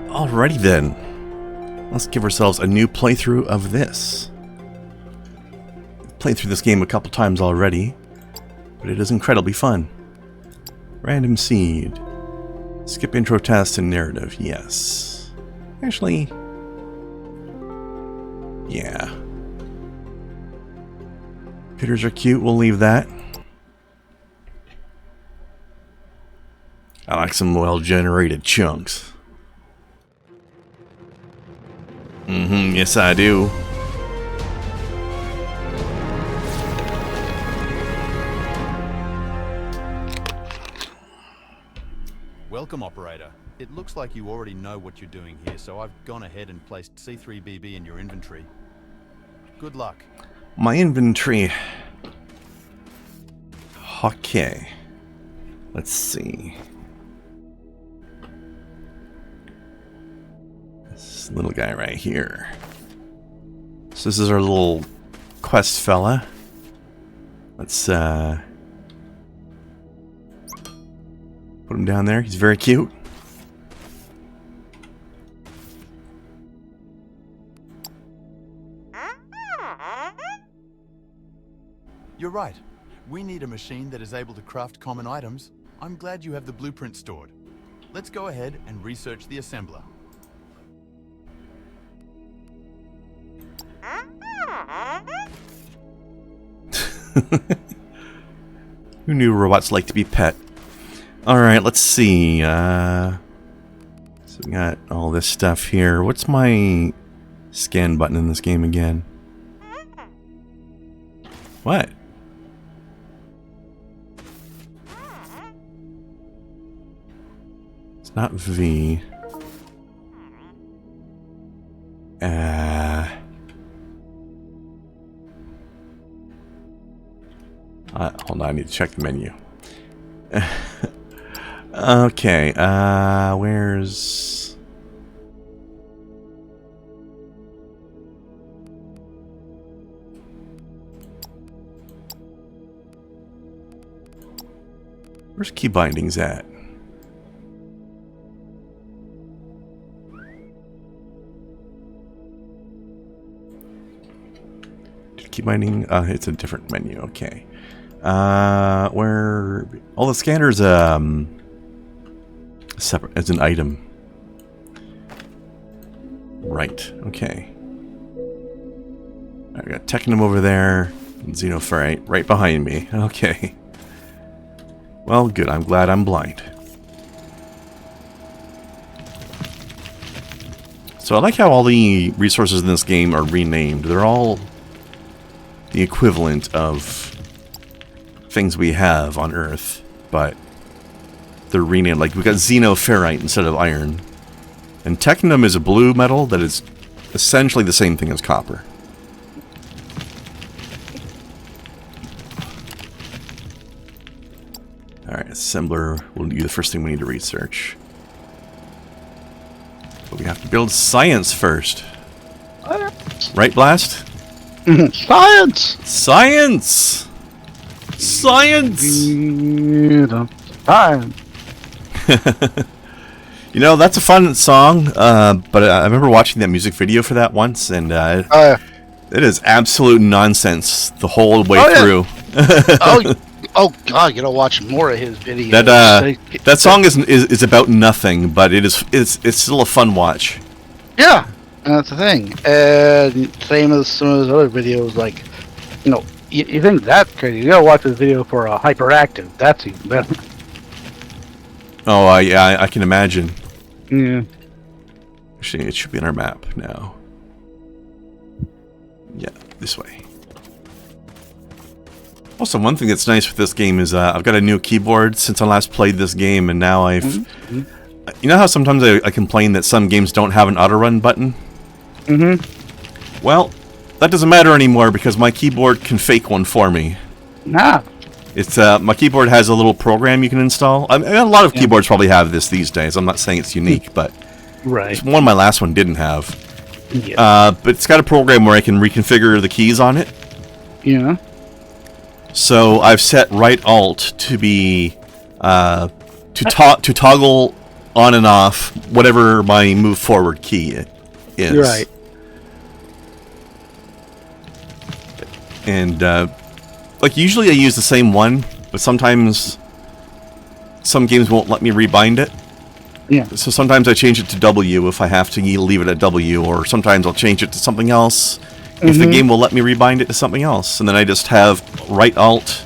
Alrighty then. Let's give ourselves a new playthrough of this. Played through this game a couple times already, but it is incredibly fun. Random seed. Skip intro test and narrative, yes. Actually, yeah. Computers are cute, we'll leave that. I like some well-generated chunks. Yes I do. Welcome, operator. It looks like you already know what you're doing here, so I've gone ahead and placed C3BB in your inventory. Good luck. My inventory. Okay. Let's see. This little guy right here. So this is our little quest fella. Let's put him down there. He's very cute. You're right. We need a machine that is able to craft common items. I'm glad you have the blueprint stored. Let's go ahead and research the assembler. Who knew robots like to be pet? Alright, let's see. So we got all this stuff here. What's my scan button in this game again? What? It's not V. Hold on, I need to check the menu. Okay, where's... Where's key bindings at? Key binding, it's a different menu, okay. Where all the scanners separate as an item. Right, okay. I got Technum over there, and Xenoferrite right behind me. Okay. Well, good. I'm glad I'm blind. So I like how all the resources in this game are renamed. They're all the equivalent of things we have on Earth, but they're renamed. Like, we got Xenoferrite instead of iron. And Technum is a blue metal that is essentially the same thing as copper. Alright, assembler will be the first thing we need to research. But we have to build science first. Right, Blast? Science! Science! Science! Science! You know, that's a fun song, but I remember watching that music video for that once, and it is absolute nonsense the whole way through. Oh God! You know, watch more of his videos. That song is about nothing, but it's still a fun watch. Yeah, that's the thing. And same as some of his other videos, like, you know, you think that's crazy? You gotta watch this video for a hyperactive. That's even better. Oh, yeah, I can imagine. Yeah. Actually, it should be on our map now. Yeah, this way. Also, one thing that's nice with this game is I've got a new keyboard since I last played this game, and now I've... You know how sometimes I complain that some games don't have an auto-run button? Well, that doesn't matter anymore because my keyboard can fake one for me. Nah. It's my keyboard has a little program you can install. I mean, a lot of keyboards probably have this these days. I'm not saying it's unique, but right. One of my last one didn't have. Yeah. But it's got a program where I can reconfigure the keys on it. Yeah. So I've set right alt to be to toggle on and off whatever my move forward key is. You're right. And like usually I use the same one, but sometimes some games won't let me rebind it. Yeah. So sometimes I change it to W if I have to leave it at W, or sometimes I'll change it to something else if the game will let me rebind it to something else. And then I just have right alt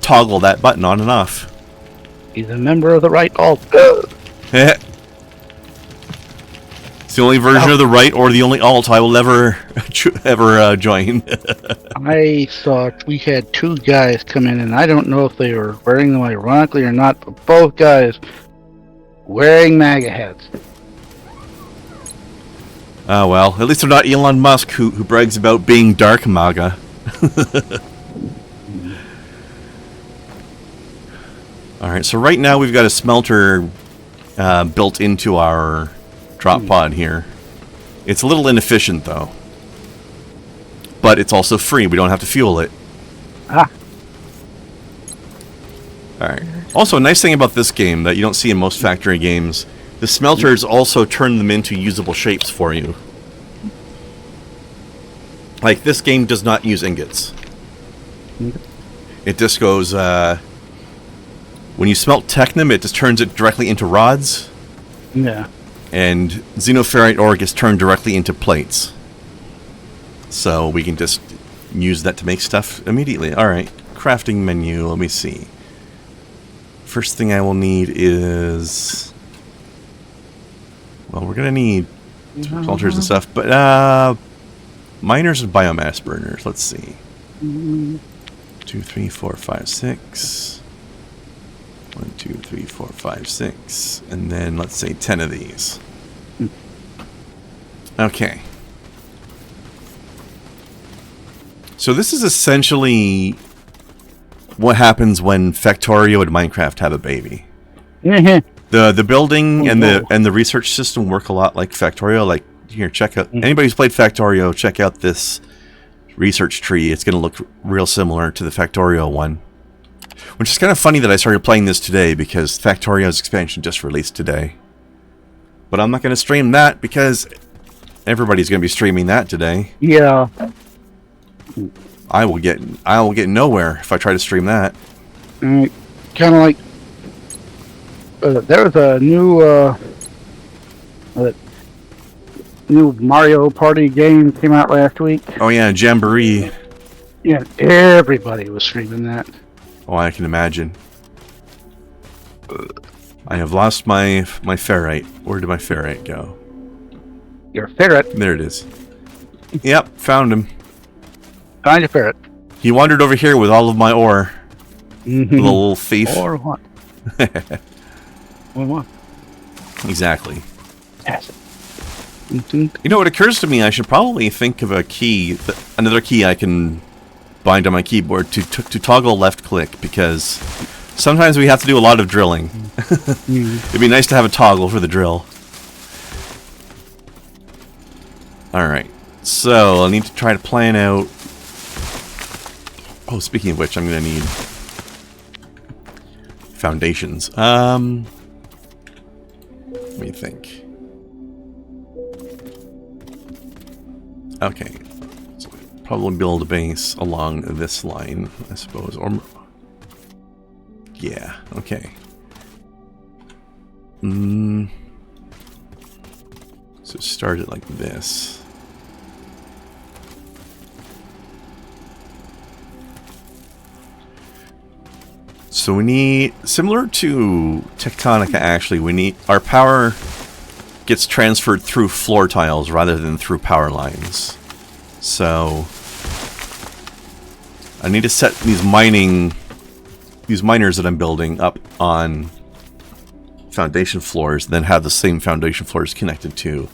toggle that button on and off. He's a member of the right alt. It's the only version of the right or the only alt I will ever join. I thought we had 2 guys come in, and I don't know if they were wearing them ironically or not, but both guys wearing MAGA hats. Oh well, at least they're not Elon Musk who brags about being dark MAGA. Alright, so right now we've got a smelter built into our drop pod here. It's a little inefficient though. But it's also free, we don't have to fuel it. Ah. Alright. Also, a nice thing about this game that you don't see in most factory games, the smelters also turn them into usable shapes for you. Like, this game does not use ingots. It just goes, when you smelt technum, it just turns it directly into rods. Yeah. And xenoferrite ore gets turned directly into plates. So we can just use that to make stuff immediately. Alright, crafting menu, let me see. First thing I will need is... Well, we're going to need smelters and stuff, but miners and biomass burners, let's see. 2, 3, 4, 5, 6. 1, 2, 3, 4, 5, 6. And then let's say 10 of these. Okay. So this is essentially what happens when Factorio and Minecraft have a baby. The building and the research system work a lot like Factorio. Like, here, check out anybody who's played Factorio, check out this research tree. It's going to look real similar to the Factorio one. Which is kind of funny that I started playing this today because Factorio's expansion just released today. But I'm not going to stream that because everybody's going to be streaming that today. Yeah. I will get nowhere if I try to stream that. Kind of like there was a new Mario Party game came out last week. Oh yeah, Jamboree. Yeah, everybody was streaming that. Oh, I can imagine. I have lost my ferrite. Where did my ferrite go? Your ferret. There it is. Yep, found him. Find your ferret. He wandered over here with all of my ore. Little thief. Or what? What? Exactly. Yes. You know, what occurs to me, I should probably think of a key, another key I can bind on my keyboard to toggle left click, because sometimes we have to do a lot of drilling. It'd be nice to have a toggle for the drill. Alright, so I'll need to try to plan out... Oh, speaking of which, I'm going to need foundations. Let me think. Okay, so probably build a base along this line, I suppose. Or yeah, okay. So start it like this. So we need, similar to Tectonica actually, we need, our power gets transferred through floor tiles rather than through power lines. So I need to set these miners that I'm building up on foundation floors, then have the same foundation floors connected to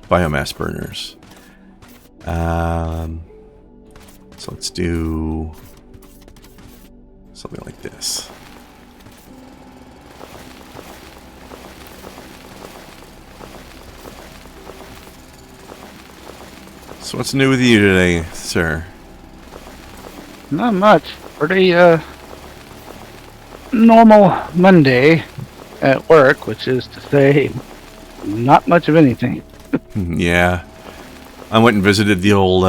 biomass burners. So let's do something like this. So what's new with you today, sir? Not much. Pretty normal Monday. at work, which is to say, not much of anything. Yeah. I went and visited the old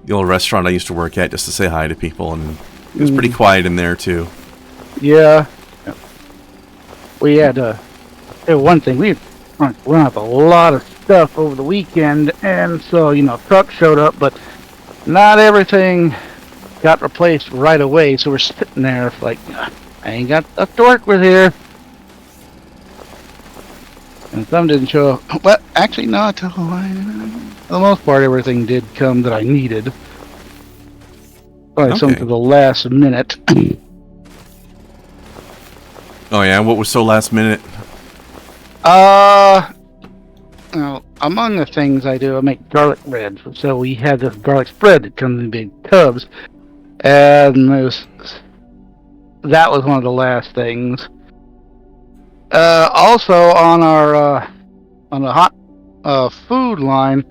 restaurant I used to work at just to say hi to people, and it was pretty quiet in there too. Yeah. We had one thing, we run up a lot of stuff over the weekend, and so, trucks showed up, but not everything got replaced right away, so we're sitting there like, I ain't got stuff to work with here. And some didn't show up. Well, actually, no, for the most part, everything did come that I needed. Probably some to the last minute. Oh yeah, what was so last minute? Well, among the things I do, I make garlic bread. So we had this garlic spread that comes in big tubs, and that was one of the last things. Also on the hot food line,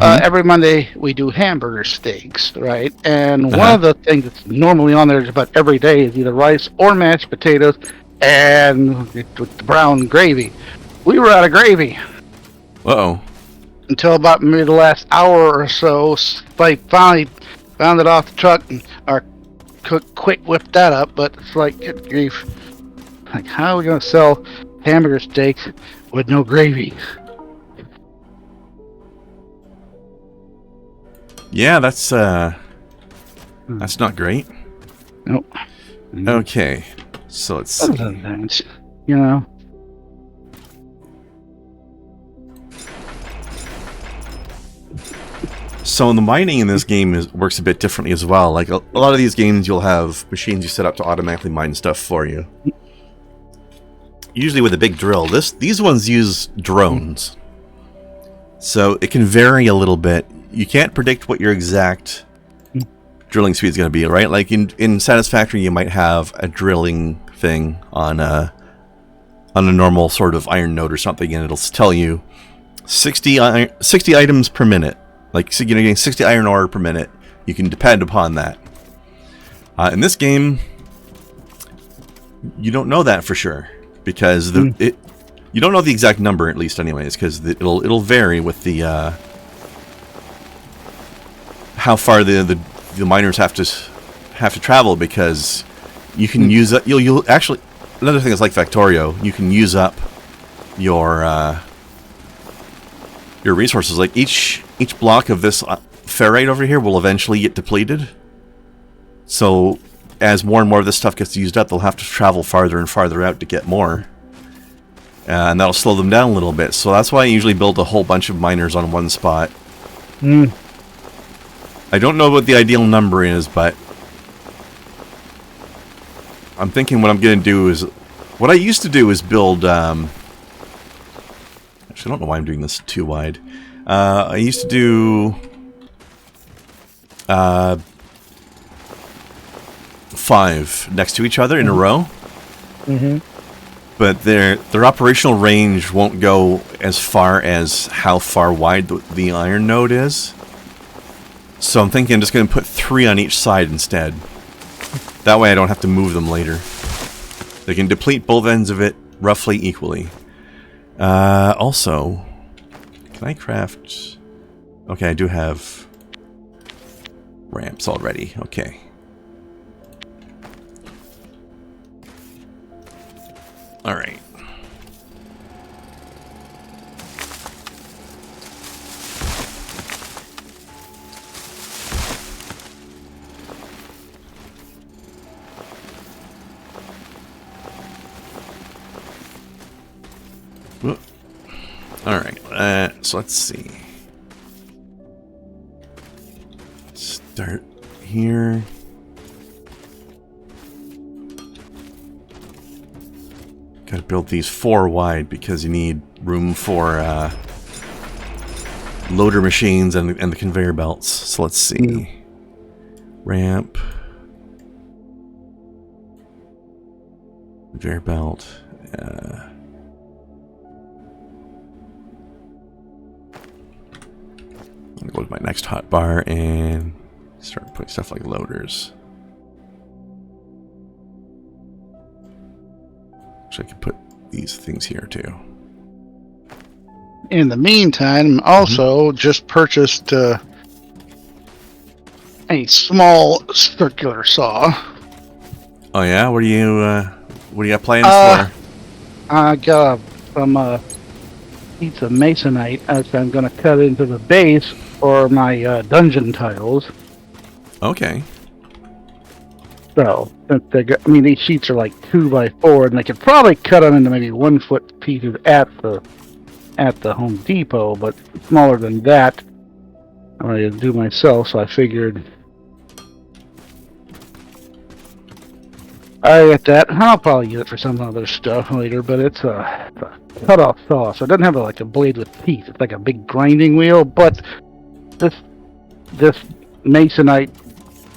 every Monday we do hamburger steaks, right? And one of the things that's normally on there about every day is either rice or mashed potatoes, and with the brown gravy. We were out of gravy. Uh-oh. Until about maybe the last hour or so, I finally found it off the truck, and our cook quick whipped that up. But it's like, good grief. Like, how are we going to sell hamburger steaks with no gravy? Yeah, that's not great. Nope. Okay, so let's see. So the mining in this game works a bit differently as well. Like a lot of these games, you'll have machines you set up to automatically mine stuff for you. Usually with a big drill. These ones use drones. So it can vary a little bit. You can't predict what your exact drilling speed is going to be, right? Like in Satisfactory, you might have a drilling thing on a normal sort of iron node or something, and it'll tell you 60 items per minute. Like, so, getting 60 iron ore per minute. You can depend upon that. In this game, you don't know that for sure, because you don't know the exact number, at least, anyways, because it'll vary with the how far the miners have to travel, because you can use up. You'll actually, another thing is like Factorio, you can use up your resources. Like each block of this ferrite over here will eventually get depleted. So as more and more of this stuff gets used up, they'll have to travel farther and farther out to get more. And that'll slow them down a little bit. So that's why I usually build a whole bunch of miners on one spot. I don't know what the ideal number is, but I'm thinking what I'm going to do is... What I used to do is build... Actually, I don't know why I'm doing this too wide. I used to do... 5 next to each other in a row. But their operational range won't go as far as how far wide the iron node is. So I'm thinking I'm just going to put 3 on each side instead. That way I don't have to move them later. They can deplete both ends of it roughly equally. Also, can I craft... Okay, I do have ramps already. Okay. Alright. Alright, so let's see. Start here. Gotta build these 4 wide because you need room for loader machines and the conveyor belts. So let's see. Ramp. Conveyor belt. I'm gonna go to my next hotbar and start putting stuff like loaders. Actually, I could put these things here too. In the meantime, also just purchased a small circular saw. Oh yeah, what do you got plans for? I got some piece of masonite as I'm going to cut into the base for my dungeon tiles. Okay. So, these sheets are like 2x4, and they could probably cut them into maybe 1 foot pieces at the Home Depot, but smaller than that, I'm going to do myself. So I figured I get that. I'll probably use it for some other stuff later, but it's a cut-off saw, so it doesn't have like a blade with teeth. It's like a big grinding wheel, but this masonite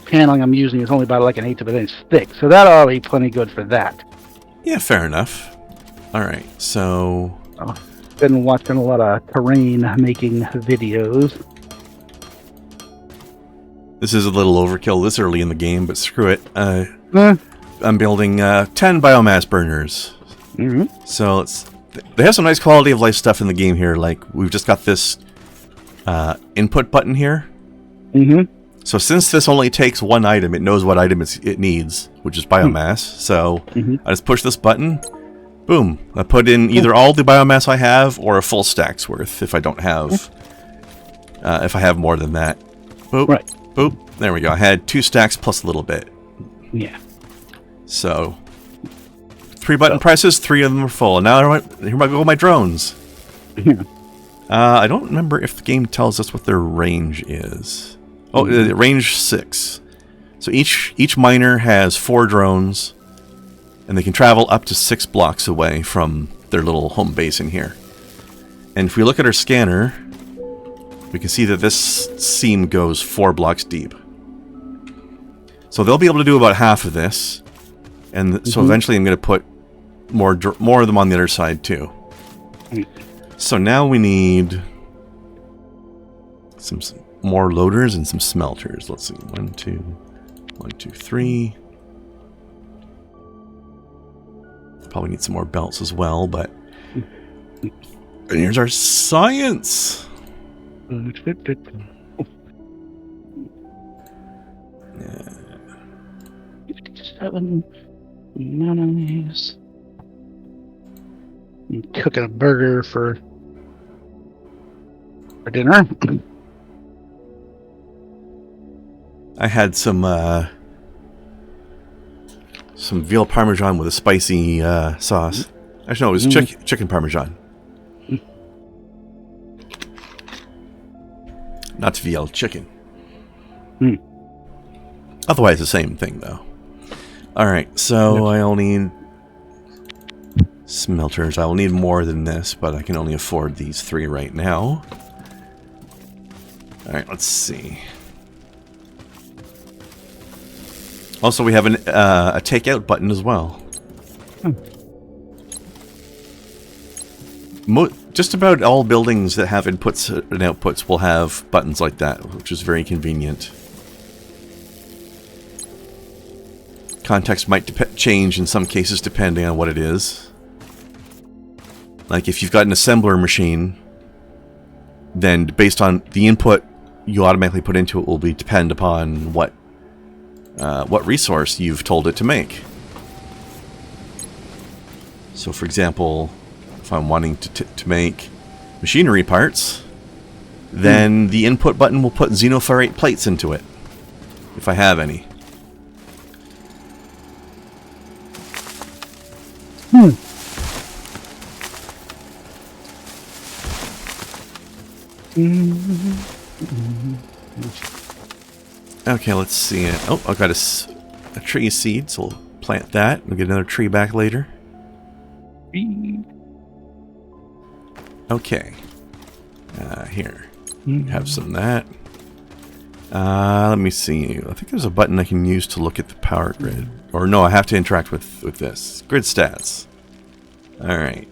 paneling I'm using is only about like 1/8 of an inch thick, so that ought to be plenty good for that. Yeah, fair enough. All right, so Been watching a lot of terrain making videos. this is a little overkill this early in the game, but screw it. I'm building 10 biomass burners. Mm-hmm. So they have some nice quality of life stuff in the game here. Like we've just got this input button here. Mm-hmm. So since this only takes one item, it knows what item it needs, which is biomass. So I just push this button. Boom. I put in either all the biomass I have or a full stack's worth if I don't have... if I have more than that. Boop. Right. Boop. There we go. I had 2 stacks plus a little bit. Yeah. So 3 button presses, 3 of them are full. And now here I go my drones. Yeah. I don't remember if the game tells us what their range is. Oh, range 6. So each miner has 4 drones, and they can travel up to 6 blocks away from their little home base in here. And if we look at our scanner, we can see that this seam goes 4 blocks deep. So they'll be able to do about half of this, and so eventually I'm going to put more of them on the other side too. So now we need some more loaders and some smelters. Let's see, 1, 2, 3. Probably need some more belts as well, but and here's our science. Yeah. 57 mayonnaise. I'm cooking a burger for dinner. I had some veal parmesan with a spicy sauce. Actually, no, it was chicken parmesan. Not veal, chicken. Otherwise, the same thing, though. Alright, so I'll need smelters. I will need more than this, but I can only afford these 3 right now. Alright, let's see. Also, we have a takeout button as well. Just about all buildings that have inputs and outputs will have buttons like that, which is very convenient. Context might change in some cases depending on what it is. Like if you've got an assembler machine, then based on the input you automatically put into it will depend upon what resource you've told it to make. So for example, if I'm wanting to make machinery parts, then the input button will put xenoferrate plates into it, if I have any. Okay, let's see. Oh, I've got a tree seed, so we'll plant that. We'll get another tree back later. Okay. Here. Have some of that. Let me see. I think there's a button I can use to look at the power grid. Or no, I have to interact with this. Grid stats. Alright.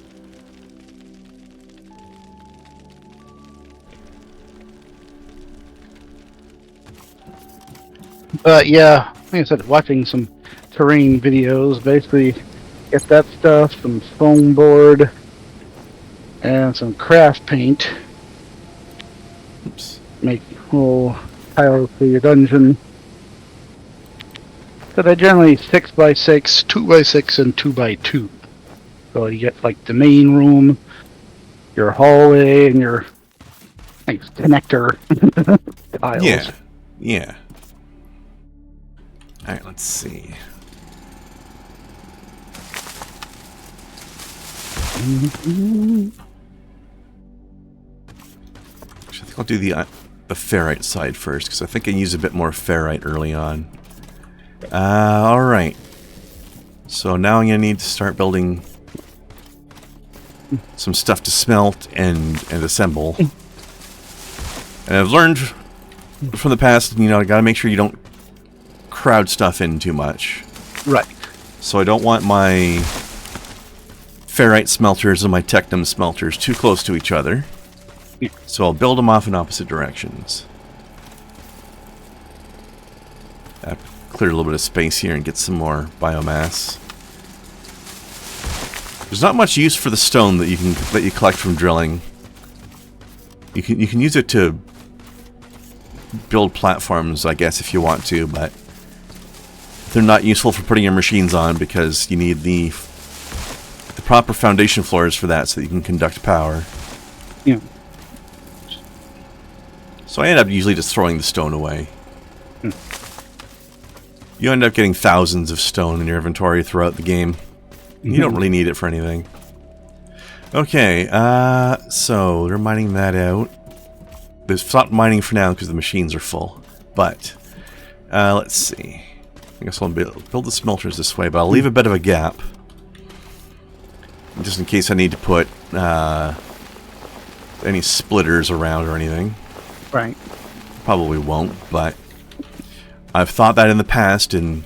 Yeah, like I said, watching some terrain videos, basically Get that stuff, some foam board, and some craft paint. Oops. Make whole tiles for your dungeon. So they're generally 6x6, 2x6, and 2x2. So you get like the main room, your hallway, and your connector tiles. Yeah. Yeah. Alright, let's see. Actually, I think I'll do the ferrite side first, because I think I use a bit more ferrite early on. Alright. So now I'm going to need to start building some stuff to smelt and assemble. And I've learned from the past, you know, I got to make sure you don't crowd stuff in too much. Right. So I don't want my ferrite smelters and my technum smelters too close to each other. Yeah. So I'll build them off in opposite directions. Clear a little bit of space here and get some more biomass. There's not much use for the stone that you collect from drilling. You can use it to build platforms, I guess, if you want to, but they're not useful for putting your machines on because you need the proper foundation floors for that so that you can conduct power. Yeah. So I end up usually just throwing the stone away. You end up getting thousands of stone in your inventory throughout the game. You don't really need it for anything. Okay, so they're mining that out. They've stopped mining for now because the machines are full. But, let's see. I guess I'll build the smelters this way, but I'll leave a bit of a gap. Just in case I need to put any splitters around or anything. Right. Probably won't, but I've thought that in the past and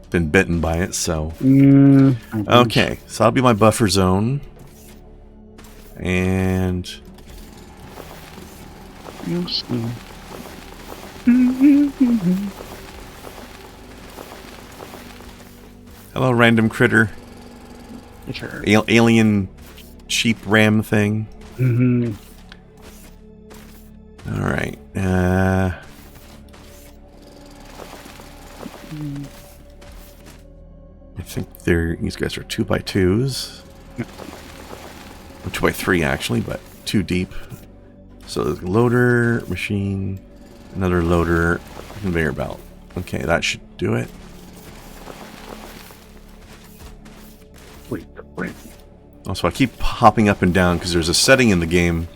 been bitten by it, so... Okay, so that'll be my buffer zone. And... Hello, random critter. Sure. Alien sheep ram thing. Alright, I think these guys are 2x2s. Or 2x3 actually, but 2 deep. So there's a loader, machine, another loader, conveyor belt. Okay, that should do it. Wait. Also, I keep hopping up and down because there's a setting in the game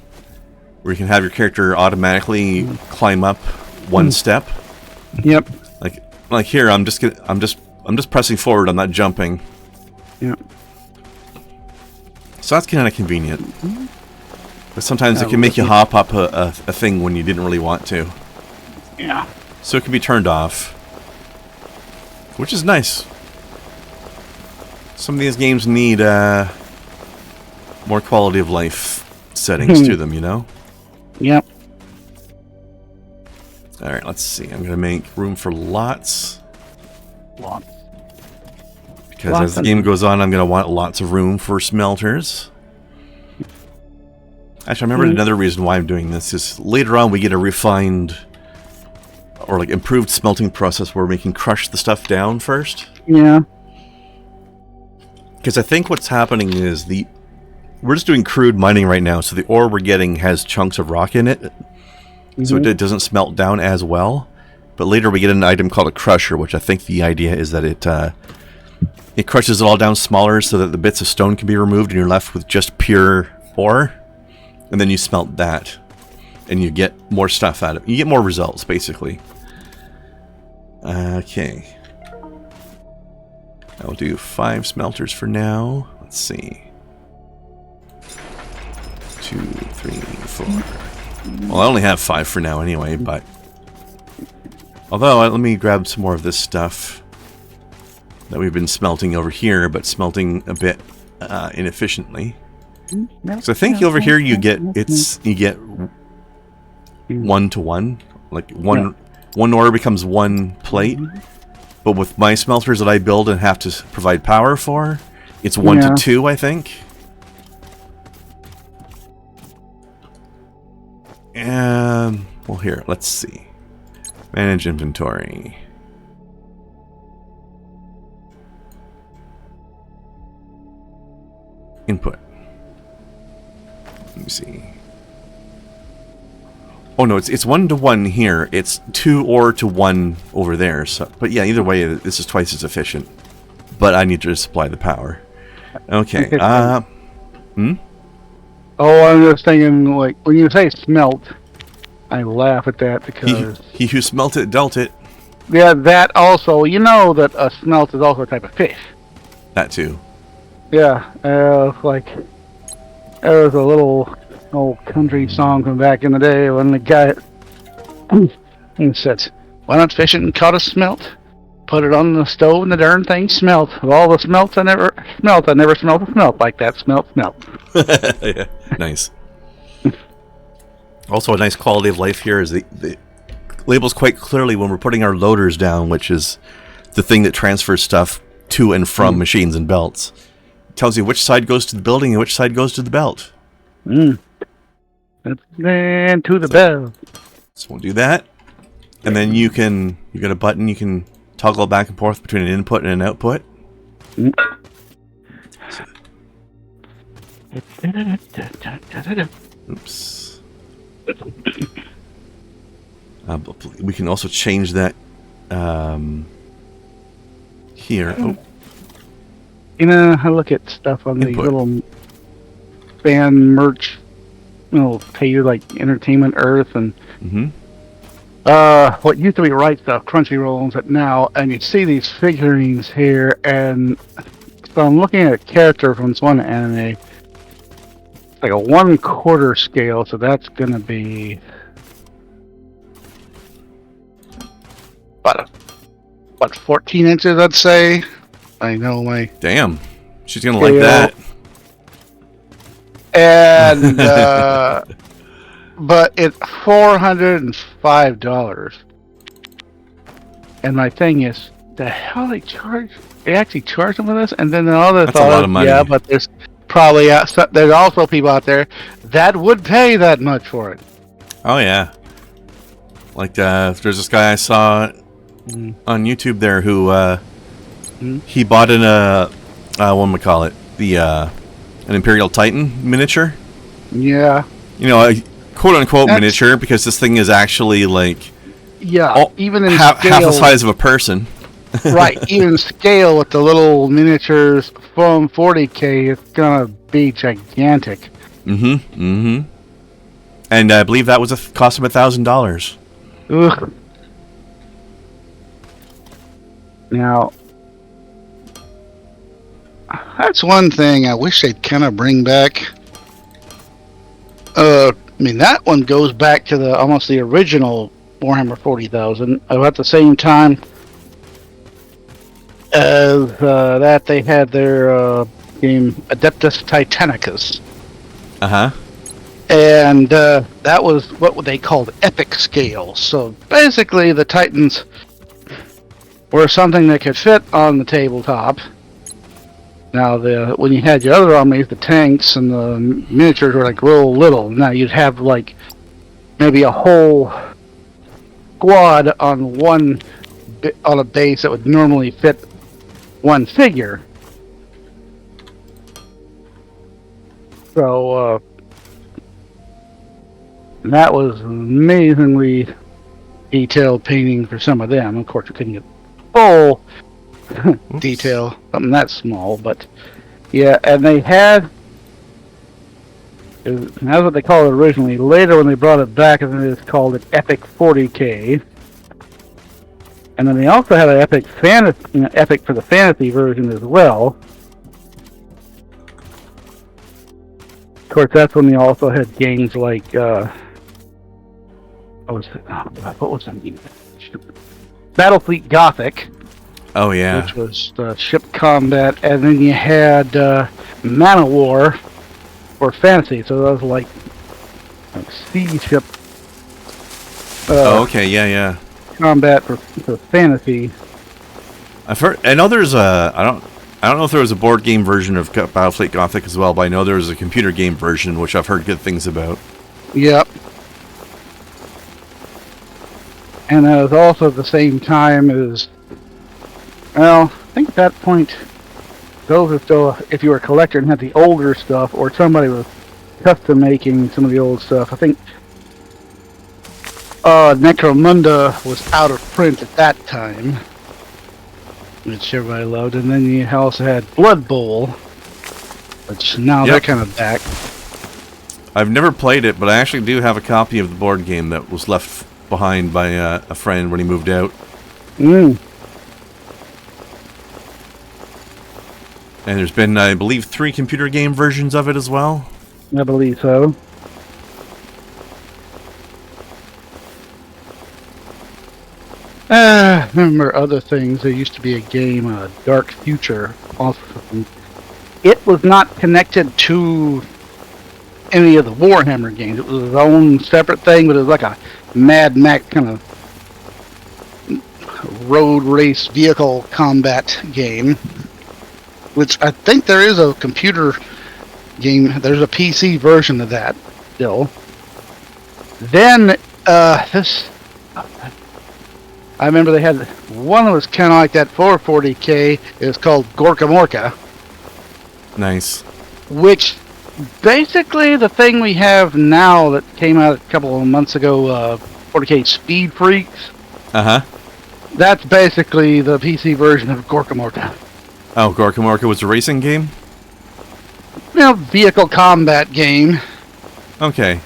where you can have your character automatically climb up one step. Yep. Like here, I'm just pressing forward. I'm not jumping. Yep. So that's kind of convenient. But sometimes it can make you hop up a thing when you didn't really want to. Yeah. So it can be turned off, which is nice. Some of these games need more quality of life settings to them, you know? Yep. Alright, let's see. I'm going to make room for lots. Lots. Because as the game goes on, I'm going to want lots of room for smelters. Actually, I remember another reason why I'm doing this is later on we get a refined or like improved smelting process where we can crush the stuff down first. Yeah. Because I think what's happening is we're just doing crude mining right now, so the ore we're getting has chunks of rock in it, so it doesn't smelt down as well. But later we get an item called a crusher, which I think the idea is that it crushes it all down smaller so that the bits of stone can be removed and you're left with just pure ore, and then you smelt that, and you get more stuff out of it. You get more results, basically. Okay. I'll do 5 smelters for now. Let's see. 2, 3, 4. Well, I only have 5 for now anyway, but... Although, let me grab some more of this stuff that we've been smelting over here, but smelting a bit inefficiently. So I think over here you get 1-to-1. Like one ore becomes 1 plate. But with my smelters that I build and have to provide power for, It's 1 to 2, I think. Well, here, let's see. Manage inventory. Input. Let me see. Oh no, it's 1 to 1 here. It's 2 or to 1 over there. So, but yeah, either way, this is twice as efficient. But I need to supply the power. Okay. Oh, I'm just thinking, like, when you say smelt, I laugh at that because... He who smelt it, dealt it. Yeah, that also, you know that a smelt is also a type of fish. That too. Yeah, like, there was a little old country song from back in the day when the guy he said, "Why not fish it and caught a smelt? Put it on the stove and the darn thing smelt. Of all the smelts I never smelt a smelt like that. Smelt. Yeah, nice. Also, a nice quality of life here is the labels quite clearly when we're putting our loaders down, which is the thing that transfers stuff to and from machines and belts. It tells you which side goes to the building and which side goes to the belt. And to the bell. So we'll do that. And then you got a button, you can toggle back and forth between an input and an output. Oops. We can also change that here. Oh. You know, I look at stuff on the little band merch. It'll pay you like Entertainment Earth and what used to be Right Stuff, Crunchyroll owns it now, and you see these figurines here, and so I'm looking at a character from this one anime. It's like a 1/4 scale, so that's gonna be about 14 inches, I'd say. I know my... Damn. She's gonna like that. And, but it's $405. And my thing is, the hell they charge? They actually charge them for this? And then the other That's a lot of money. Yeah, but there's probably, there's also people out there that would pay that much for it. Oh, yeah. Like, there's this guy I saw on YouTube there who, he bought what do we call it? An Imperial Titan miniature. Yeah. You know, a quote-unquote miniature, because this thing is actually, like... Yeah, even in half scale, the size of a person. Right, even scale with the little miniatures from 40K, it's gonna be gigantic. And I believe that was cost of $1,000. Ugh. Now... that's one thing I wish they'd kind of bring back. I mean, that one goes back to almost the original Warhammer 40,000. At the same time as that, they had their game Adeptus Titanicus. And that was what they called epic scale. So basically, the Titans were something that could fit on the tabletop. Now, when you had your other armies, the tanks and the miniatures were like real little. Now you'd have like maybe a whole squad on on a base that would normally fit one figure. So that was amazingly detailed painting for some of them. Of course, you couldn't get full detail, something that small, but yeah, and they had, that's what they called it originally. Later, when they brought it back, and they just called it Epic 40K. And then they also had an Epic Fantasy, Epic for the Fantasy version as well. Of course, that's when they also had games like what was that game? Battlefleet Gothic. Oh, yeah. Which was ship combat, and then you had Man War for fantasy, so that was like sea ship. Okay, yeah. Combat for fantasy. I've heard. I know there's I I don't know if there was a board game version of Battlefleet Gothic as well, but I know there was a computer game version, which I've heard good things about. Yep. And that was also at the same time as, well, I think at that point, those are still, if you were a collector and had the older stuff, or somebody was custom making some of the old stuff. I think Necromunda was out of print at that time, which everybody loved. And then you also had Blood Bowl, which now they're kind of back. I've never played it, but I actually do have a copy of the board game that was left behind by a friend when he moved out. Mm. And there's been, I believe, 3 computer game versions of it as well. I believe so. Remember other things. There used to be a game, Dark Future. Also, it was not connected to any of the Warhammer games. It was its own separate thing, but it was like a Mad Max kind of road race vehicle combat game. Which I think there is a computer game. There's a PC version of that still. Then I remember they had one that was kind of like that 440K. It was called Gorka Morka. Nice. Which basically the thing we have now that came out a couple of months ago, 40K Speed Freaks. Uh-huh. That's basically the PC version of Gorka Morka. Oh, Gorka Morka was a racing game? You know, vehicle combat game. Okay.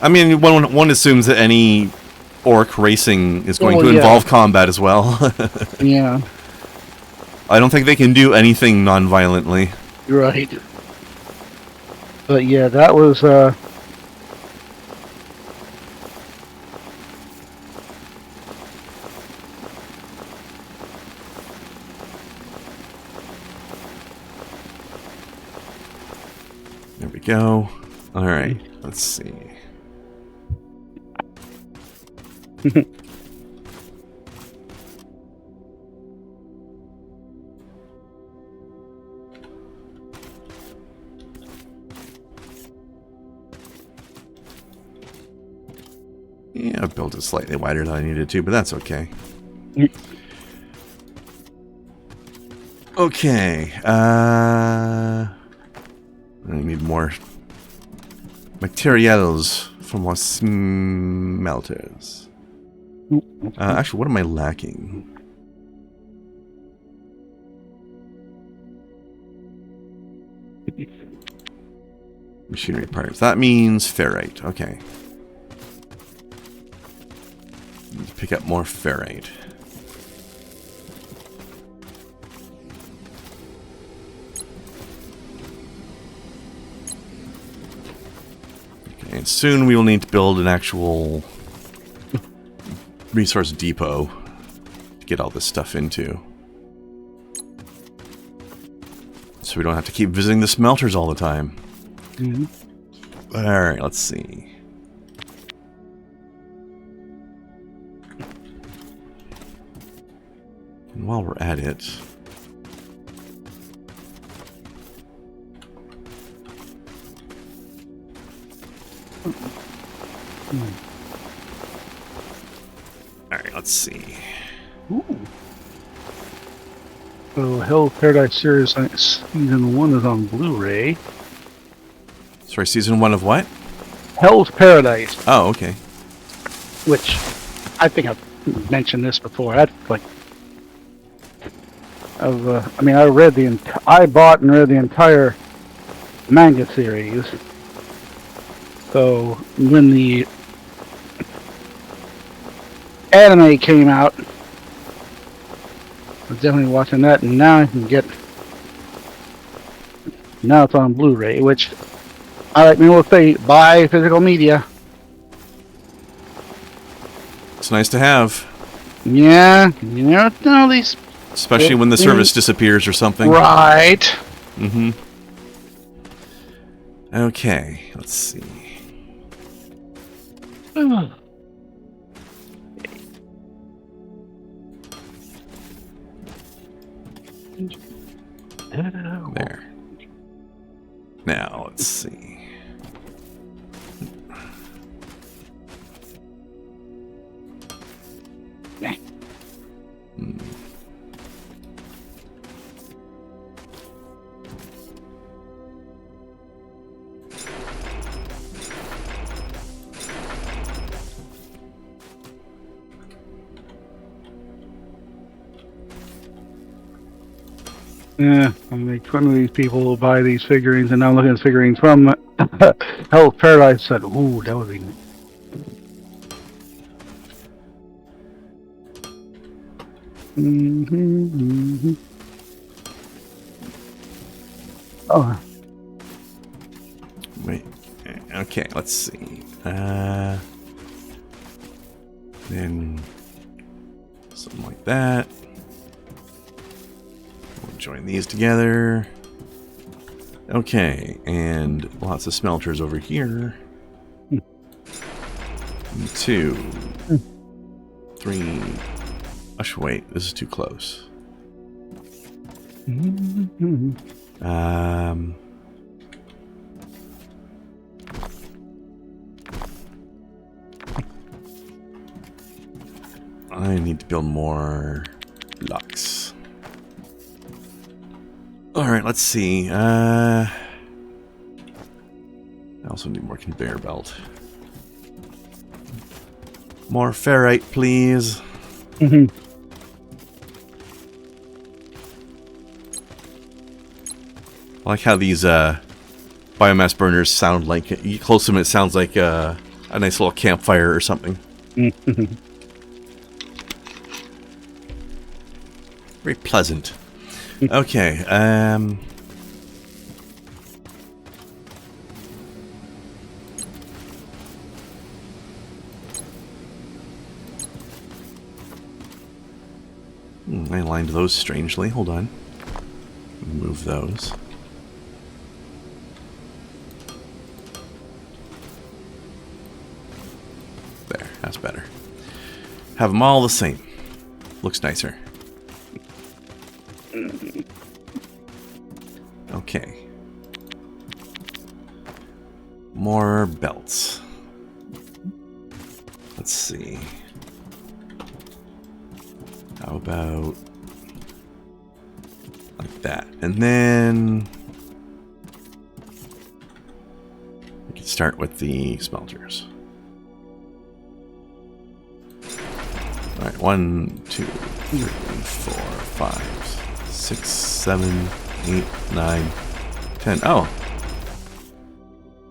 I mean, one assumes that any orc racing is going to yeah. involve combat as well. Yeah. I don't think they can do anything non-violently. Right. But yeah, that was, There we go. Alright, let's see. Yeah, I built it slightly wider than I needed to, but that's okay. Okay, I need more materials from our smelters. Actually, what am I lacking? Machinery parts. That means ferrite. Okay. Need to pick up more ferrite. Okay, and soon we will need to build an actual resource depot to get all this stuff into. So we don't have to keep visiting the smelters all the time. Mm-hmm. Alright, let's see. And while we're at it... Alright, let's see. Ooh. So, Hell's Paradise Series Season 1 is on Blu-ray. Sorry, Season 1 of what? Hell's Paradise, Oh, okay. which I think I've mentioned this before. That's like, I mean, I bought and read the entire manga series. So when the anime came out, I was definitely watching that, and now I can get. Now it's on Blu-ray, which I like. We'll say buy physical media. It's nice to have. Yeah, you never know these. Especially when the service disappears or something. Right. Mm-hmm. Okay, let's see. There. Now, let's see. Yeah, I make fun of these people who buy these figurines, and now I'm looking at figurines from Hell's Paradise. Said, "Ooh, that would be." Mm-hmm. Oh, Wait. Okay, let's see. Then something like that. We'll join these together. Okay, and lots of smelters over here. 2, 3. Wait, this is too close. I need to build more blocks. Alright, let's see. I also need more conveyor belt. More ferrite, please. I like how these biomass burners sound like, you get close to them, it sounds like a nice little campfire or something. Very pleasant. Okay, I aligned those strangely. Hold on. Move those. There, that's better. Have them all the same. Looks nicer. Okay. More belts. Let's see. How about like that? And then we can start with the smelters. All right, 1, 2, 3, 4, 5, 6, 7, 8, 9, 10. Oh,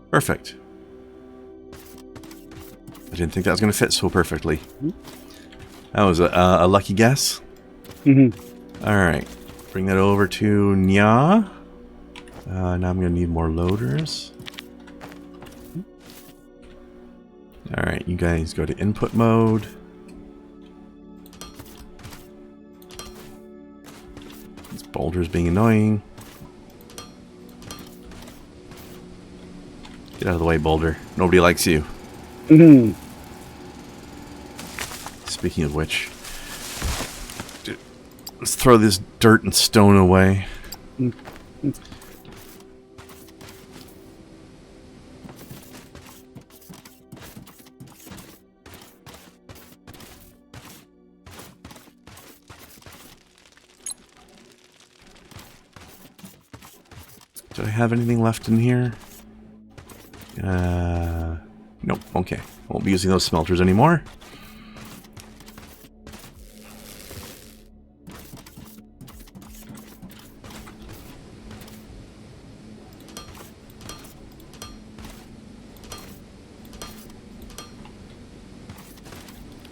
perfect. I didn't think that was going to fit so perfectly. That was a lucky guess. Alright. Bring that over to Nya. Now I'm going to need more loaders. Alright, you guys go to input mode. This boulder's being annoying. Get out of the way, boulder. Nobody likes you. Speaking of which, dude, let's throw this dirt and stone away. Do I have anything left in here? Nope. Okay. Won't be using those smelters anymore.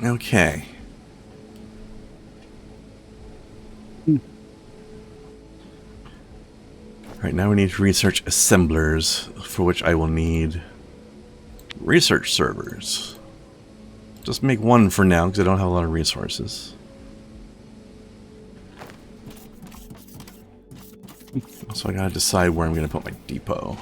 Okay. Alright, now we need to research assemblers, for which I will need research servers. Just make one for now, because I don't have a lot of resources. So I gotta decide where I'm gonna put my depot.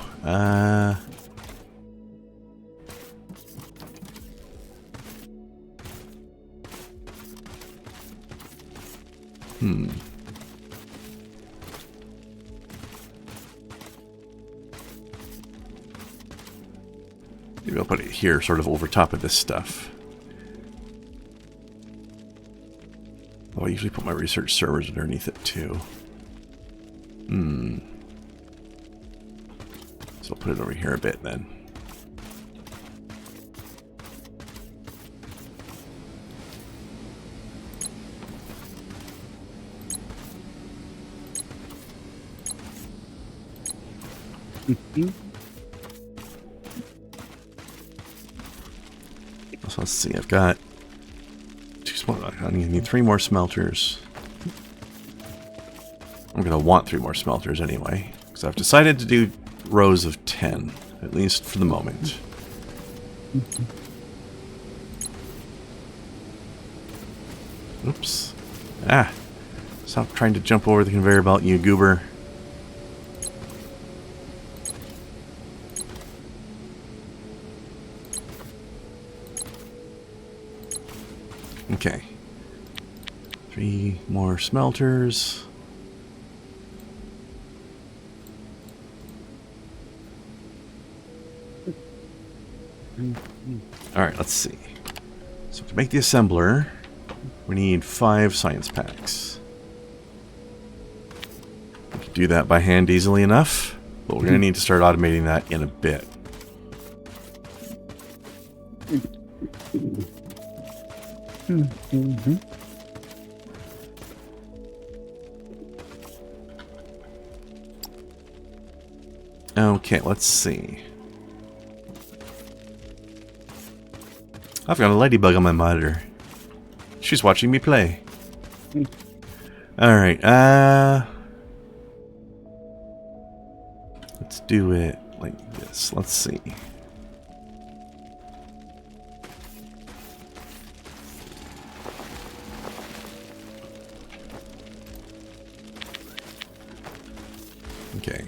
Maybe I'll put it here, sort of over top of this stuff. Oh, I usually put my research servers underneath it too. So I'll put it over here a bit then. So let's see, I've got 2 small. I need 3 more smelters. I'm gonna want 3 more smelters anyway, because I've decided to do rows of 10, at least for the moment. Oops. Ah! Stop trying to jump over the conveyor belt, you goober. Okay. 3 more smelters. Alright, let's see. So to make the assembler, we need 5 science packs. We can do that by hand easily enough, but we're going to need to start automating that in a bit. Okay, let's see. I've got a ladybug on my monitor. She's watching me play. Alright, let's do it like this. Let's see. Okay.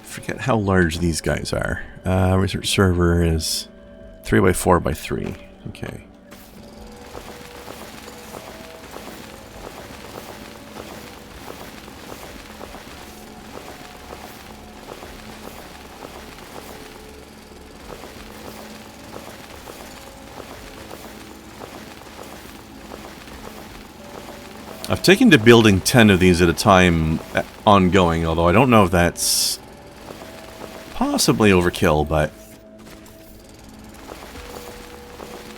Forget how large these guys are. Research server is 3 by 4 by 3. Okay. I've taken to building 10 of these at a time ongoing, although I don't know if that's possibly overkill, but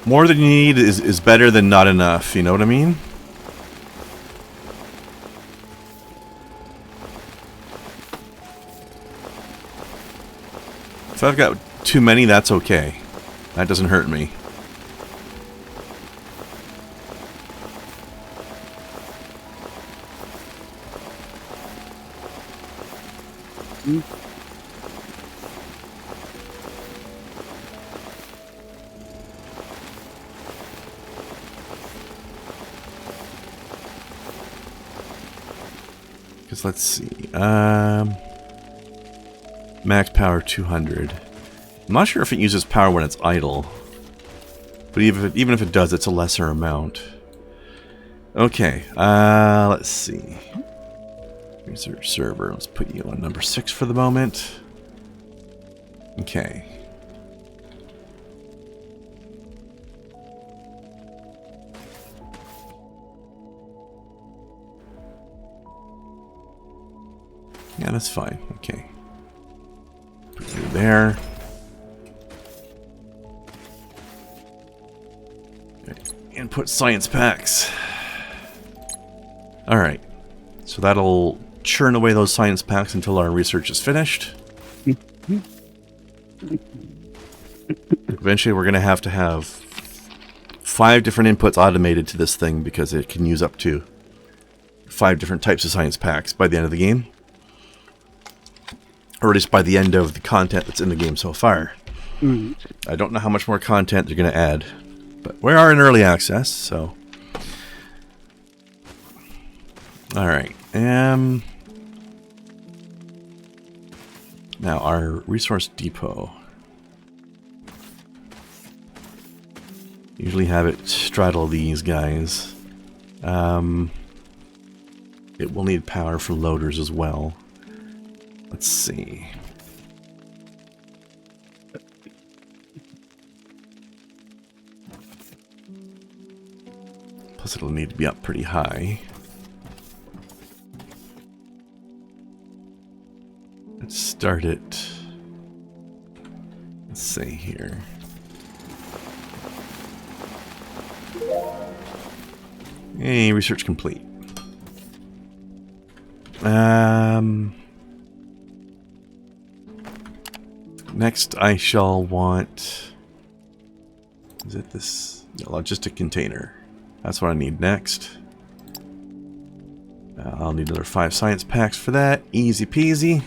more than you need is better than not enough, you know what I mean? If I've got too many, that's okay. That doesn't hurt me. Because let's see. Max power 200. I'm not sure if it uses power when it's idle. But even if it does, it's a lesser amount. Okay, let's see. Research server, let's put you on number 6 for the moment. Okay. Yeah, that's fine. Okay. Put you there. Input science packs. Alright. So that'll churn away those science packs until our research is finished. Eventually we're going to have 5 different inputs automated to this thing because it can use up to 5 different types of science packs by the end of the game. Or at least by the end of the content that's in the game so far. I don't know how much more content they're going to add. But we are in early access, so... Alright, Now, our resource depot. Usually have it straddle these guys. It will need power for loaders as well. Let's see. Plus it'll need to be up pretty high. Let's start it. Let's see here. Hey, research complete. Next I shall want... Is it this? Yeah, logistic container. That's what I need next. I'll need another 5 science packs for that. Easy peasy.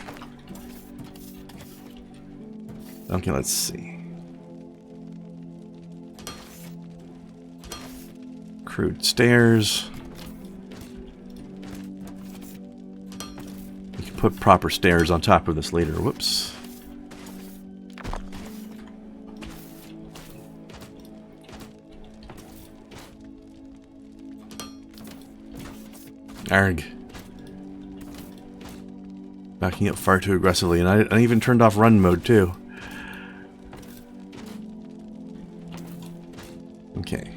Okay, let's see. Crude stairs. We can put proper stairs on top of this later. Whoops. Arg. Backing up far too aggressively, and I even turned off run mode too. Okay.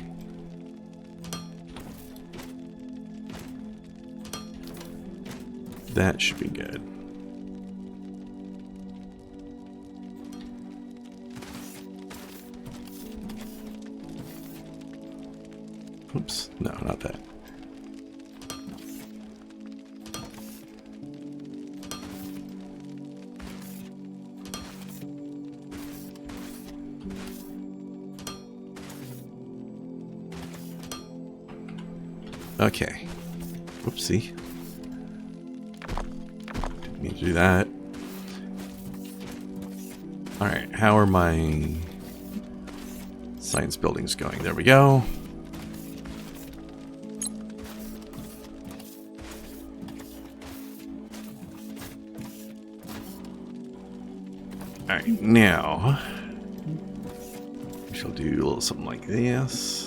That should be good. Oops, no, not that. Okay. Whoopsie. Didn't mean to do that. Alright, how are my science buildings going? There we go. Alright, now we shall do a little something like this.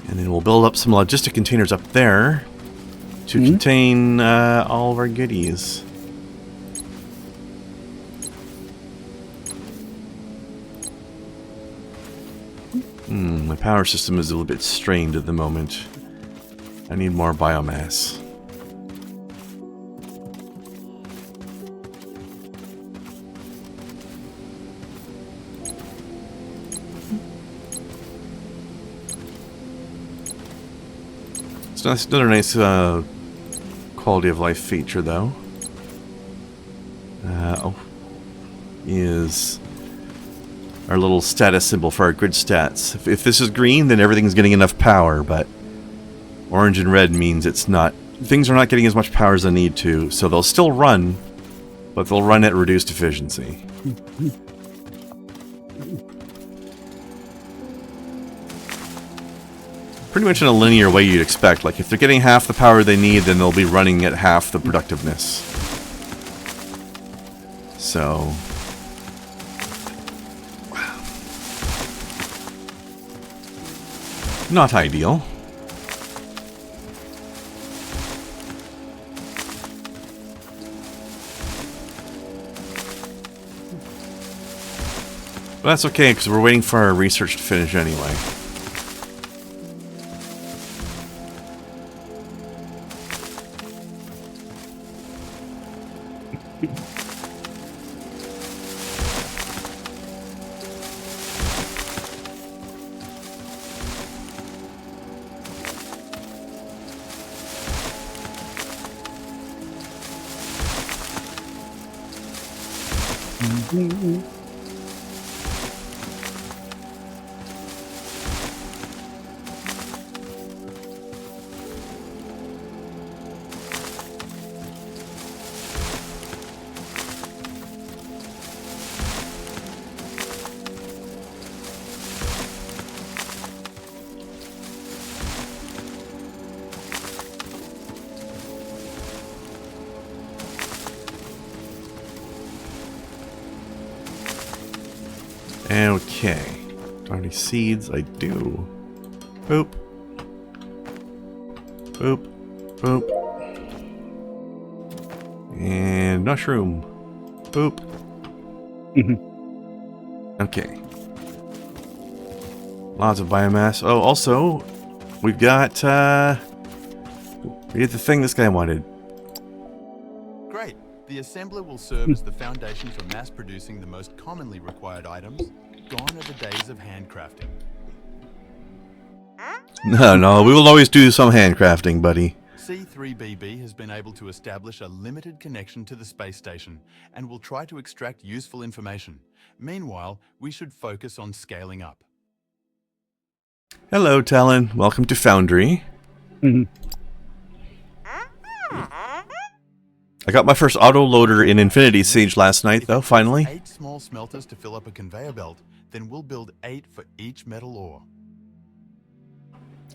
And then we'll build up some logistic containers up there to contain all of our goodies. My power system is a little bit strained at the moment. I need more biomass. So that's another nice quality of life feature, though. Is our little status symbol for our grid stats. If this is green, then everything's getting enough power, but orange and red means it's not. Things are not getting as much power as they need to, so they'll still run, but they'll run at reduced efficiency. Pretty much in a linear way you'd expect. Like, if they're getting half the power they need, then they'll be running at half the productiveness. So... not ideal. But that's okay, because we're waiting for our research to finish anyway. Okay. Do I have any seeds? I do. Boop. Boop. Boop. And mushroom. Boop. Okay. Lots of biomass. Oh, also, we've got, we get the thing this guy wanted. Great. The assembler will serve as the foundation for mass producing the most commonly required items. Gone are the days of handcrafting. No, we will always do some handcrafting, buddy. C3BB has been able to establish a limited connection to the space station and will try to extract useful information. Meanwhile, we should focus on scaling up. Hello, Talon. Welcome to Foundry. I got my first autoloader in Infinity Siege last night, though, finally. 8 small smelters to fill up a conveyor belt, then we'll build 8 for each metal ore.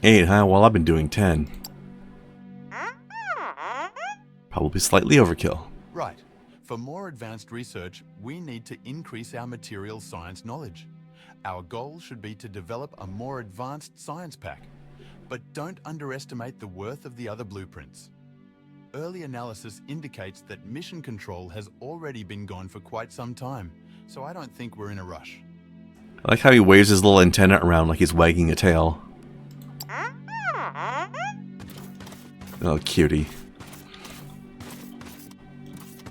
8, huh? Well, I've been doing 10. Probably slightly overkill. Right. For more advanced research, we need to increase our materials science knowledge. Our goal should be to develop a more advanced science pack. But don't underestimate the worth of the other blueprints. Early analysis indicates that mission control has already been gone for quite some time, so I don't think we're in a rush. I like how he waves his little antenna around like he's wagging a tail. Oh, cutie.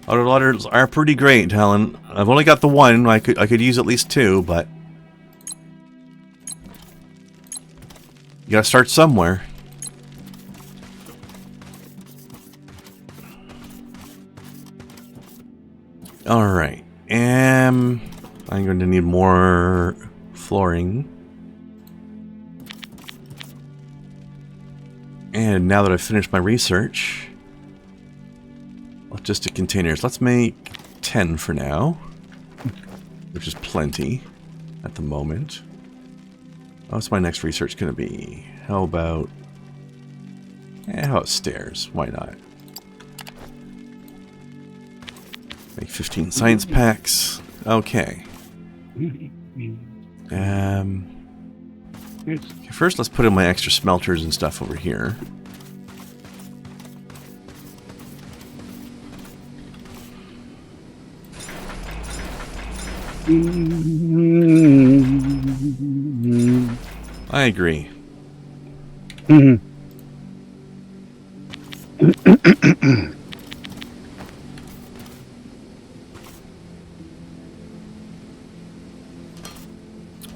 Autoloaders are pretty great, Talon. I've only got the one. I could use at least 2, but you gotta start somewhere. Alright. I'm going to need more flooring. And now that I've finished my research, logistic containers. Let's make 10 for now, which is plenty at the moment. What's my next research going to be? How about stairs? Why not? Make 15 science packs. Okay. Okay, first let's put in my extra smelters and stuff over here. I agree.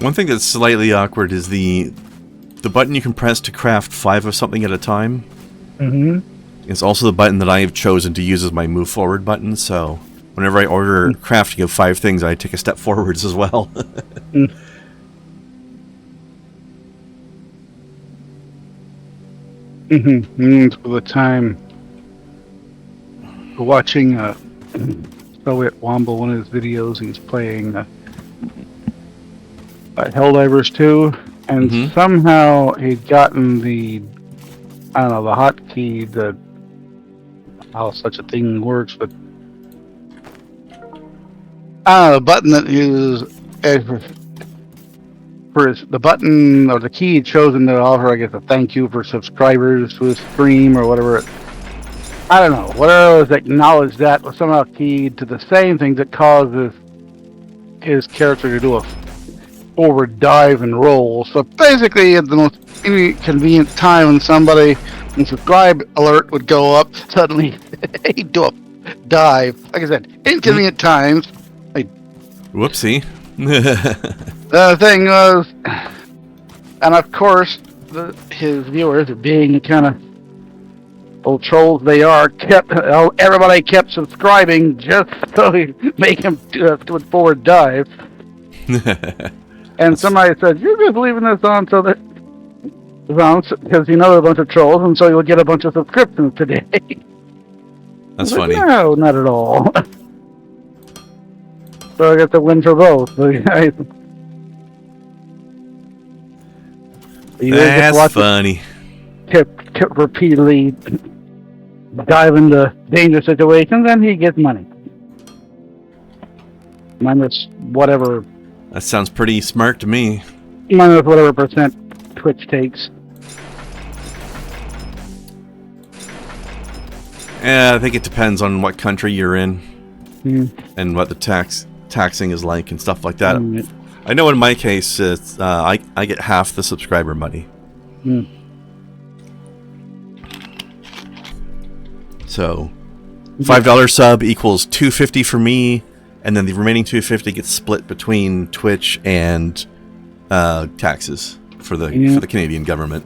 One thing that's slightly awkward is the button you can press to craft 5 of something at a time. It's also the button that I have chosen to use as my move forward button, so whenever I order crafting of 5 things, I take a step forwards as well. For the time watching Soviet Womble, one of his videos, he's playing Helldivers 2, and somehow he'd gotten the, I don't know, the hotkey, how such a thing works, but the button that uses the button or the key chosen to offer, I guess, a thank you for subscribers to his stream or whatever. I don't know. Whatever was acknowledged that was somehow keyed to the same thing that causes his character to do a forward dive and roll. So basically, at the most inconvenient time when somebody in subscribe alert would go up, suddenly he'd do a dive. Like I said, inconvenient times. Whoopsie. The thing was, and of course, his viewers, being the kind of old trolls they are, everybody kept subscribing just so he make him do a forward dive. And somebody said, "You're just leaving this on so that because you know there are a bunch of trolls, and so you'll get a bunch of subscriptions today." That's funny. No, not at all. So I get the win for both. That's funny. Kept repeatedly dive into dangerous situations, and he gets money. Minus whatever That sounds pretty smart to me. Minus whatever percent Twitch takes. Yeah, I think it depends on what country you're in and what the taxing is like and stuff like that. I know in my case, it's, I get half the subscriber money. So, $5 sub equals $2.50 for me, and then the remaining $2.50 gets split between Twitch and taxes for the Canadian government.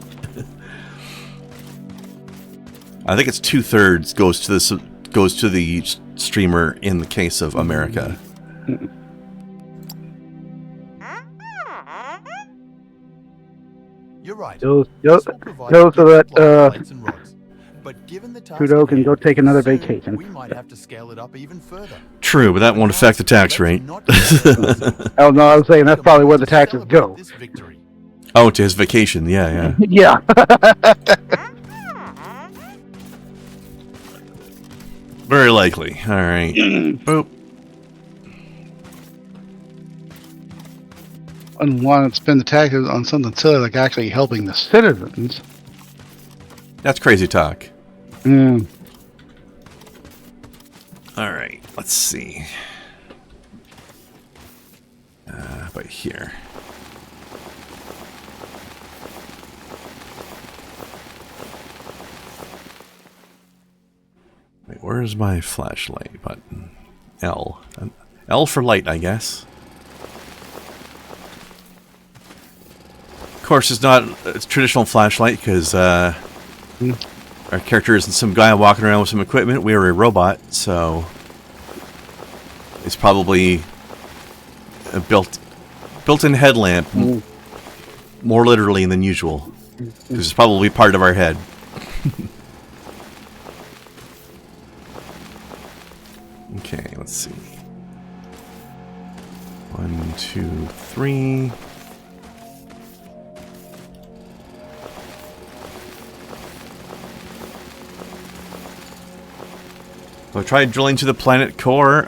I think it's 2/3 goes to the streamer in the case of America. You're right. Goes This so will provide that plates and rods. But given the task Trudeau can at go hand, take another soon vacation. We might have to scale it up even further. True, but that won't affect the tax rate. Oh no, I was saying that's probably where the taxes go. This victory. Oh, to his vacation, yeah. Yeah. Very likely. All right. Boop. Wouldn't want to spend the taxes on something silly like actually helping the citizens. That's crazy talk. Mm. All right. Let's see. About here. Wait, where's my flashlight button? L. L for light, I guess. Of course, it's not a traditional flashlight because our character isn't some guy walking around with some equipment. We are a robot, so it's probably a built-in headlamp, more literally than usual, because it's probably part of our head. Okay, let's see. 1, 2, 3. So I tried drilling to the planet core.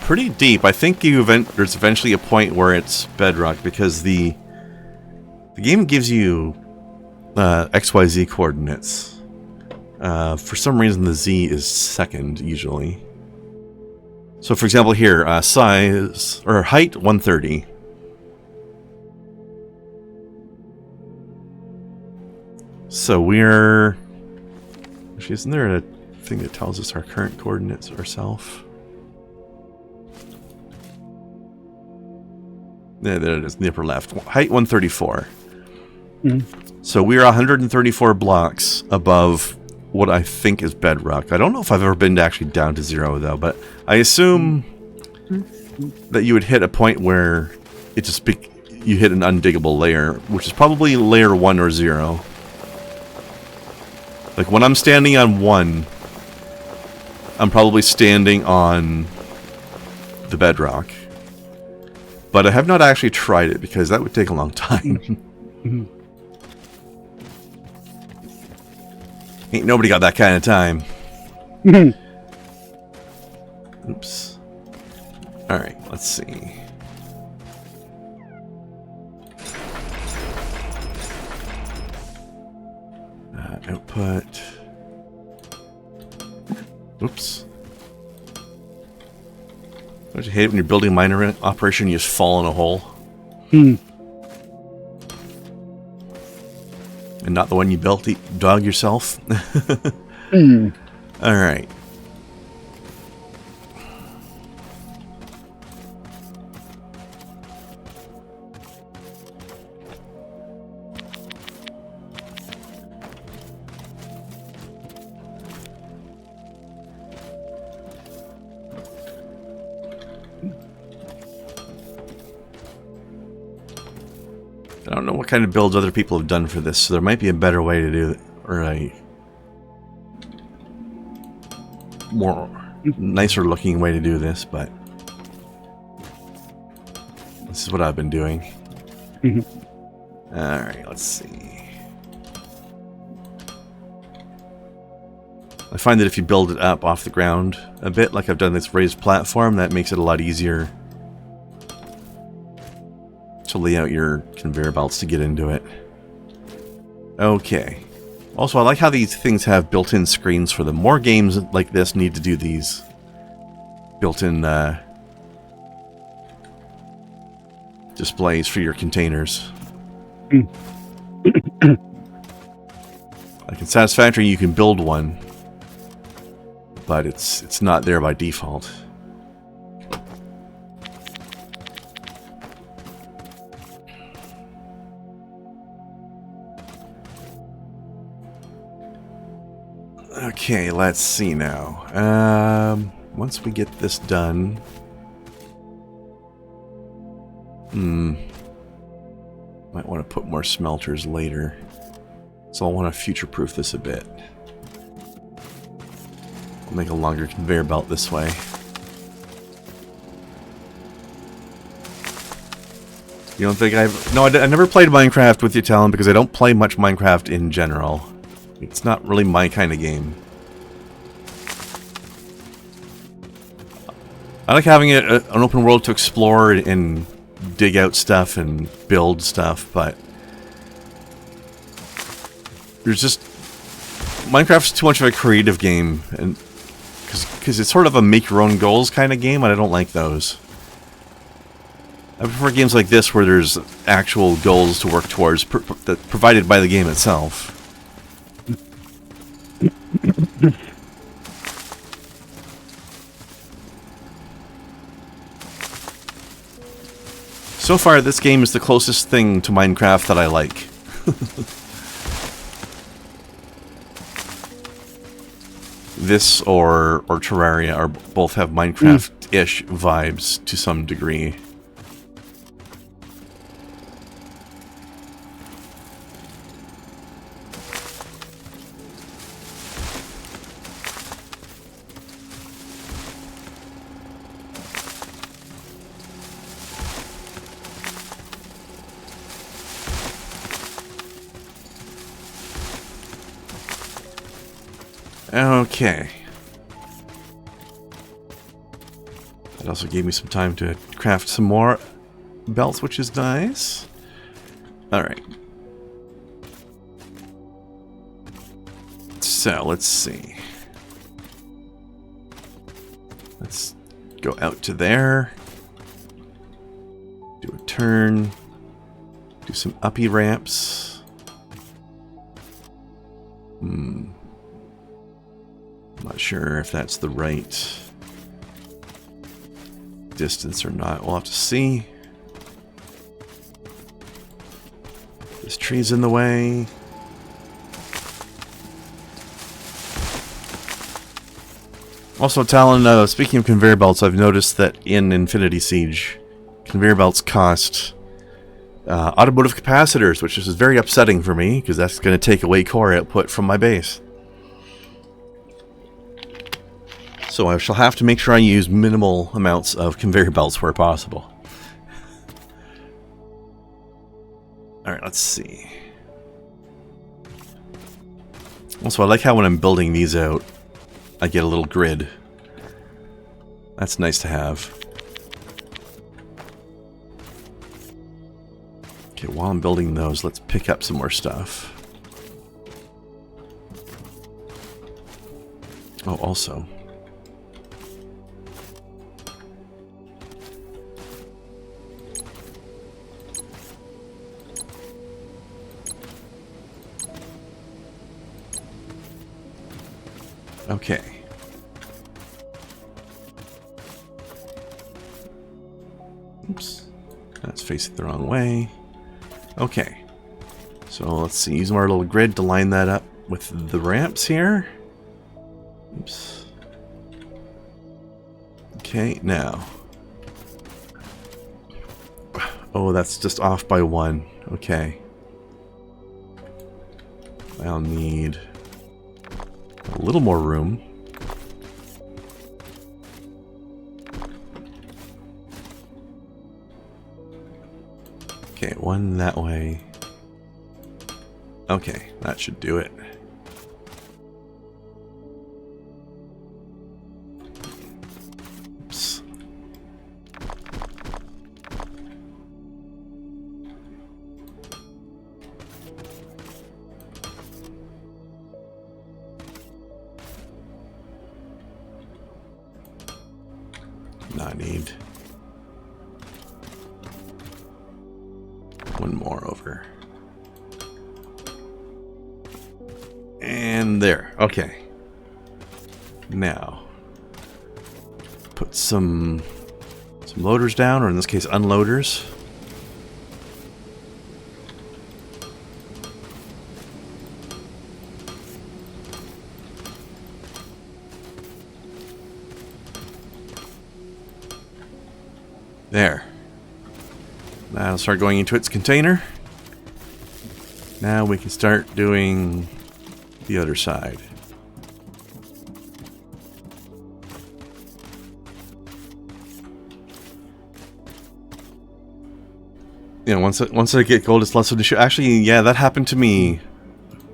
Pretty deep. I think there's eventually a point where it's bedrock because the game gives you XYZ coordinates. For some reason, the Z is second usually. So, for example, here, size or height 130. So we're actually, isn't there a thing that tells us our current coordinates ourselves? Yeah, there it is, in the upper left. Height 134. So we're 134 blocks above what I think is bedrock. I don't know if I've ever been actually down to 0 though, but I assume that you would hit a point where it just you hit an undiggable layer, which is probably layer 1 or 0. Like when I'm standing on 1, I'm probably standing on the bedrock. But I have not actually tried it because that would take a long time. Ain't nobody got that kind of time. Oops. Alright, let's see. Output. Oops. Don't you hate it when you're building a miner operation and you just fall in a hole? And not the one you built, dog yourself? Alright. I don't know what kind of builds other people have done for this, so there might be a better way to do it, or a more nicer looking way to do this, but this is what I've been doing. Alright, let's see. I find that if you build it up off the ground a bit, like I've done this raised platform, that makes it a lot easier to lay out your conveyor belts to get into it. Okay. Also, I like how these things have built-in screens for them. More games like this need to do these built-in displays for your containers. Like in Satisfactory, you can build one, but it's not there by default. Okay, let's see now. Once we get this done... Might want to put more smelters later. So I'll want to future-proof this a bit. I'll make a longer conveyor belt this way. You don't think I've... No, I never played Minecraft with you, Talon, because I don't play much Minecraft in general. It's not really my kind of game. I like having an open world to explore and dig out stuff and build stuff, but there's just... Minecraft's too much of a creative game, and because it's sort of a make-your-own-goals kind of game, and I don't like those. I prefer games like this where there's actual goals to work towards, provided by the game itself. So far, this game is the closest thing to Minecraft that I like. This or Terraria both have Minecraft-ish vibes to some degree. Okay. That also gave me some time to craft some more belts, which is nice. Alright. So, let's see. Let's go out to there. Do a turn. Do some uppy ramps. Not sure if that's the right distance or not. We'll have to see. This tree's in the way. Also, Talon, speaking of conveyor belts, I've noticed that in Infinity Siege, conveyor belts cost automotive capacitors, which is very upsetting for me, because that's going to take away core output from my base. So I shall have to make sure I use minimal amounts of conveyor belts where possible. Alright, let's see. Also, I like how when I'm building these out, I get a little grid. That's nice to have. Okay, while I'm building those, let's pick up some more stuff. Oh, also... Okay. Oops. That's facing the wrong way. Okay. So let's see. Use our little grid to line that up with the ramps here. Oops. Okay, now. Oh, that's just off by one. Okay. I'll need a little more room. Okay, one that way. Okay, that should do it. Oops. Not need. One more over. And there. Okay. Now, put some loaders down, or in this case, unloaders. There. Now it'll start going into its container. Now we can start doing the other side. You know, once I get gold, it's less of an issue. Actually, yeah, that happened to me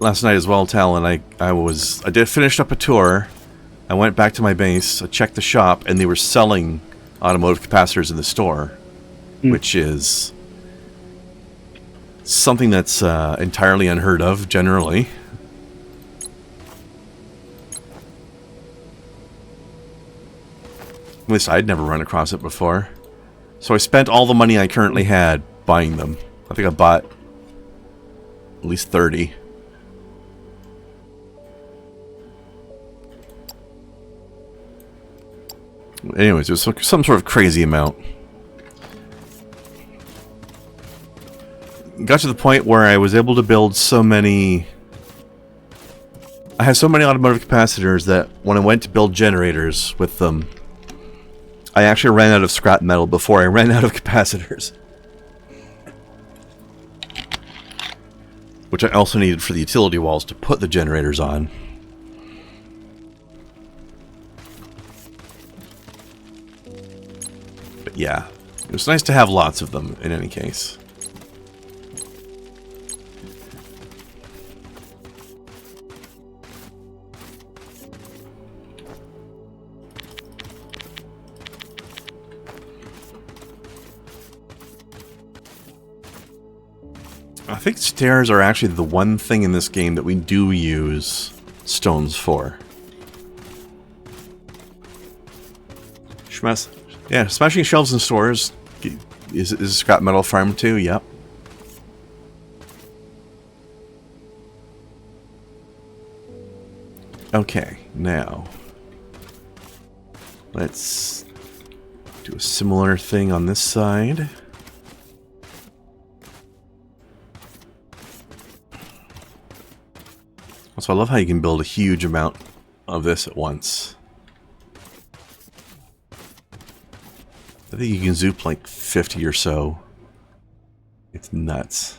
last night as well, Tal. And I did finish up a tour. I went back to my base. I checked the shop, and they were selling automotive capacitors in the store, which is something that's entirely unheard of generally. At least I'd never run across it before. So I spent all the money I currently had buying them. I think I bought at least 30. Anyways, it was some sort of crazy amount. Got to the point where I was able to build so many... I had so many automotive capacitors that when I went to build generators with them, I actually ran out of scrap metal before I ran out of capacitors. Which I also needed for the utility walls to put the generators on. But yeah, it was nice to have lots of them in any case. I think stairs are actually the one thing in this game that we do use stones for. Yeah, smashing shelves in stores is scrap metal farm too. Yep. Okay, now let's do a similar thing on this side. Also, I love how you can build a huge amount of this at once. I think you can zoop like 50 or so. It's nuts.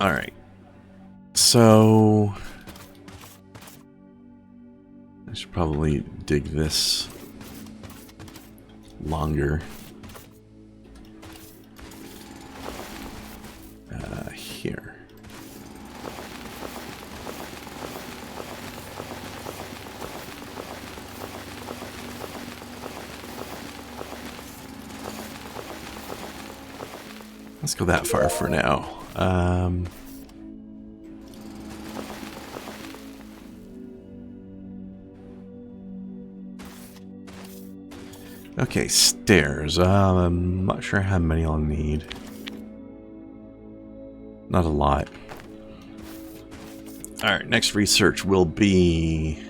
Alright. So... I should probably dig this longer. Here. Let's go that far for now. Okay, stairs. I'm not sure how many I'll need. Not a lot. Alright, next research will be...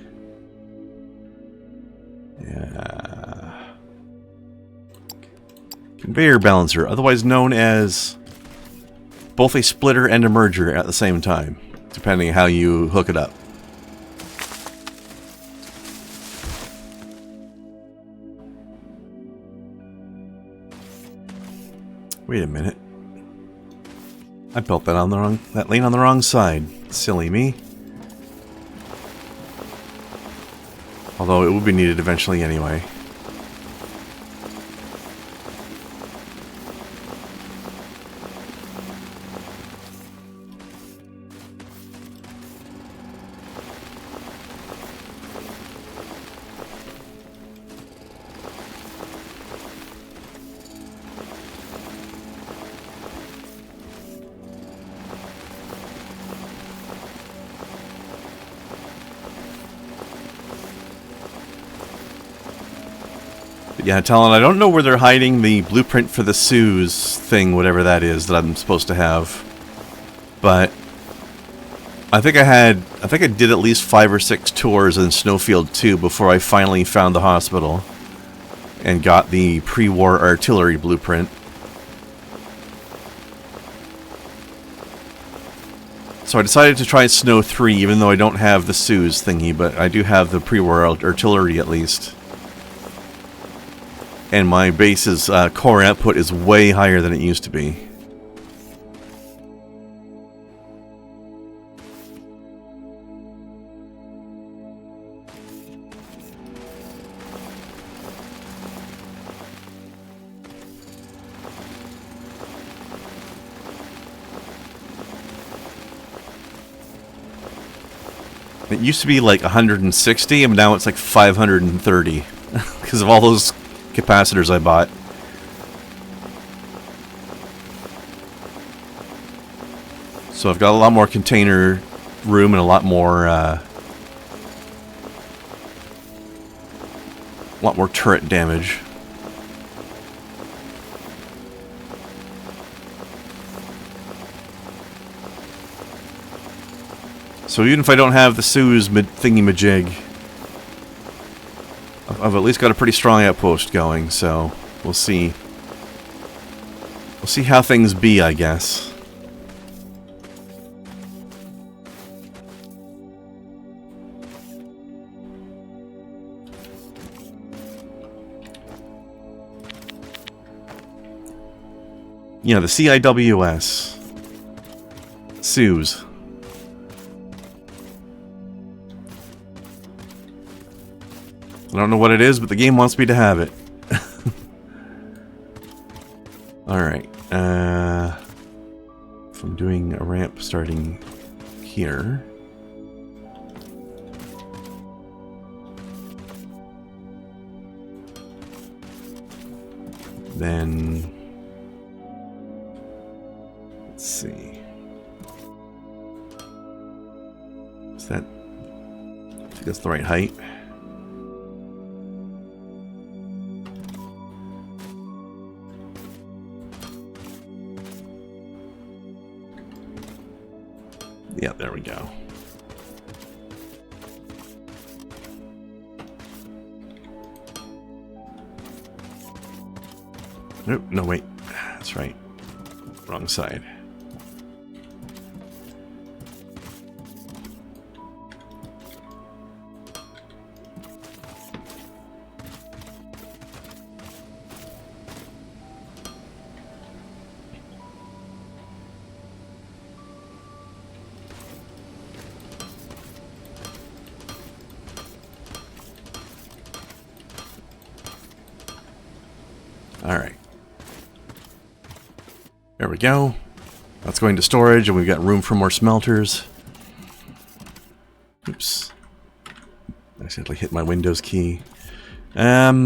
conveyor balancer, otherwise known as both a splitter and a merger at the same time, depending on how you hook it up. Wait a minute. I built that on the wrong, that lane on the wrong side. Silly me. Although it will be needed eventually anyway. Yeah, Talon, I don't know where they're hiding the blueprint for the Sue's thing, whatever that is, that I'm supposed to have. But I think I did at least 5 or 6 tours in Snowfield 2 before I finally found the hospital and got the pre-war artillery blueprint. So I decided to try Snow 3, even though I don't have the Sue's thingy, but I do have the pre-war artillery at least. And my base's core output is way higher than it used to be. It used to be like 160, and now it's like 530 because of all those capacitors I bought. So I've got a lot more container room and a lot more turret damage. So even if I don't have the Sue's thingy-majig, I've at least got a pretty strong outpost going, so we'll see. We'll see how things be, I guess. Yeah, the CIWS. Sue's. I don't know what it is, but the game wants me to have it. Alright. If I'm doing a ramp starting here. Then... let's see. Is that... I think that's the right height. Yeah, there we go. Nope, no wait. That's right. Wrong side. Alright. There we go. That's going to storage, and we've got room for more smelters. Oops. I accidentally hit my Windows key. Okay.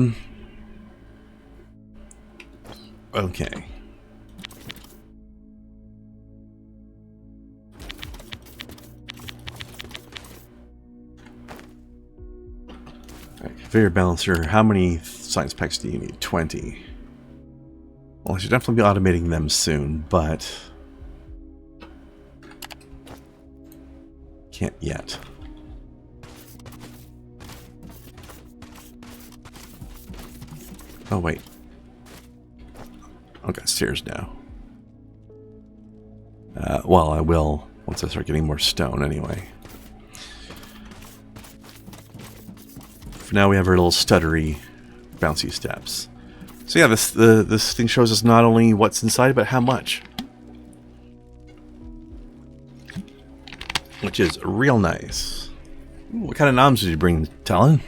Alright, conveyor balancer. How many science packs do you need? 20. Well, I should definitely be automating them soon, but can't yet. Oh, wait. I've got stairs now. Well, I will once I start getting more stone anyway. For now, we have our little stuttery, bouncy steps. So yeah, this thing shows us not only what's inside, but how much. Which is real nice. Ooh, what kind of noms did you bring, Talon?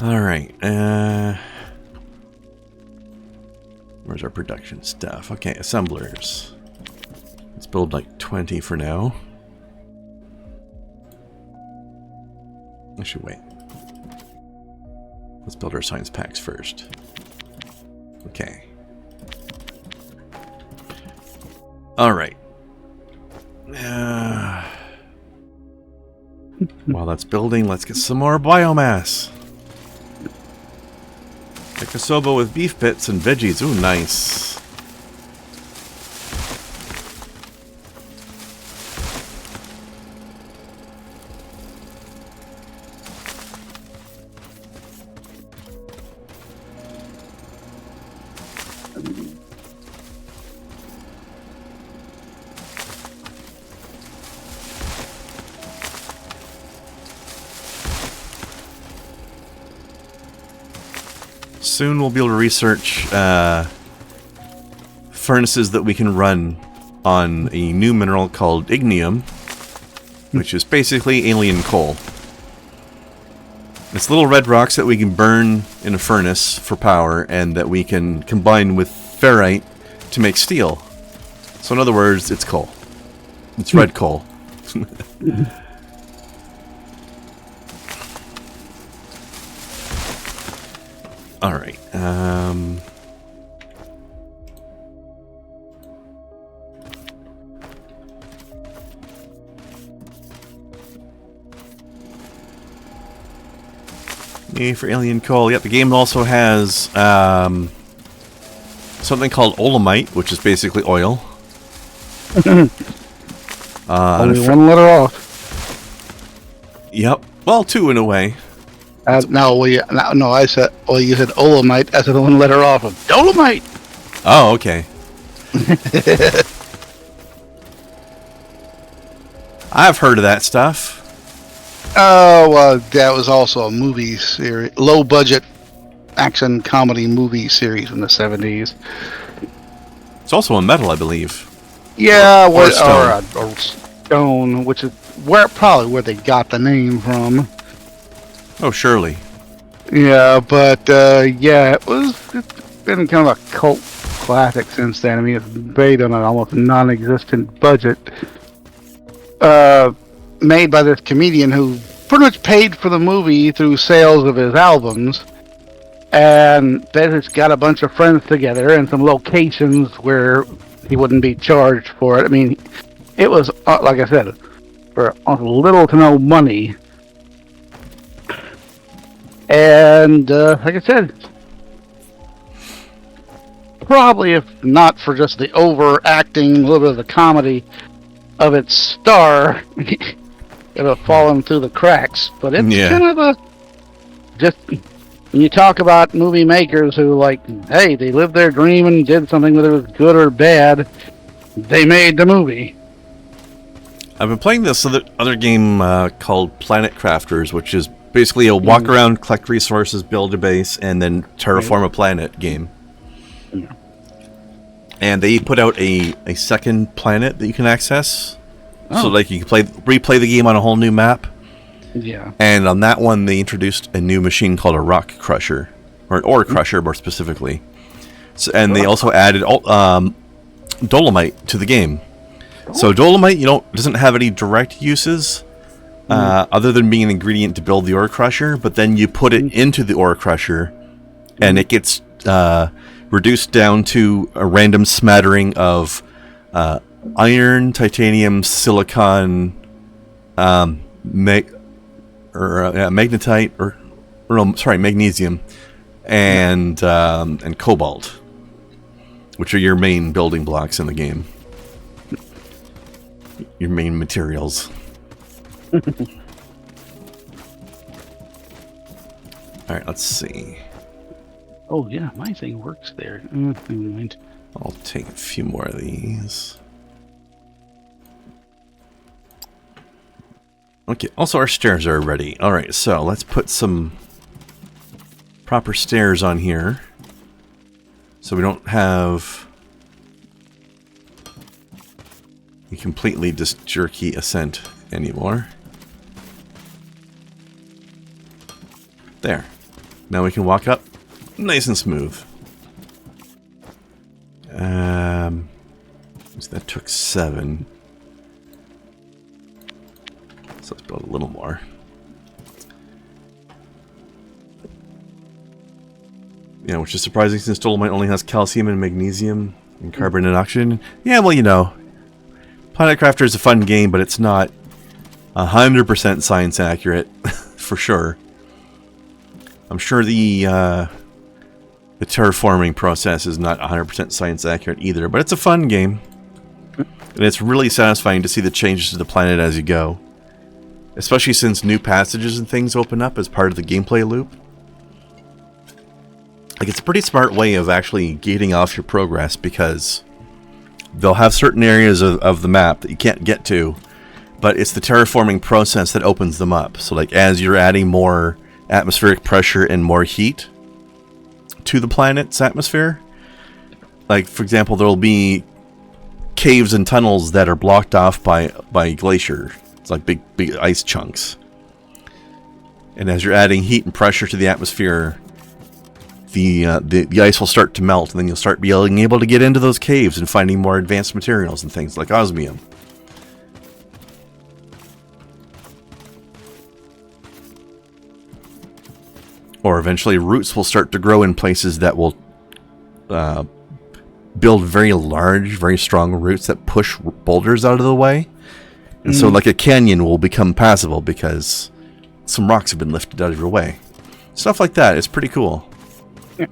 Alright, where's our production stuff? Okay, assemblers. Let's build like 20 for now. Actually, wait. Let's build our science packs first. Okay. Alright. While that's building, let's get some more biomass. A casoba with beef bits and veggies. Ooh, nice. Soon we'll be able to research furnaces that we can run on a new mineral called ignium, which is basically alien coal. It's little red rocks that we can burn in a furnace for power and that we can combine with ferrite to make steel. So in other words, it's coal. It's red coal. Alright, yay for alien coal. Yep, the game also has something called olamite, which is basically oil. Only one letter off. Yep, well, two in a way. No, I said, well, you said olamite. I said one letter off of dolomite. Oh, okay. I've heard of that stuff. Oh, well, that was also a movie series, low-budget action comedy movie series in the 70s. It's also a metal, I believe. Yeah, or stone. Or stone, which is probably where they got the name from. Oh, surely. Yeah, but yeah, it's been kind of a cult classic since then. I mean, it's made on an almost non-existent budget. Made by this comedian who pretty much paid for the movie through sales of his albums. And they just got a bunch of friends together in some locations where he wouldn't be charged for it. I mean, it was, like I said, for little to no money. And, like I said, probably if not for just the overacting, a little bit of the comedy of its star, it would have fallen through the cracks. But it's kind of a, just, when you talk about movie makers who, like, hey, they lived their dream and did something, whether it was good or bad, they made the movie. I've been playing this other game called Planet Crafters, which is basically a walk around, collect resources, build a base, and then terraform a planet game. Yeah. And they put out a second planet that you can access. So like you can replay the game on a whole new map. Yeah. And on that one they introduced a new machine called a rock crusher. Or an ore crusher more specifically. So, and they also added dolomite to the game. So dolomite doesn't have any direct uses. Other than being an ingredient to build the ore crusher, but then you put it into the ore crusher, and it gets reduced down to a random smattering of iron, titanium, silicon, magnesium, and cobalt, which are your main building blocks in the game. Your main materials. Alright, let's see. Oh, yeah, my thing works there. Never mind. I'll take a few more of these. Okay, also our stairs are ready. Alright, so let's put some proper stairs on here. So we don't have a completely just jerky ascent anymore. There. Now we can walk up nice and smooth. So that took 7. So let's build a little more. Yeah, which is surprising since dolomite only has calcium and magnesium and carbon and oxygen. Yeah, well, Planet Crafter is a fun game, but it's not 100% science accurate, for sure. I'm sure the terraforming process is not 100% science accurate either, but it's a fun game. And it's really satisfying to see the changes to the planet as you go. Especially since new passages and things open up as part of the gameplay loop. Like, it's a pretty smart way of actually gating off your progress, because they'll have certain areas of the map that you can't get to, but it's the terraforming process that opens them up. So, like, as you're adding more atmospheric pressure and more heat to the planet's atmosphere, like, for example, there'll be caves and tunnels that are blocked off by glacier. It's like big ice chunks. And as you're adding heat and pressure to the atmosphere, the ice will start to melt, and then you'll start being able to get into those caves and finding more advanced materials and things like osmium. Or eventually roots will start to grow in places that will build very large, very strong roots that push boulders out of the way. And so like a canyon will become passable because some rocks have been lifted out of your way. Stuff like that. It's pretty cool. Yeah.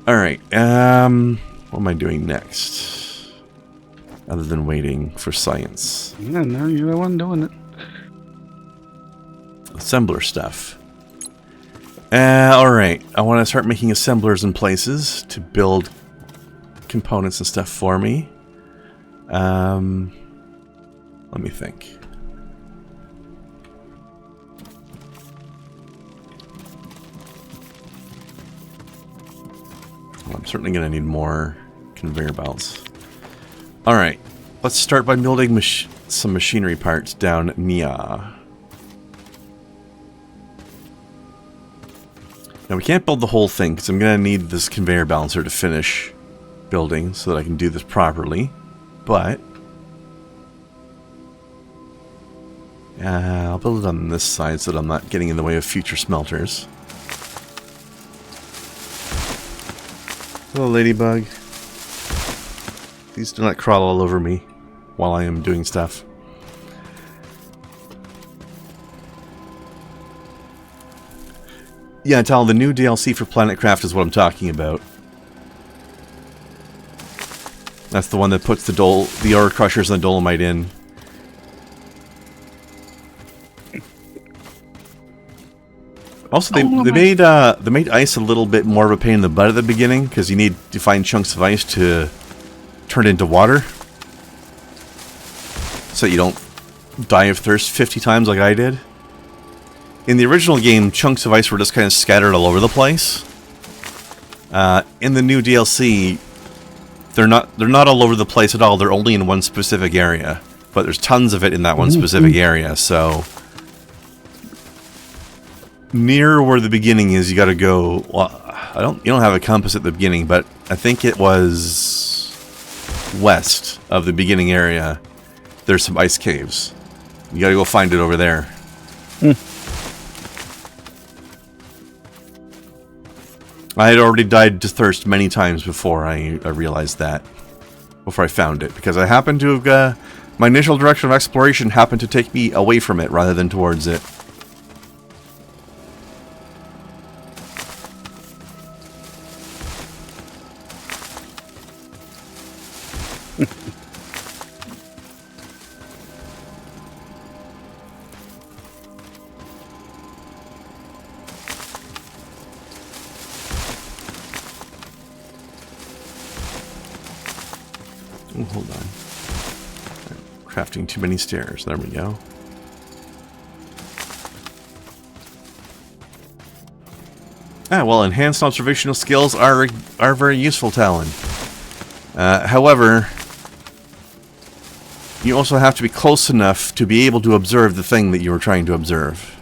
Alright, what am I doing next? Other than waiting for science. Yeah, no, you're the one doing it. Assembler stuff. Alright, I want to start making assemblers in places to build components and stuff for me. Let me think. Well, I'm certainly going to need more conveyor belts. Alright, let's start by building some machinery parts down Nia. Now we can't build the whole thing because I'm going to need this conveyor balancer to finish building so that I can do this properly. But I'll build it on this side so that I'm not getting in the way of future smelters. Hello, ladybug. Please do not crawl all over me while I am doing stuff. Yeah, Tal, the new DLC for PlanetCraft is what I'm talking about. That's the one that puts the ore crushers and the dolomite in. Also, they made ice a little bit more of a pain in the butt at the beginning because you need to find chunks of ice to turn into water, so you don't die of thirst 50 times like I did. In the original game, chunks of ice were just kind of scattered all over the place. In the new DLC, they're not all over the place at all. They're only in one specific area, but there's tons of it in that one specific area. So near where the beginning is, you got to go. Well, you don't have a compass at the beginning, but I think it was west of the beginning area. There's some ice caves. You got to go find it over there. I had already died to thirst many times before I realized that. Before I found it. Because I happened to have... my initial direction of exploration happened to take me away from it rather than towards it. Oh, hold on. Crafting too many stairs. There we go. Well, enhanced observational skills are very useful, Talon. However, you also have to be close enough to be able to observe the thing that you were trying to observe.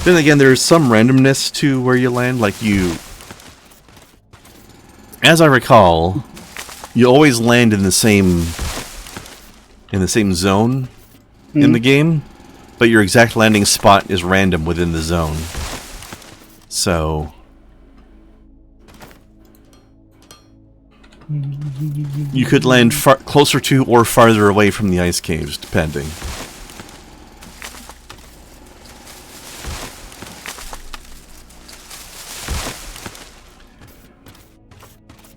Then again, there's some randomness to where you land, like you... As I recall, you always land in the same zone in the game, but your exact landing spot is random within the zone. So You could land closer to or farther away from the ice caves, depending.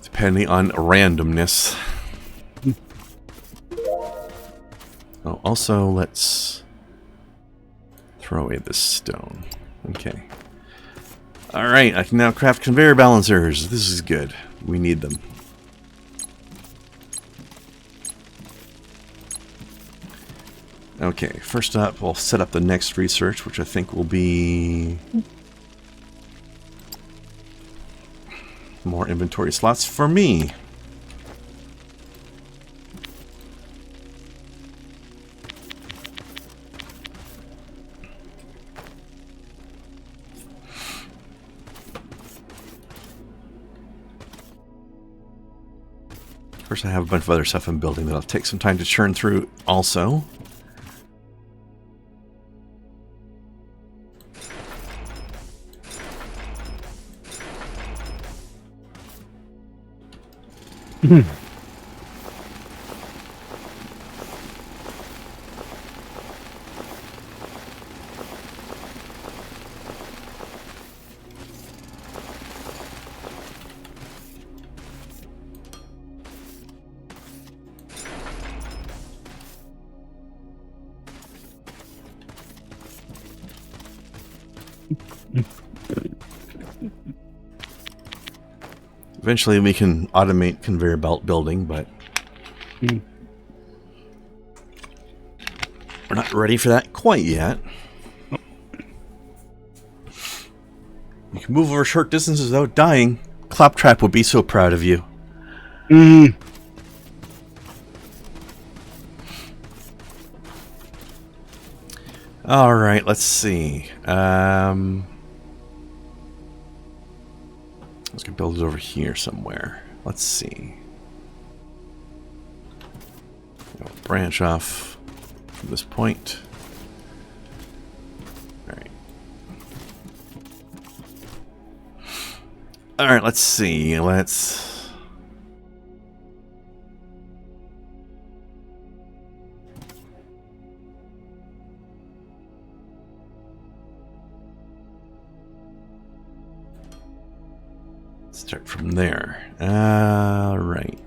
Depending on randomness. Oh, also, let's throw away this stone. Okay. Alright, I can now craft conveyor balancers. This is good. We need them. Okay, first up, we'll set up the next research, which I think will be more inventory slots for me. Of course, I have a bunch of other stuff I'm building that I'll take some time to churn through also. Eventually we can automate conveyor belt building, but we're not ready for that quite yet. You can move over short distances without dying. Claptrap would be so proud of you. Alright, let's see. Let's go build it over here somewhere. Let's see. We'll branch off from this point. Alright. Alright, let's see. Let's start from there. Right.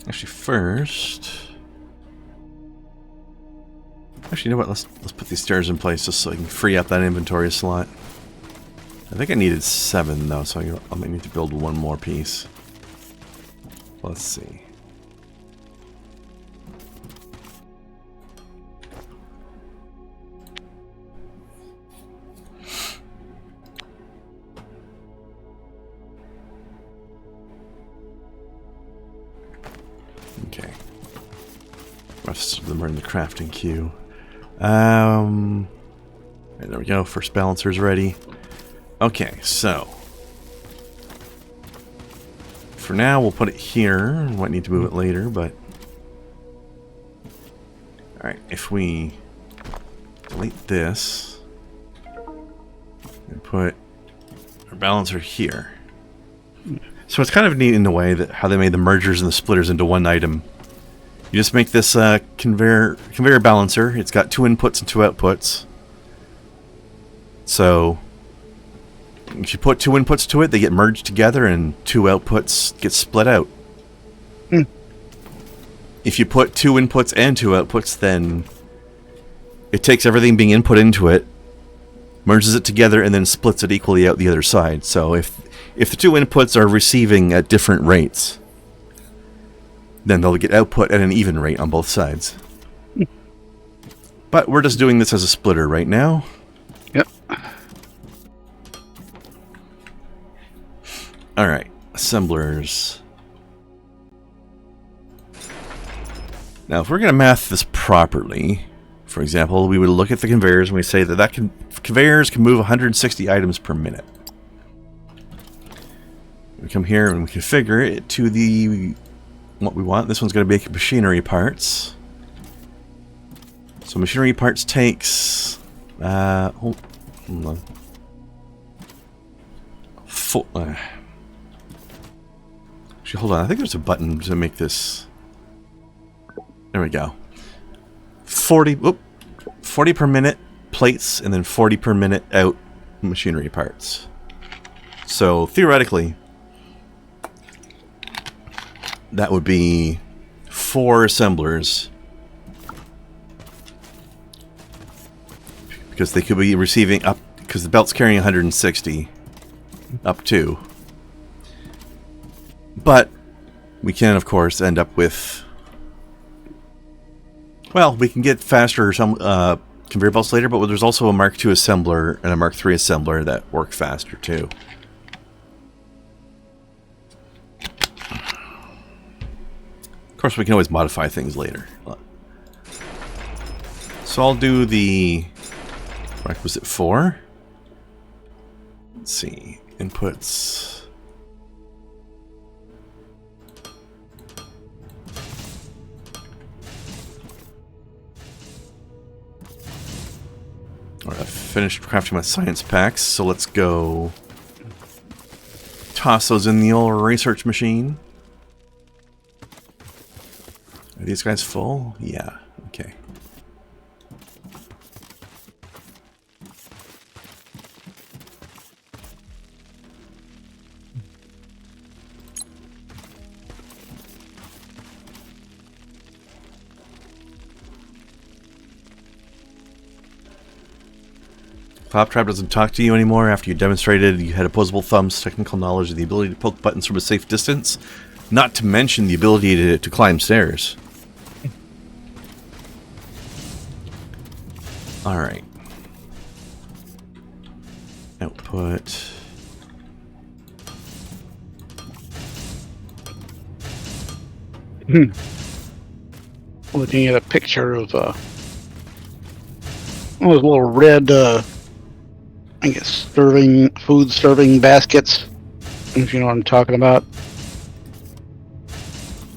Actually, first. Actually, you know what? Let's put these stairs in place just so I can free up that inventory slot. I think I needed 7 though, so I might need to build one more piece. Let's see. Okay. Rest of them are in the crafting queue. Right, there we go. First balancer's ready. Okay, so for now we'll put it here. Might need to move it later, but alright, if we delete this and put our balancer here. So it's kind of neat in a way that how they made the mergers and the splitters into one item. You just make this conveyor balancer. It's got 2 inputs and 2 outputs. So if you put 2 inputs to it, they get merged together, and 2 outputs get split out. If you put 2 inputs and 2 outputs, then it takes everything being input into it, merges it together, and then splits it equally out the other side. So if the 2 inputs are receiving at different rates, then they'll get output at an even rate on both sides. But we're just doing this as a splitter right now. Yep. Alright, assemblers. Now, if we're going to math this properly, for example, we would look at the conveyors and we say that conveyors can move 160 items per minute. We come here and we configure it to the what we want. This one's going to make machinery parts. So machinery parts takes Hold on. Actually, hold on. I think there's a button to make this. There we go. 40 per minute plates, and then 40 per minute out machinery parts. So theoretically, that would be 4 assemblers, because they could be receiving up, because the belt's carrying 160 up to. But we can, of course, end up with, well, we can get faster conveyor belts later, but there's also a Mark II assembler and a Mark III assembler that work faster too. Of course, we can always modify things later. So I'll do the requisite 4. Let's see. Inputs. Alright, I've finished crafting my science packs, so let's go toss those in the old research machine. Are these guys full? Yeah, okay. Claptrap doesn't talk to you anymore after you demonstrated you had opposable thumbs, technical knowledge, and the ability to poke buttons from a safe distance, not to mention the ability to climb stairs. Alright. Output. Looking at a picture of those little red, I guess, food serving baskets, if you know what I'm talking about.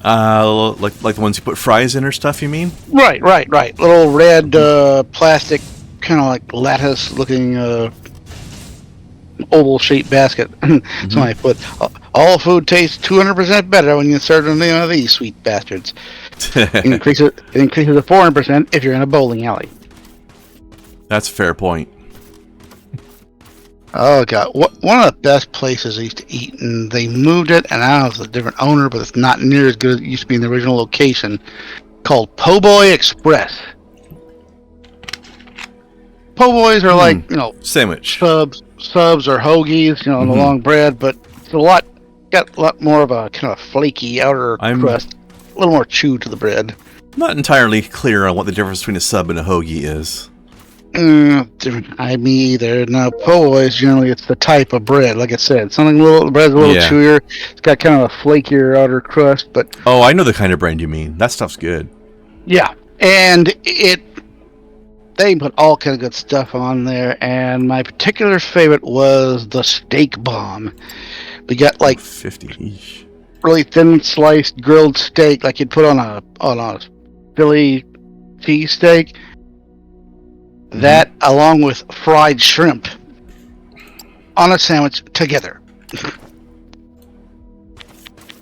Like the ones you put fries in or stuff, you mean? Right. Little red plastic, kind of like lattice-looking oval-shaped basket. So I put, all food tastes 200% better when you serve them in these sweet bastards. It increases to 400% if you're in a bowling alley. That's a fair point. Oh god, one of the best places I used to eat, and they moved it, and now it's a different owner, but it's not near as good as it used to be in the original location, called Po' Boy Express. Po' Boys are like, sandwich subs or hoagies, on the long bread, but it's got a lot more of a kind of flaky outer crust, a little more chew to the bread. Not entirely clear on what the difference between a sub and a hoagie is. I mean, either. Now, Po' Boys, generally, it's the type of bread. Like I said, the bread's a little chewier. It's got kind of a flakier outer crust, but... Oh, I know the kind of brand you mean. That stuff's good. Yeah, and they put all kind of good stuff on there, and my particular favorite was the steak bomb. We got, like... 50 each. Really thin sliced grilled steak, like you'd put on a Philly cheesesteak. That, along with fried shrimp on a sandwich together.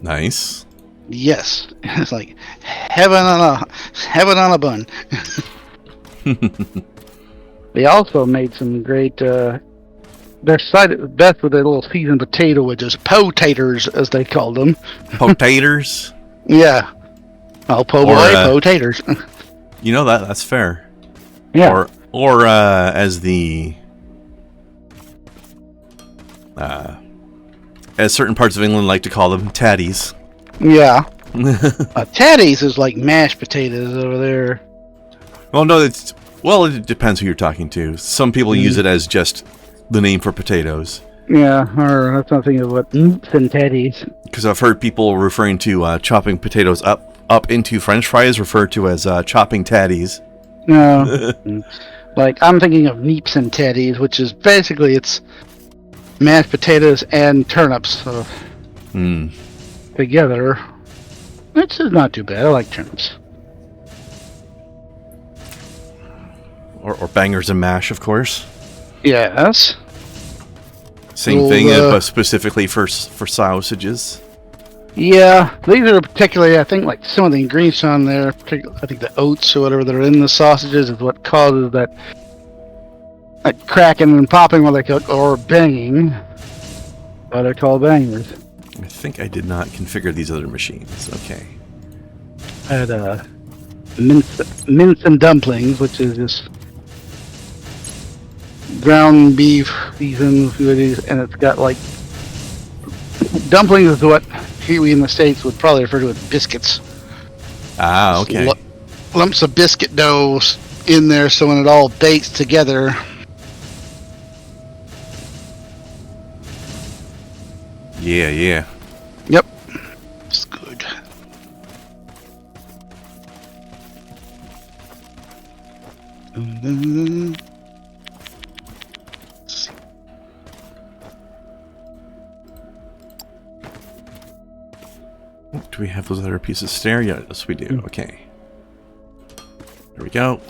Nice. Yes, it's like heaven on a bun. They also made some great. They're cited best with their little seasoned potato wedges, po-taters as they called them. Po-taters. Yeah. Oh, po' boy, po-taters. That's fair. Yeah. Or as certain parts of England like to call them, tatties. Yeah. Tatties is like mashed potatoes over there. Well, no, it depends who you're talking to. Some people use it as just the name for potatoes. Yeah, or that's something of what noops and tatties. Because I've heard people referring to chopping potatoes up into French fries referred to as chopping tatties. No. Like, I'm thinking of neeps and tatties, which is basically it's mashed potatoes and turnips together. Which is not too bad. I like turnips. Or bangers and mash, of course. Yes. Same thing, but specifically for sausages. Yeah, these are particularly, I think, like some of the ingredients on there, particularly, I think the oats or whatever that are in the sausages is what causes that cracking and popping, what they call, or banging. What they're called bangers. I think I did not configure these other machines. Okay. I had mince and dumplings, which is just ground beef seasoned food, and it's got like dumplings is what we in the States would probably refer to as biscuits. Ah, okay. Lumps of biscuit dough in there, so when it all bakes together. Yeah, yeah. Yep. It's good. Do we have those other pieces of stair? Yes, we do. Okay. There we go.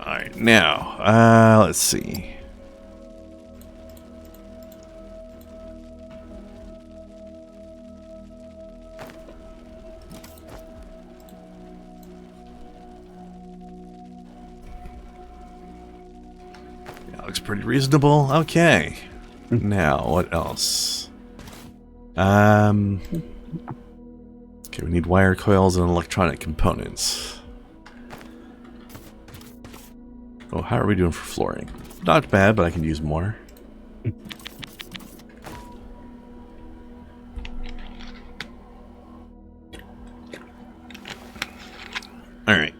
Alright, now, let's see. That looks pretty reasonable. Okay. Now, what else? Okay, we need wire coils and electronic components. Oh, how are we doing for flooring? Not bad, but I can use more. Alright.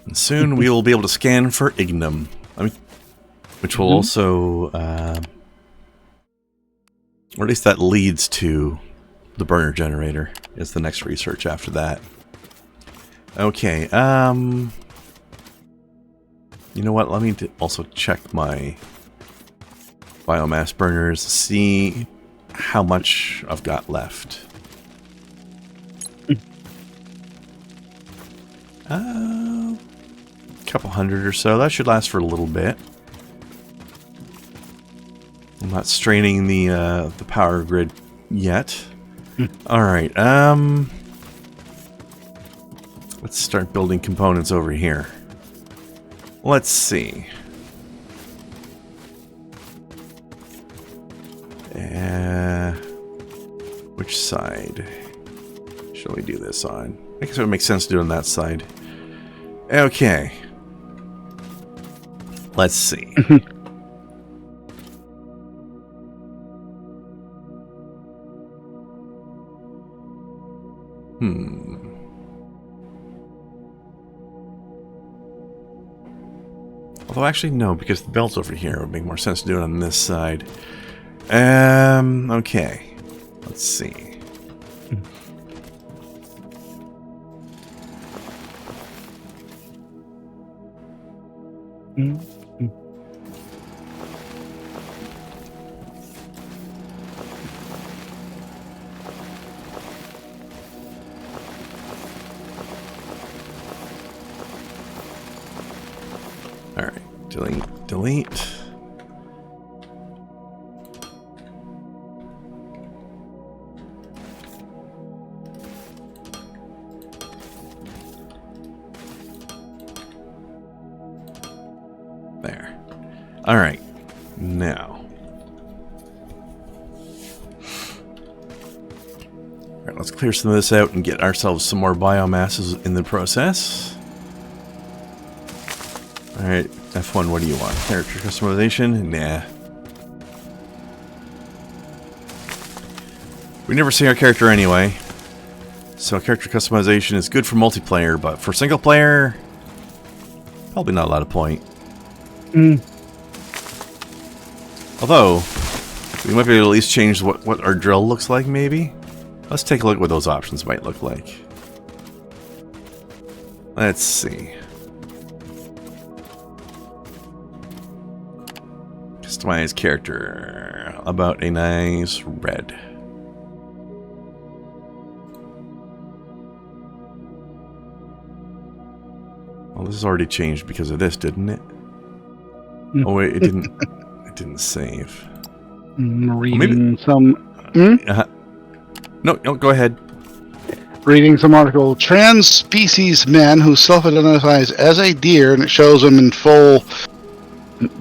And soon we will be able to scan for ignium. Which will also... or at least that leads to the burner generator is the next research after that. Okay, you know what, let me also check my biomass burners to see how much I've got left. A couple hundred or so, that should last for a little bit. I'm not straining the power grid yet. Alright, let's start building components over here. Let's see. Which side shall we do this on? I guess it would make sense to do it on that side. Okay. Let's see. Although actually no, because the belt's over here. It would make more sense to do it on this side. Okay. Let's see. Alright, delete. There. Alright, now. Alright, let's clear some of this out and get ourselves some more biomasses in the process. Alright, F1, what do you want? Character customization? Nah. We never see our character anyway. So character customization is good for multiplayer, but for single player, probably not a lot of point. Although, we might be able to at least change what our drill looks like, maybe? Let's take a look at what those options might look like. Let's see. Customize character. About a nice red. Well, this has already changed because of this, didn't it? Oh wait, it didn't. It didn't save. Reading some. No, go ahead. Reading some article. Trans-species man who self-identifies as a deer, and it shows him in full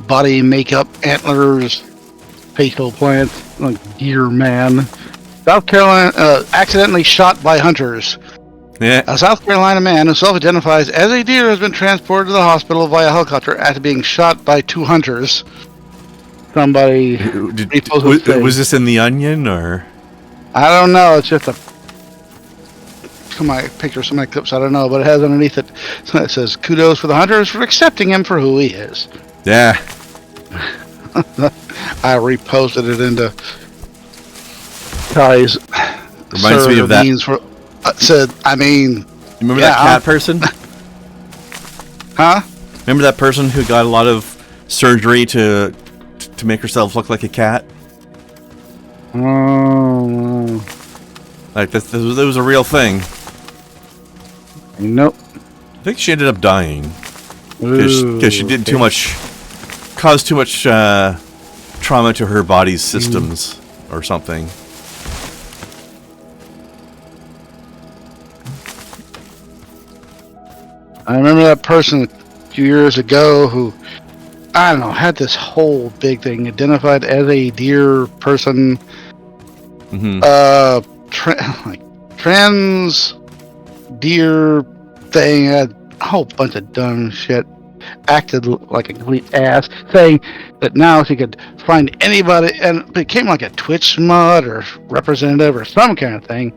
body makeup, antlers, Facial plants, like deer man. South Carolina, accidentally shot by hunters. Yeah. A South Carolina man who self-identifies as a deer has been transported to the hospital via helicopter after being shot by 2 hunters. Somebody was this in the Onion or? I don't know. It's just some of my clips. I don't know, but it has underneath it. So it says, "Kudos for the hunters for accepting him for who he is." Yeah. I reposted it into Ty's. Reminds me of that. Said, I mean, You remember that cat person? Huh? Remember that person who got a lot of surgery to make herself look like a cat? Oh. Like this was a real thing. Nope. I think she ended up dying because she did too much, caused too much trauma to her body's systems or something. I remember that person a few years ago who, I don't know, had this whole big thing identified as a deer person. Trans deer thing, had a whole bunch of dumb shit. Acted like a complete ass, saying that now she could find anybody, and became like a Twitch mod or representative or some kind of thing.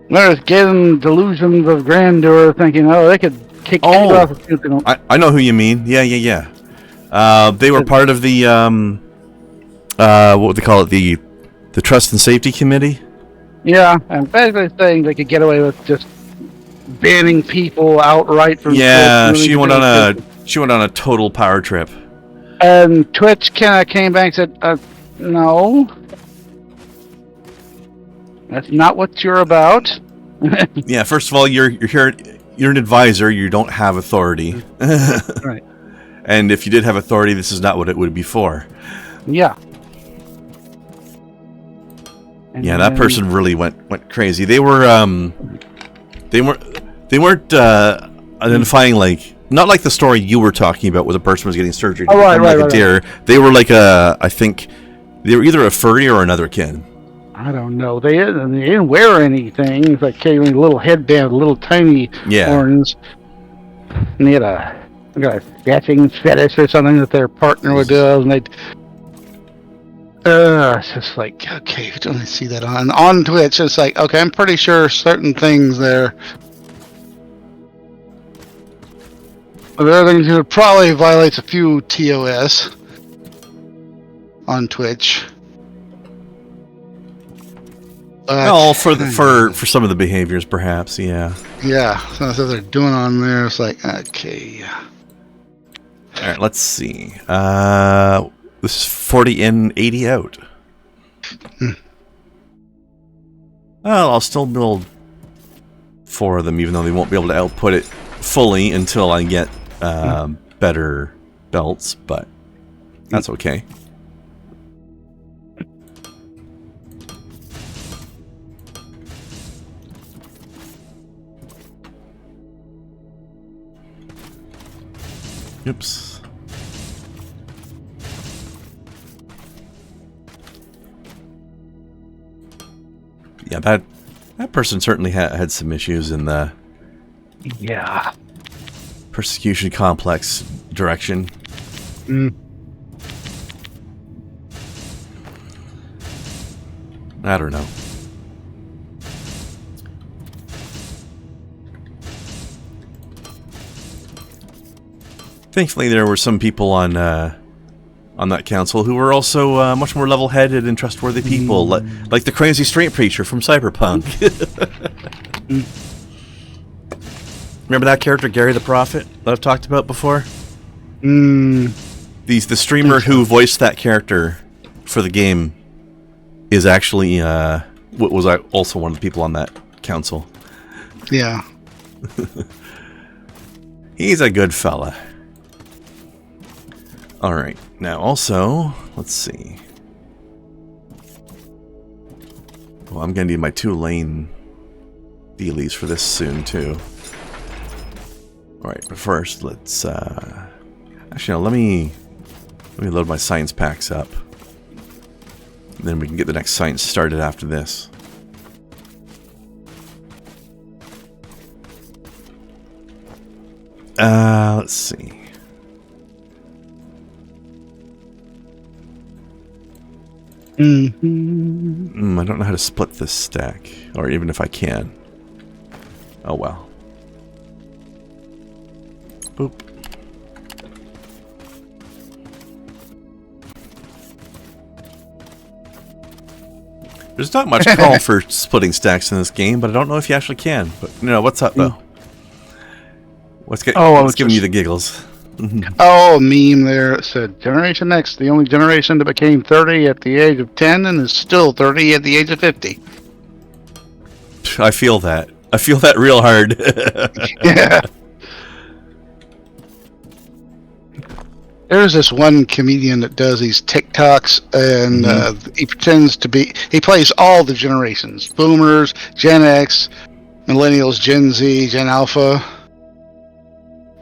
They're getting delusions of grandeur, thinking, oh, they could kick anybody off the field. I know who you mean. Yeah. They were part of the what would they call it? The Trust and Safety Committee. Yeah, and basically saying they could get away with just banning people outright from. Yeah, she went on a total power trip. And Twitch came back and said, "No, that's not what you're about." Yeah, first of all, you're here. You're an advisor. You don't have authority. Right. And if you did have authority, this is not what it would be for. Yeah. And yeah, that person really went crazy. They weren't identifying like, not like the story you were talking about where the person was getting surgery to become like a deer. Right. They were like I think they were either a furry or another kid. I don't know. They didn't wear anything. It's like carrying a little headband with little tiny horns. And they had a sketching fetish or something that their partner would do, and they'd. It's just like, okay, you don't see that on Twitch. It's like, okay, I'm pretty sure certain things there. Other things it probably violates a few TOS on Twitch. Well, for some of the behaviors, perhaps, yeah. Yeah, so that's what they're doing on there. It's like, okay. All right, let's see. This is 40 in, 80 out. Well, I'll still build 4 of them, even though they won't be able to output it fully until I get better belts, but that's okay. Oops. Yeah, that person certainly had some issues in the persecution complex direction. I don't know. Thankfully, there were some people on that council who were also much more level-headed and trustworthy people, like the crazy street preacher from Cyberpunk. Remember that character, Gary the Prophet, that I've talked about before? The streamer who voiced that character for the game is actually was also one of the people on that council. Yeah. He's a good fella. Alright, now also, let's see. Well, I'm gonna need my 2-lane dealies for this soon, too. Alright, but first, let's, actually, no, let me load my science packs up. And then we can get the next science started after this. Let's see. I don't know how to split this stack, or even if I can. Oh well. Boop. There's not much call for splitting stacks in this game, but I don't know if you actually can. But what's up though? What's giving you the giggles? Oh, a meme there that said Generation X, the only generation that became 30 at the age of 10 and is still 30 at the age of 50. I feel that. I feel that real hard. Yeah. There's this one comedian that does these TikToks, and he pretends to be... He plays all the generations. Boomers, Gen X, Millennials, Gen Z, Gen Alpha.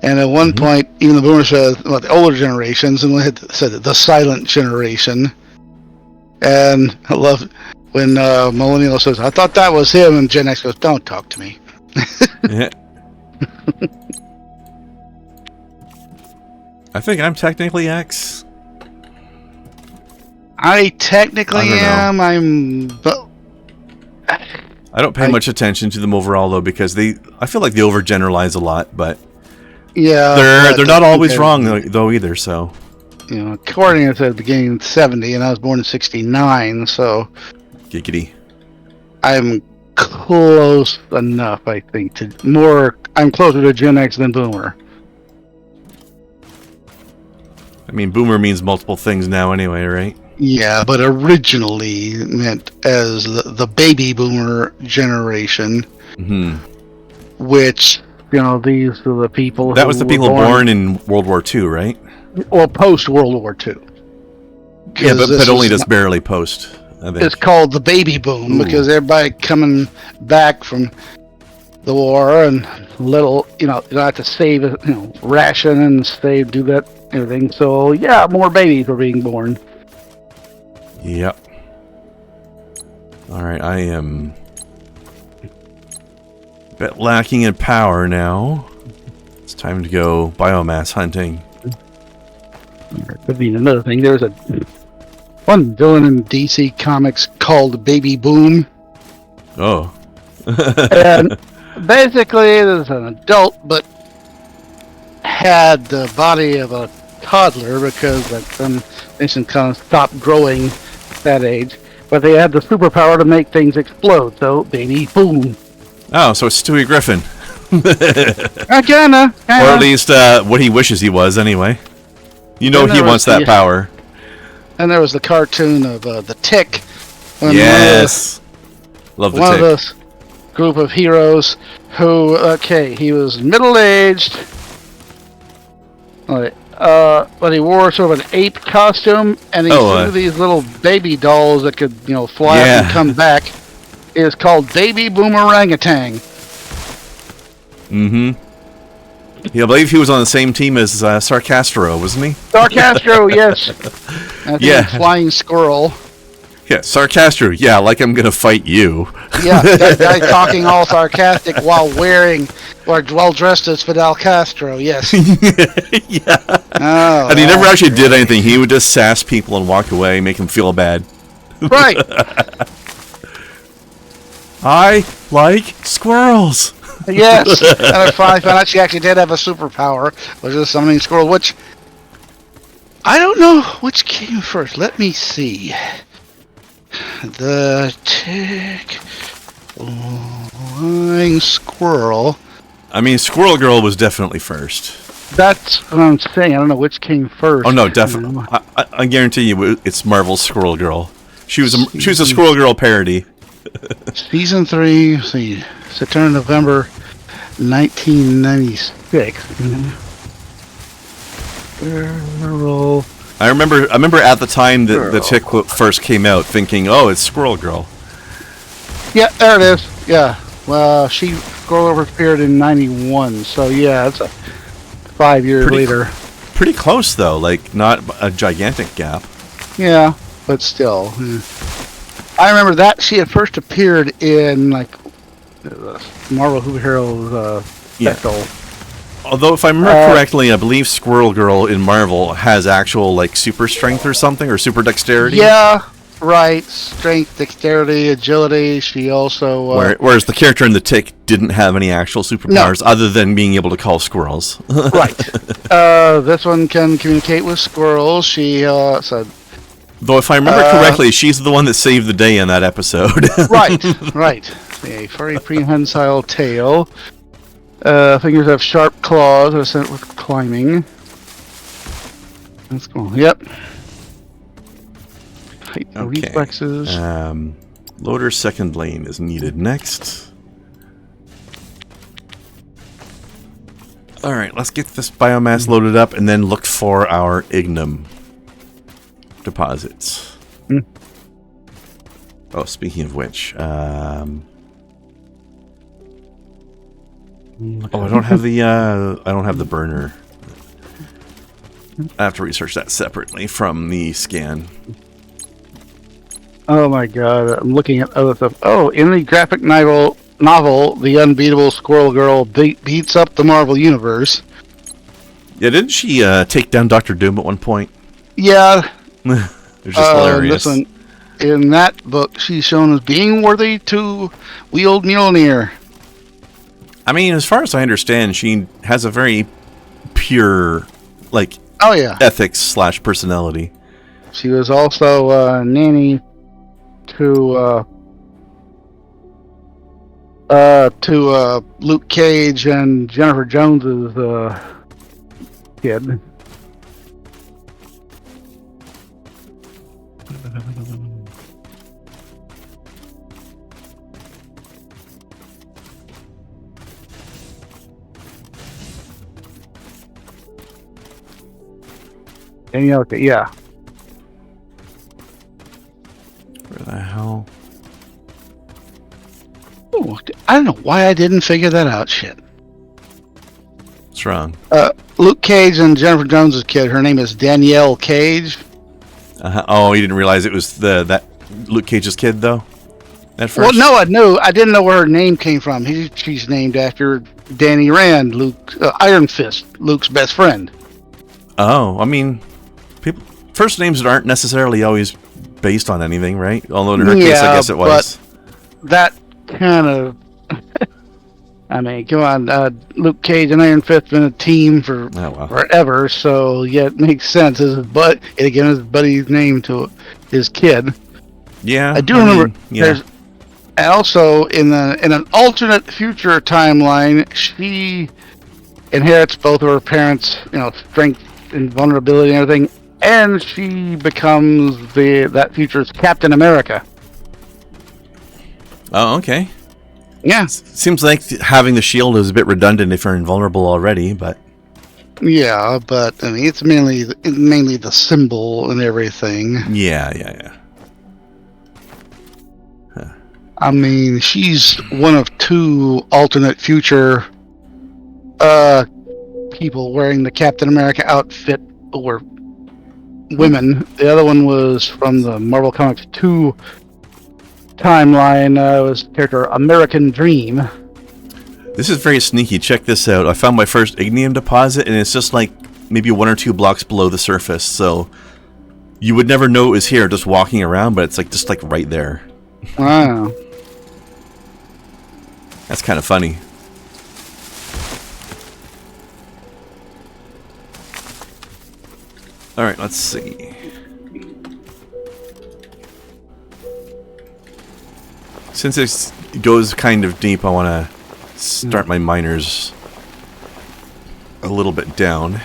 And at one point, even the boomers said, well, the older generations, and had said the silent generation. And I love when Millennial says, I thought that was him, and Gen X goes, don't talk to me. Yeah. I think I'm technically X. I technically am. But I don't pay much attention to them overall, though, because I feel like they overgeneralize a lot, but yeah, they're not always wrong, though, either, so. According to the beginning of 70, and I was born in 69, so. Giggity. I'm close enough, I think, I'm closer to Gen X than Boomer. I mean, Boomer means multiple things now anyway, right? Yeah, but originally meant as the baby Boomer generation, which, these are the people that was the people born in World War II, right? Well, post-World War II. Yeah, but only just barely post. It's called the baby boom because everybody coming back from the war and little, you don't have to save, ration and save, do that, everything. So, yeah, more babies were being born. Yep. Alright, I am a bit lacking in power now. It's time to go biomass hunting. There could be another thing. There's one villain in DC Comics called Baby Boom. Oh. And basically, there's an adult, but had the body of a toddler because some nation kind of stopped growing that age. But they had the superpower to make things explode, so Baby Boom. Oh, so it's Stewie Griffin. Kinda. Or at least what he wishes he was, anyway. He wants that power. And there was the cartoon of the Tick. Yes. Love the Tick. One of this group of heroes who, he was middle-aged. But he wore sort of an ape costume, and he threw these little baby dolls that could, fly up and come back. It is called Baby Boomerangatang. Yeah, I believe he was on the same team as Sarcastro, wasn't he? Sarcastro, yes. Flying squirrel. Yeah, Sarcastro. Yeah, like I'm gonna fight you. Yeah, that guy talking all sarcastic while dressed as Fidel Castro. Yes. Yeah. Oh, and he never actually did anything. He would just sass people and walk away, make them feel bad. Right. I like squirrels. Yes. And I finally found out she actually did have a superpower, which is summoning squirrel, which I don't know which came first. Let me see. The Tick Flying Squirrel. I mean, Squirrel Girl was definitely first. That's what I'm saying. I don't know which came first. Oh no, definitely. I guarantee you, it's Marvel's Squirrel Girl. She was a Squirrel Girl parody. Season 3. Let's see, September, November. 1996. Girl. I remember at the time that the chick first came out, thinking, "Oh, it's Squirrel Girl." Yeah, there it is. Yeah. Well, Squirrel Girl appeared in 91, so yeah, it's 5 years later. Pretty close though, like not a gigantic gap. Yeah, but still. I remember that she had first appeared in like Marvel Superheroes special. Although, if I remember correctly, I believe Squirrel Girl in Marvel has actual like super strength or something, or super dexterity. Yeah, right. Strength, dexterity, agility. She also. Whereas the character in the Tick didn't have any actual superpowers other than being able to call squirrels. Right. This one can communicate with squirrels. She said. Though, if I remember correctly, she's the one that saved the day in that episode. Right. A furry prehensile tail. Fingers have sharp claws, are sent with climbing. That's cool. Yep. Height and reflexes. Loader second lane is needed next. Alright, let's get this biomass loaded up and then look for our ignum deposits. Oh, speaking of which, I don't have the burner. I have to research that separately from the scan. Oh my god, I'm looking at other stuff. Oh, in the graphic novel, The Unbeatable Squirrel Girl beats up the Marvel Universe. Yeah, didn't she take down Dr. Doom at one point? Yeah. It's just hilarious. Listen, in that book, she's shown as being worthy to wield Mjolnir. I mean, as far as I understand, she has a very pure, like, ethics / personality. She was also nanny to Luke Cage and Jennifer Jones's kid. Danielle, yeah. Where the hell? Ooh, I don't know why I didn't figure that out. Shit. What's wrong? Luke Cage and Jennifer Jones's kid. Her name is Danielle Cage. Oh, you didn't realize it was that Luke Cage's kid, though? At first? Well, no, I knew. I didn't know where her name came from. She's named after Danny Rand, Iron Fist, Luke's best friend. Oh, I mean, first names that aren't necessarily always based on anything, right? Although in her case, I guess it was. But that kind of... I mean, come on. Luke Cage and Iron Fist been a team for forever, so yeah, it makes sense. His buddy's name to his kid. Yeah, I remember. There's also in an alternate future timeline, she inherits both of her parents', strength and vulnerability and everything, and she becomes that future's Captain America. Oh, okay. Yeah. Seems like having the shield is a bit redundant if you're invulnerable already, but... Yeah, but I mean, it's mainly the symbol and everything. Yeah. Huh. I mean, she's one of two alternate future people wearing the Captain America outfit, or women. The other one was from the Marvel Comics 2 timeline. Was character American Dream. This is very sneaky. Check this out. I found my first ignium deposit, and it's just like maybe 1 or 2 blocks below the surface, so you would never know it was here just walking around, but it's like just like right there. Wow. That's kind of funny. Alright, let's see. Since it goes kind of deep, I want to start my miners a little bit down.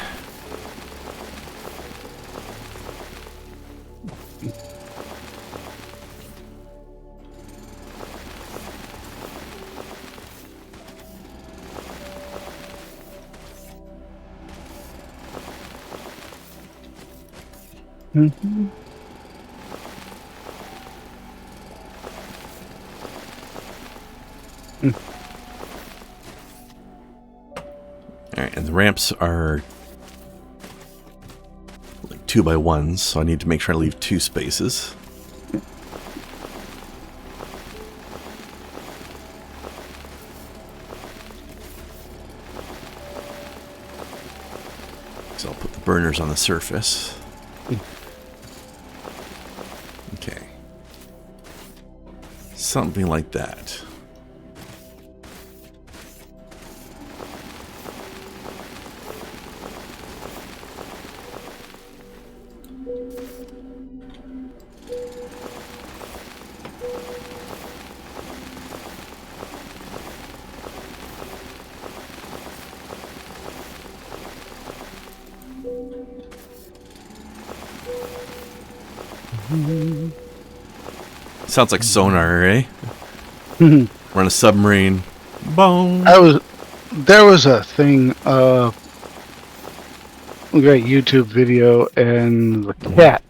Mhm. Alright, and the ramps are like 2x1s, so I need to make sure I leave 2 spaces. So I'll put the burners on the surface. Okay. Something like that. Sounds like sonar, eh? We're on a submarine. Boom. There was a thing, a great YouTube video, and the cat,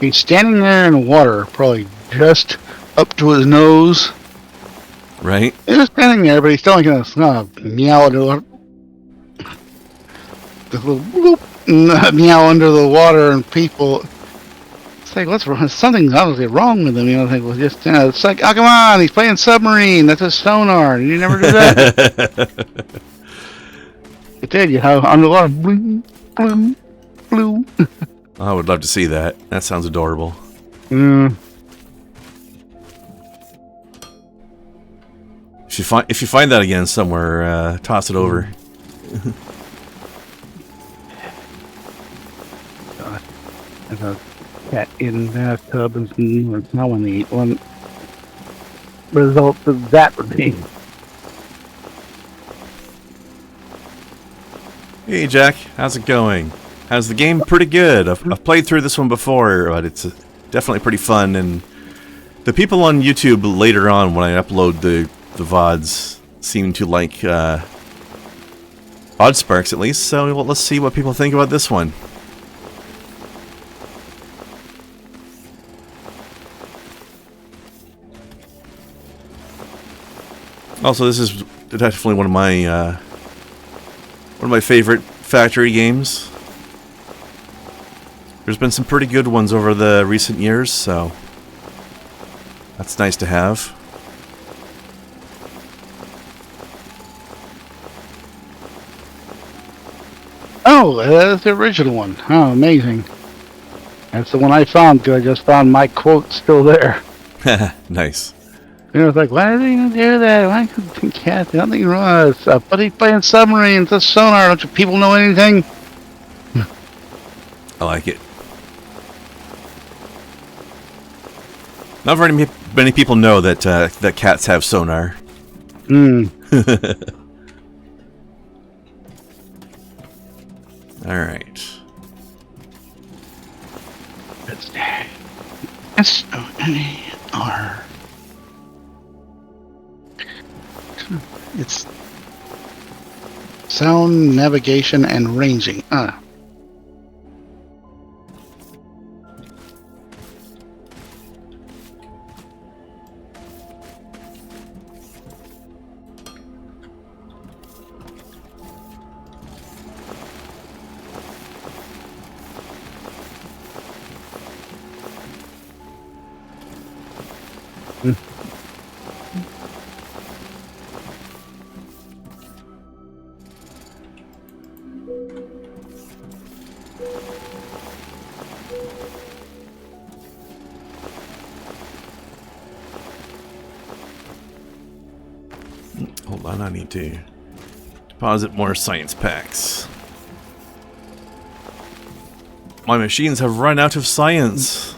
he's standing there in the water, probably just up to his nose. Right? He's just standing there, but he's still like gonna meow under the little bloop, meow under the water, and people. It's like, what's wrong? Something's obviously wrong with him. You know, I think was just, it's like, oh, come on, he's playing submarine. That's a sonar. You never do that. I tell you how underwater, bloom, bloom, bloom. I would love to see that. That sounds adorable. Mm. If you find that again somewhere, toss it over. There's a cat in the bathtub and smelling the one result of that would be. Hey Jack, how's it going? How's the game? Pretty good. I've played through this one before, but it's definitely pretty fun. And the people on YouTube later on, when I upload the VODs, seem to like Odd Sparks at least. So let's see what people think about this one. Also, this is definitely one of my favorite factory games. There's been some pretty good ones over the recent years, so that's nice to have. Oh, that's the original one. Oh, amazing. That's the one I found, because I just found my quote still there. Nice. You know, it's like, why did he do that? Why couldn't cat? Nothing wrong. But he's playing submarines. It's sonar. Don't you people know anything? I like it. Not very many people know that that cats have sonar. Hmm. All right. It's SONAR. It's sound, navigation, and ranging. Hold on, I need to deposit more science packs. My machines have run out of science.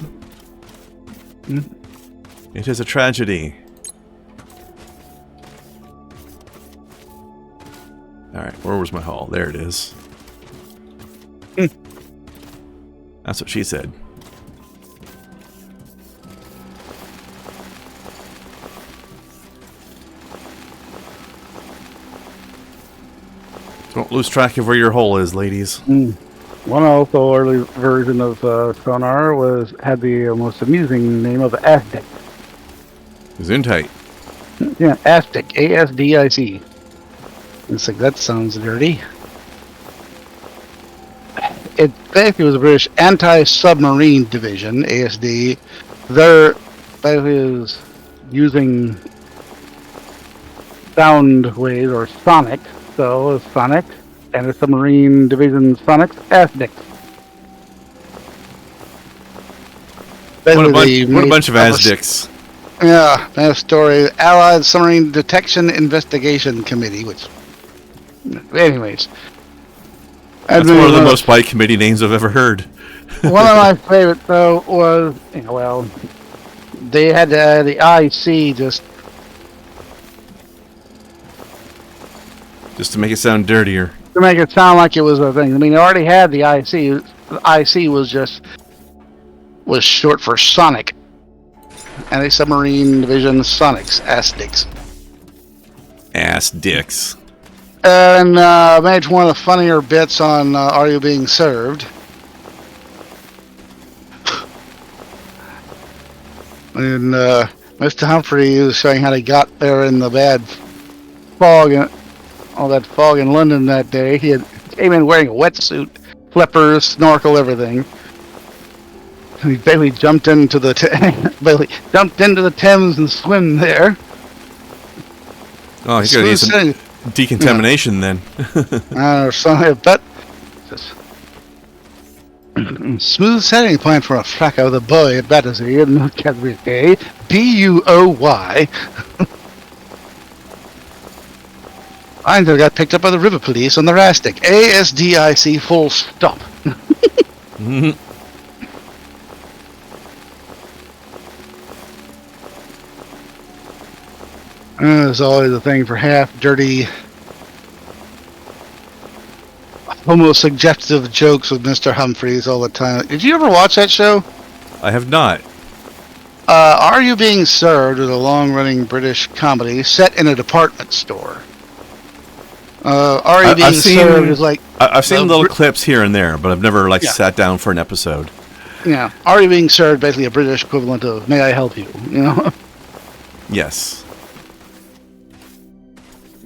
It is a tragedy. Alright, where was my haul? There it is. That's what she said. Don't lose track of where your hole is, ladies. One also early version of sonar had the most amusing name of Aztec. Gesundheit. Yeah, Aztec, ASDIC. It's like, that sounds dirty. It basically was a British anti-submarine division, ASD. Their basically is using sound waves or sonic, so sonic, and a submarine division sonics, Aztec. What a bunch of Aztecs. Yeah, that story. Allied Submarine Detection Investigation Committee, which, anyways. That's one of the most by committee names I've ever heard. One of my favorites, though, was, well, they had the IC just to make it sound dirtier. To make it sound like it was a thing. I mean, they already had the IC. The IC was short for Sonic. Anti-Submarine Division Sonics, Ass Dicks. And maybe one of the funnier bits on Are You Being Served? And Mr. Humphrey was showing how they got there in the bad fog, all that fog in London that day. He came in wearing a wetsuit, flippers, snorkel, everything. He basically jumped into the Thames and swim there. Oh, he's got to get some decontamination then. Or something, but smooth sailing point for a fracker with a boy at Battersea in Category A, BUOY. I got picked up by the river police on the Rastic, ASDIC full stop. There's always a thing for half-dirty, homo-suggestive jokes with Mr. Humphreys all the time. Did you ever watch that show? I have not. Are You Being Served is a long-running British comedy set in a department store. Are You Being Served is like... I've seen little clips here and there, but I've never sat down for an episode. Yeah. Are You Being Served, basically a British equivalent of May I Help You? You know? Yes.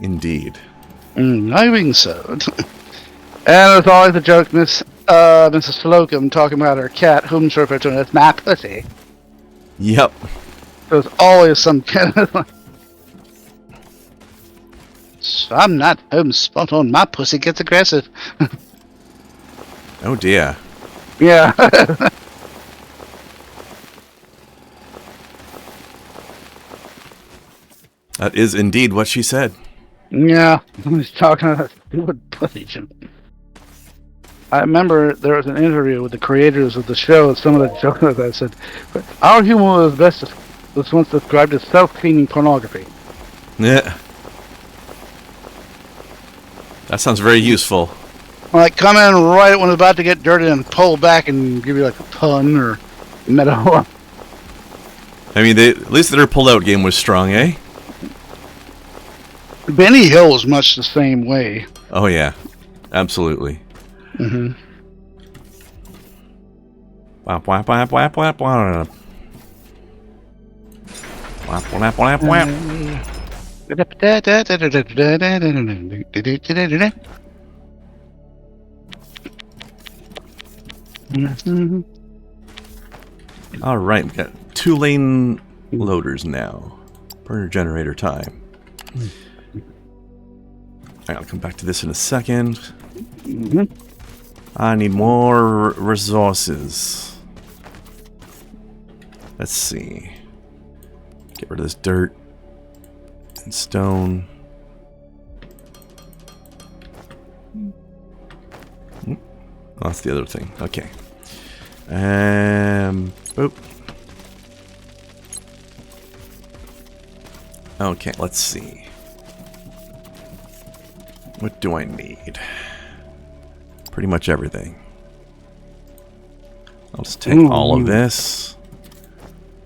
Indeed. Are You Being Served? And there's always a joke, Mrs. Slocum talking about her cat, whom she referred to as my pussy. Yep. There's always some kind of... So I'm not home spot on. My pussy gets aggressive. Oh dear. Yeah. That is indeed what she said. Yeah, I was talking about stupid pussy. I remember there was an interview with the creators of the show. Some of the jokes that I said, our humor is best was once described as self-cleaning pornography. Yeah. That sounds very useful. Like, come in right when it's about to get dirty and pull back and give you like a pun or metaphor. I mean, at least their pull-out game was strong, eh? Benny Hill was much the same way. Oh yeah, absolutely. Mm-hmm. Wap wap wap wap wap wap. Wap wap wap wap. All right, we got 2-lane loaders now. Burner generator time. I'll come back to this in a second. I need more resources. Let's see. Get rid of this dirt and stone. Oh, that's the other thing. Okay. Boop. Okay, let's see. What do I need? Pretty much everything. I'll just take all of this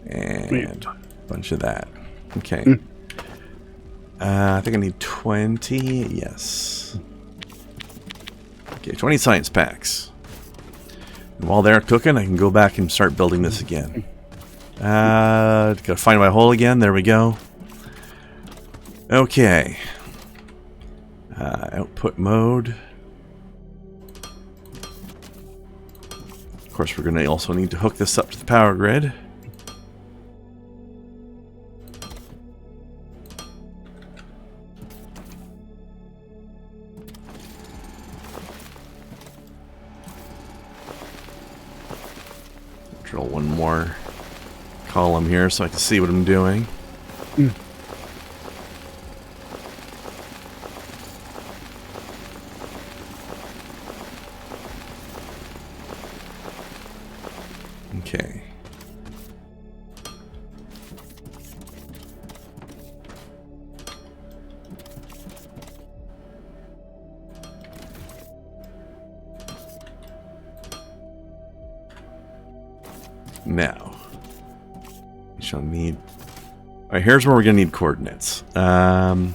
and a bunch of that. Okay. I think I need 20. Yes. Okay, 20 science packs. And while they're cooking, I can go back and start building this again. Gotta find my hole again. There we go. Okay. Output mode. Of course, we're going to also need to hook this up to the power grid. Drill one more column here so I can see what I'm doing. Okay. Now, we shall need... Alright, here's where we're going to need coordinates. Alright,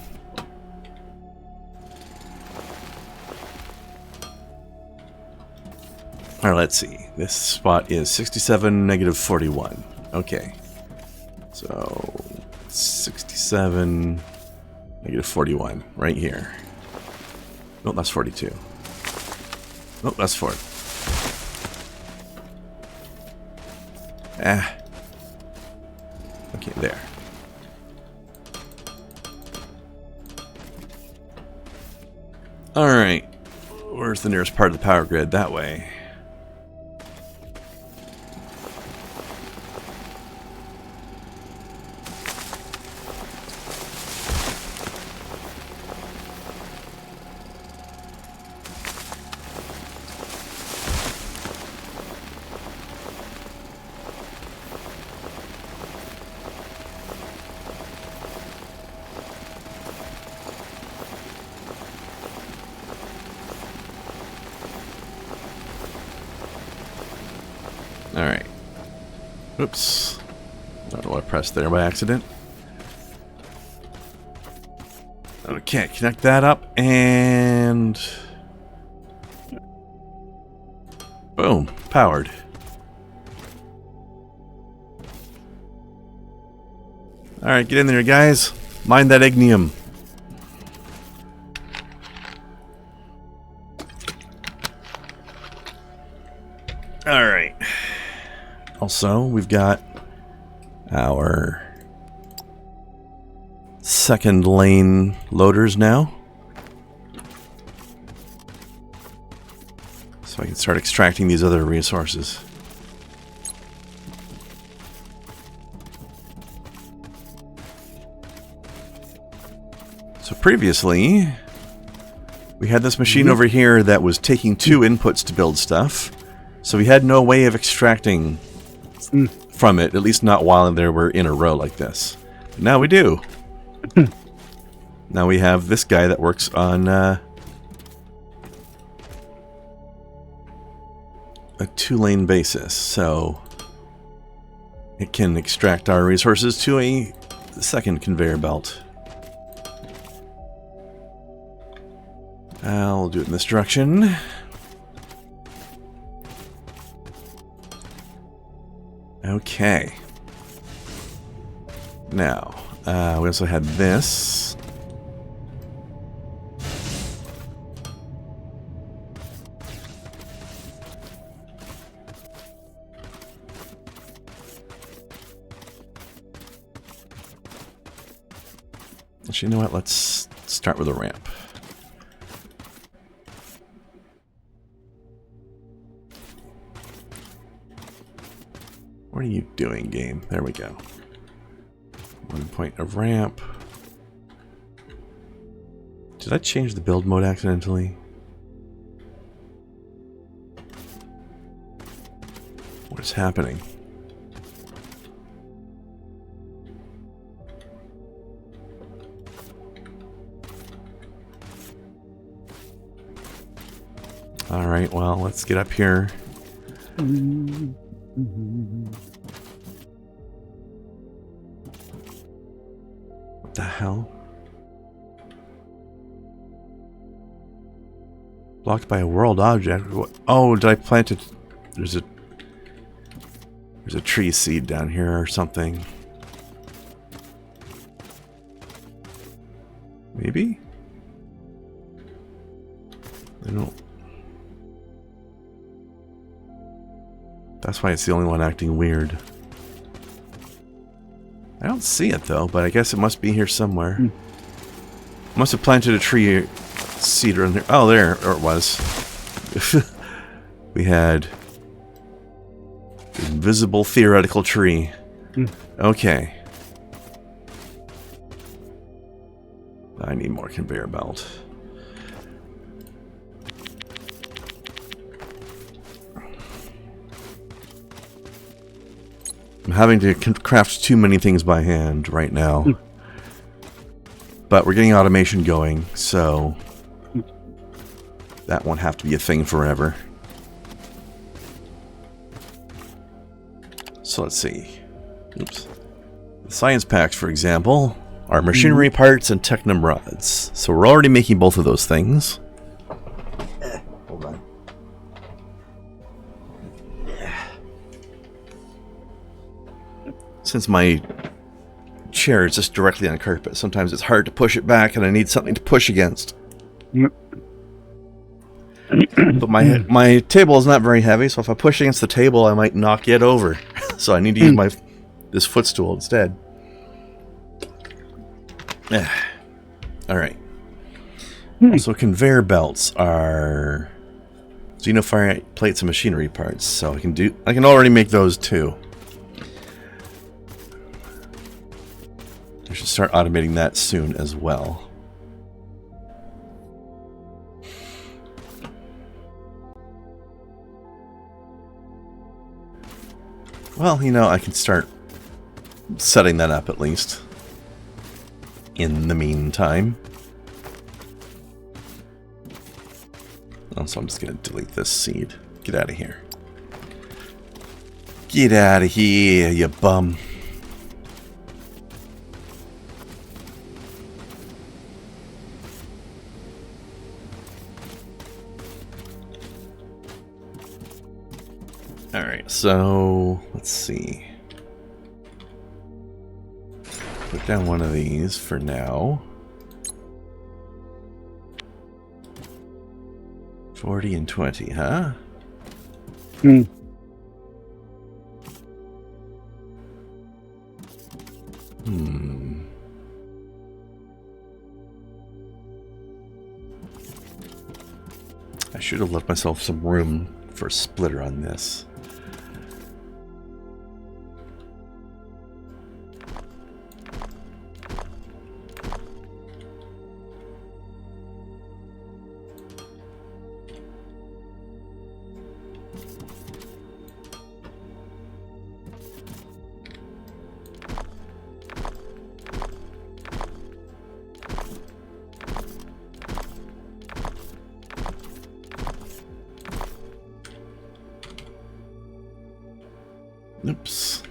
let's see. This spot is 67, negative 41. Okay. So, 67, negative 41, right here. Nope, that's 42. Nope, that's 40. Okay, there. Alright. Where's the nearest part of the power grid? That way. Alright. Oops. I don't know what I pressed there by accident. Okay, connect that up and... boom. Powered. Alright, get in there, guys. Mine that ignium. Alright. Also, we've got our second lane loaders now. So I can start extracting these other resources. So previously, we had this machine over here that was taking 2 inputs to build stuff. So we had no way of extracting from it, at least not while they were in a row like this. But now we do. Now we have this guy that works on a 2-lane basis, so it can extract our resources to a second conveyor belt. I'll do it in this direction. Okay. Now, we also had this. Actually, you know what? Let's start with a ramp. What are you doing, game? There we go. 1 point of ramp. Did I change the build mode accidentally? What is happening? Alright, well, let's get up here. What the hell? Blocked by a world object? What? Oh, did I plant it? There's a tree seed down here or something. Maybe? I don't... That's why it's the only one acting weird. I don't see it though, but I guess it must be here somewhere. Must have planted a tree seed around here. Oh, there it was. We had invisible theoretical tree. Okay. I need more conveyor belt. I'm having to craft too many things by hand right now. But we're getting automation going, so that won't have to be a thing forever. So let's see. Oops. The science packs, for example, are machinery parts and technum rods. So we're already making both of those things. Hold on. Since my chair is just directly on carpet, sometimes it's hard to push it back and I need something to push against. But my table is not very heavy, so if I push against the table I might knock it over. So I need to use this footstool instead. Alright. So conveyor belts are xenophire plates and machinery parts, so I can already make those too. I should start automating that soon as well. Well, you know, I can start setting that up at least. In the meantime. Also, I'm just going to delete this seed. Get out of here. Get out of here, you bum. Alright, so let's see. Put down one of these for now. 40 and 20, huh? I should have left myself some room for a splitter on this. Oops.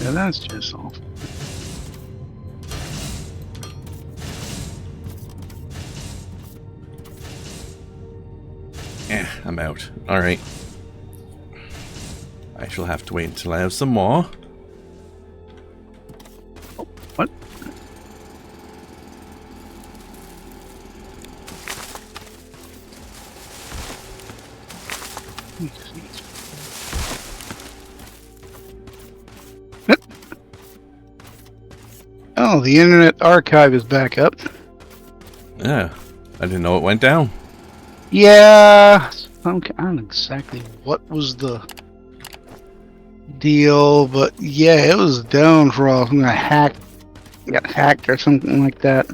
Yeah, that's just awful. I'm out. Alright. I shall have to wait until I have some more. What? Oh, the Internet Archive is back up. Yeah. I didn't know it went down. Yeah, I don't know exactly what was the deal, but yeah, it was down for all. Got hacked or something like that.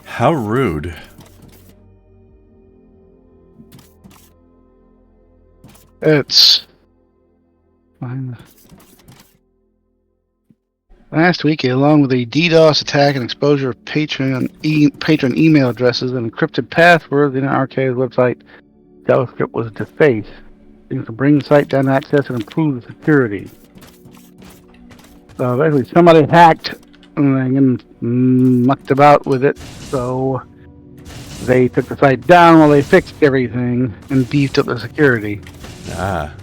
How rude. It's fine. Last week, along with a DDoS attack and exposure of patron email addresses and encrypted passwords in our archive website, JavaScript was defaced. things to bring site down access and improve the security. So basically, somebody hacked and mucked about with it. So they took the site down while they fixed everything and beefed up the security. Ah.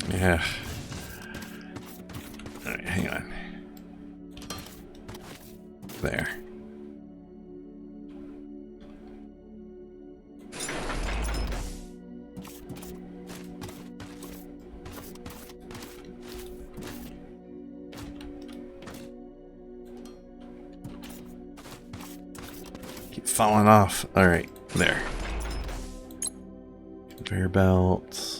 Yeah. All right, hang on. There. Keep falling off. All right, there. Conveyor belts.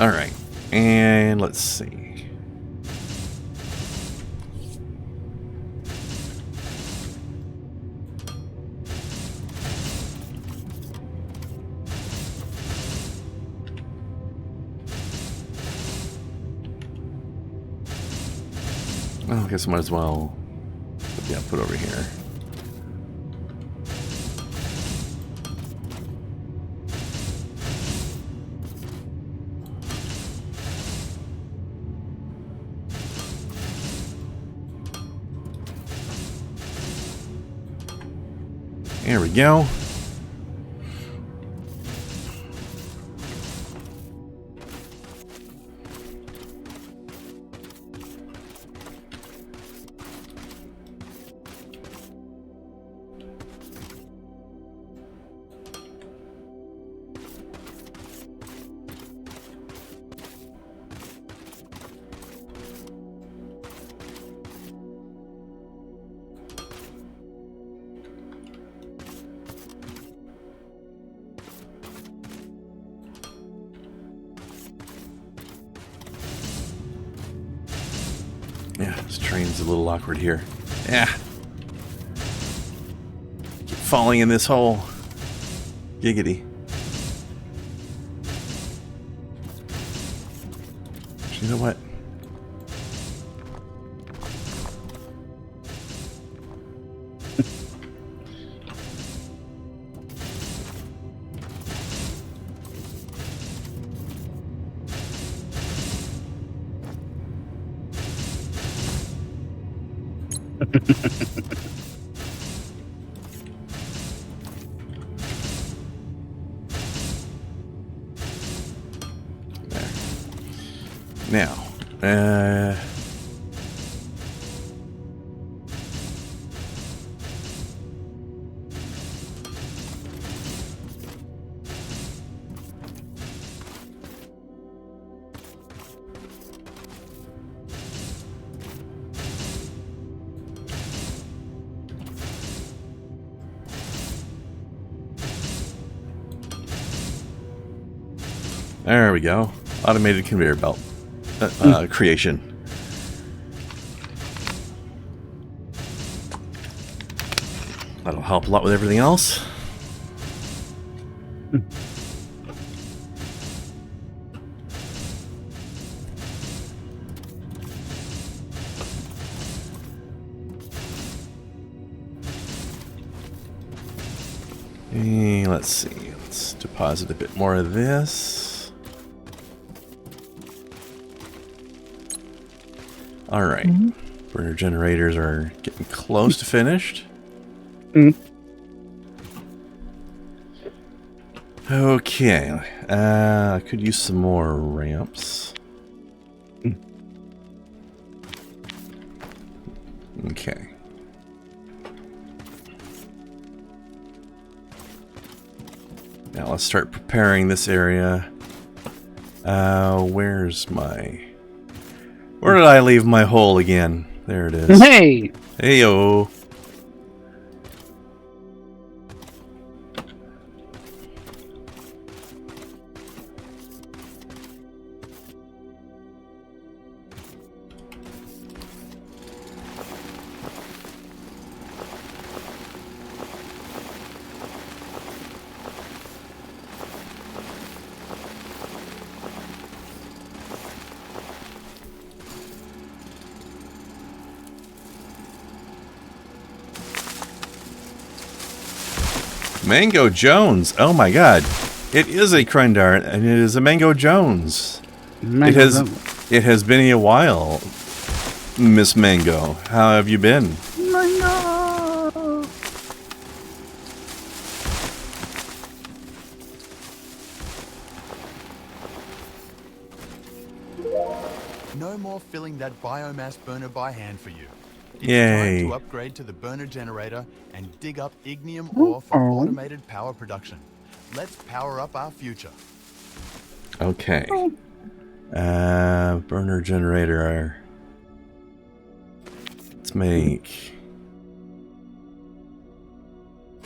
All right, and let's see. Well, I guess I might as well put the output over here. There we go. Yeah, this train's a little awkward here. Yeah. Keep falling in this hole. Giggity. You know what? There. Now, there we go. Automated conveyor belt creation. That'll help a lot with everything else. And let's see. Let's deposit a bit more of this. All right. Burner generators are getting close to finished. Okay. I could use some more ramps. Okay. Now let's start preparing this area. Where's my... Where did I leave my hole again? There it is. Hey! Heyo. Mango Jones. Oh my god. It is a Krendar and it is a Mango Jones. It has been a while, Miss Mango. How have you been? Mango! No more filling that biomass burner by hand for you. It's Yay. time to upgrade to the burner generator and dig up ignium ore for automated power production. Let's power up our future. Okay. Burner generator. Let's make...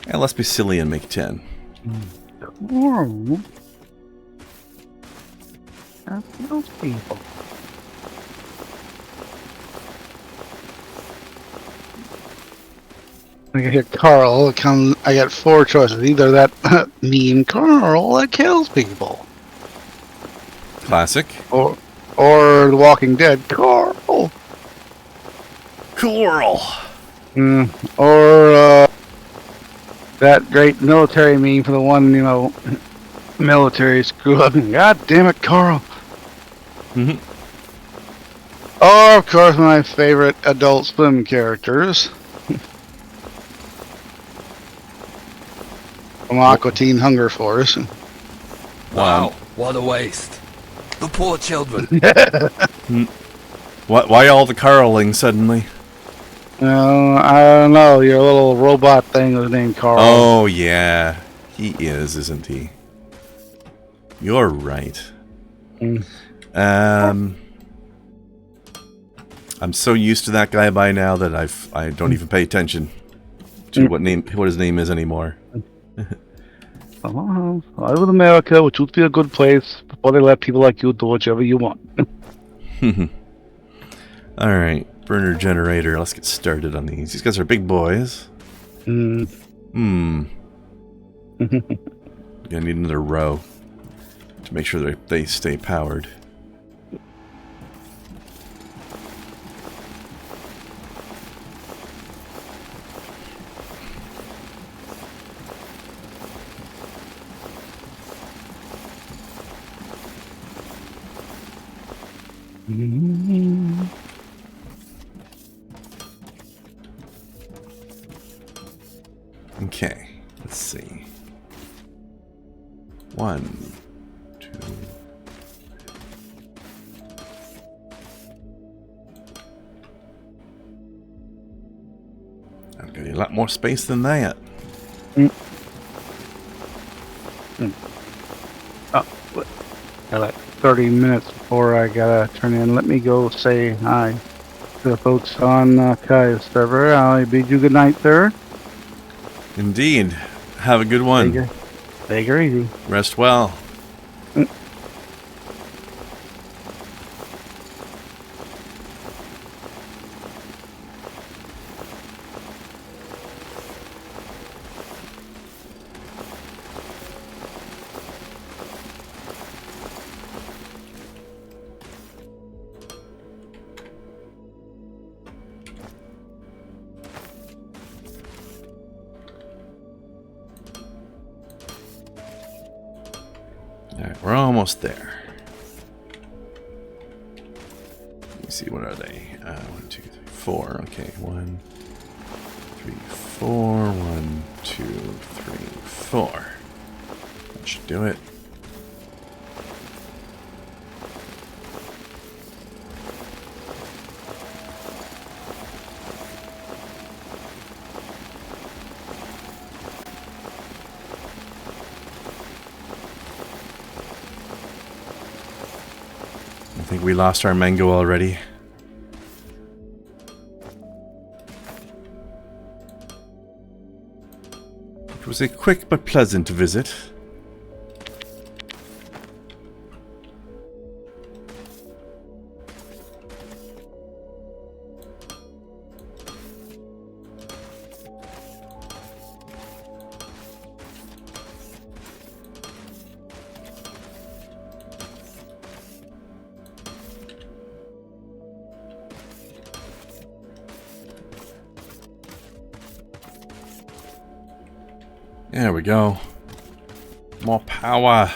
Yeah, let's be silly and make 10. Oh. That's those people. I get Carl. I got 4 choices. Either that mean Carl that kills people, Classic. or The Walking Dead Carl, Coral. or That great military meme for the one, you know, military screw up. God damn it, Carl. or of course my favorite Adult Swim characters from Aqua Teen Hunger Force. Wow, what a waste. The poor children. Why all the Carling suddenly? I don't know. Your little robot thing was named Carl. Oh, yeah. He is, isn't he? You're right. I'm so used to that guy by now that I don't even pay attention to what his name is anymore. Oh, I live in America, which would be a good place before they let people like you do whichever you want. Alright, burner generator. Let's get started on these. These guys are big boys. Gonna need another row to make sure they stay powered. Okay, let's see. 1, 2. I've got a lot more space than that. Oh, got like 30 minutes before I gotta turn in. Let me go say hi to the folks on Kai's server. I bid you good night, sir. Indeed. Have a good one. Take her easy. Rest well. Alright, we're almost there. Let me see, what are they? 1, 2, 3, 4. Okay, 1, 3, 4. 1, 2, 3, 4. That should do it. think we lost our mango already. It was a quick but pleasant visit. There we go. More power.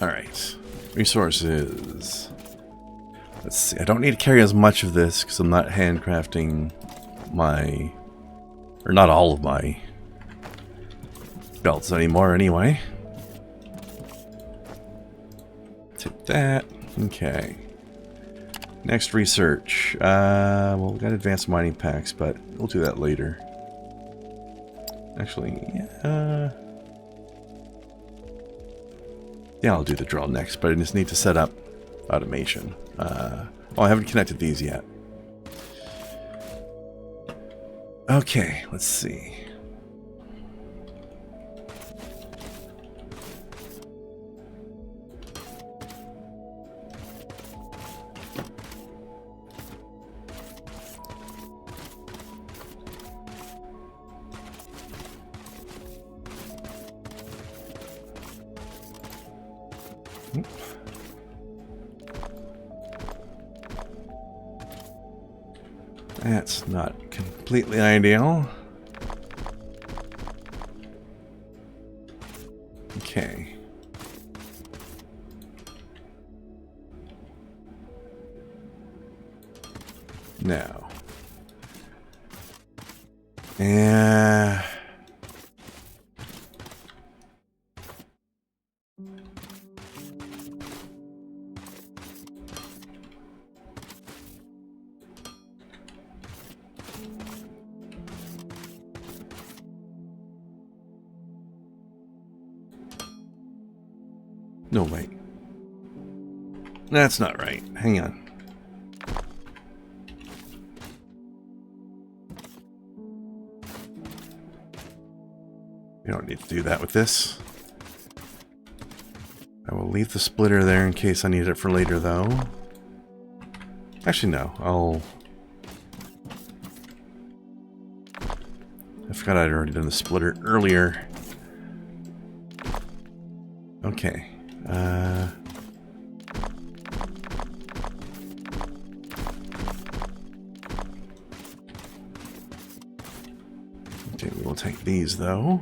Alright, resources. Let's see, I don't need to carry as much of this because I'm not handcrafting my, or not all of my belts anymore anyway. Take that, okay. Next research, well we got advanced mining packs, but we'll do that later. Actually, yeah, I'll do the drill next, but I just need to set up automation. Oh, I haven't connected these yet. Okay, let's see. That's not completely ideal. Okay. Now. No, wait. That's not right. Hang on. We don't need to do that with this. I will leave the splitter there in case I need it for later, though. Actually, no. I forgot I'd already done the splitter earlier. Okay. Okay, we will take these, though.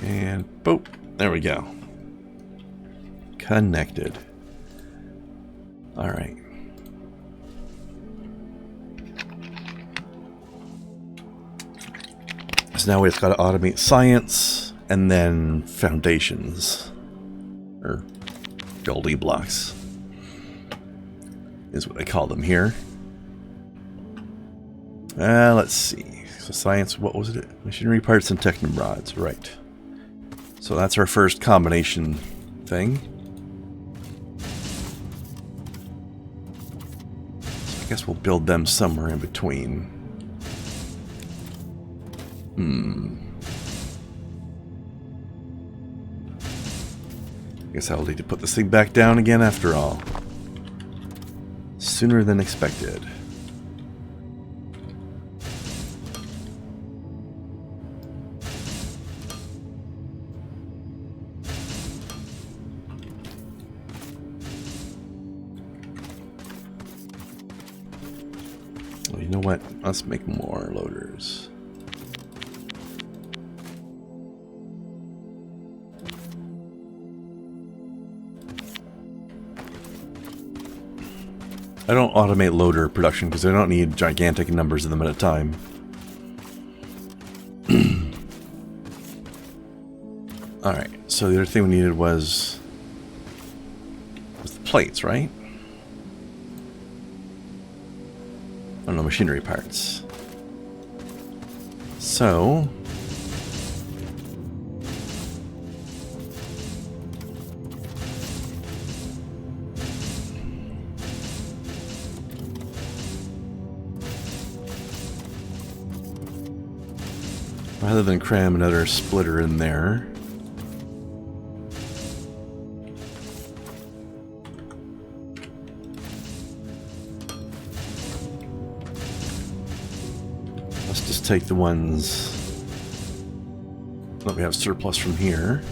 And boop, there we go. Connected. All right. So now we just got to automate science and then foundations, or building blocks is what I call them here. Let's see. So science, what was it? Machinery parts and technomods, right. So that's our first combination thing. So I guess we'll build them somewhere in between. I guess I'll need to put this thing back down again after all. Sooner than expected. Well, you know what? Let's make more loaders. I don't automate loader production because I don't need gigantic numbers of them at a time. Alright, so the other thing we needed was the plates, right? Oh no, machinery parts. So... rather than cram another splitter in there, let's just take the ones that we have surplus from here.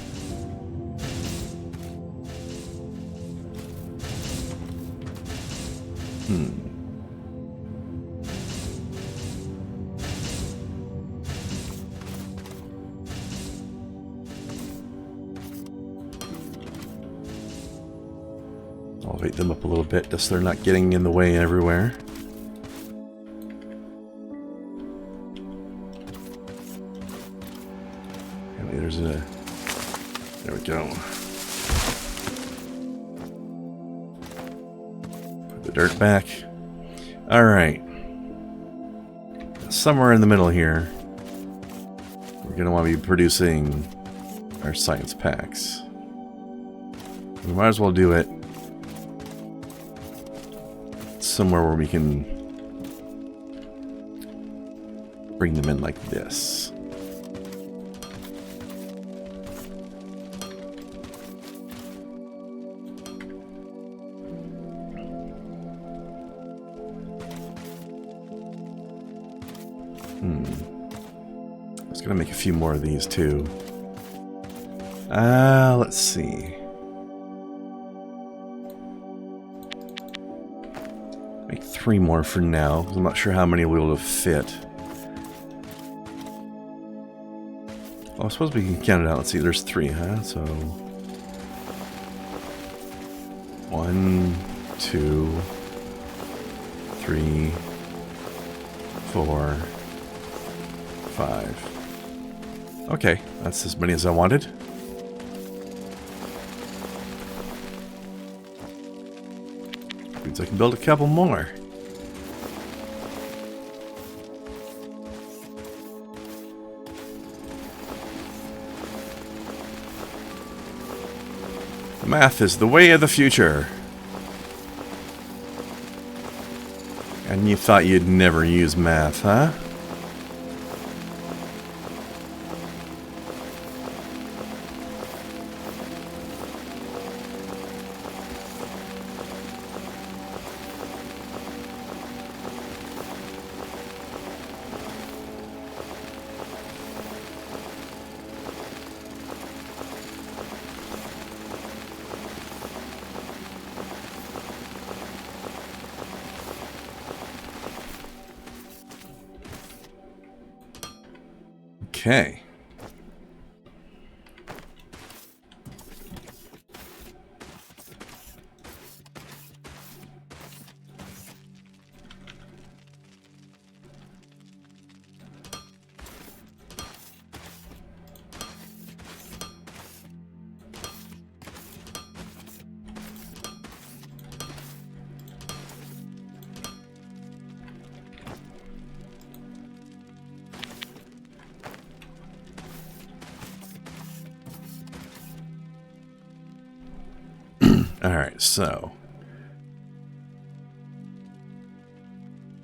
Elevate them up a little bit just so they're not getting in the way everywhere. Okay, there's a... there we go. Put the dirt back. Alright. Somewhere in the middle here, we're going to want to be producing our science packs. We might as well do it somewhere where we can bring them in like this. I was gonna make a few more of these too. Let's see. Make 3 more for now, because I'm not sure how many we'll be able to fit. Oh, I suppose we can count it out. Let's see, there's 3, huh? So... 1, 2, 3, 4, 5. Okay, that's as many as I wanted. Means I can build a couple more. Math is the way of the future. And you thought you'd never use math, huh? Okay. Alright, so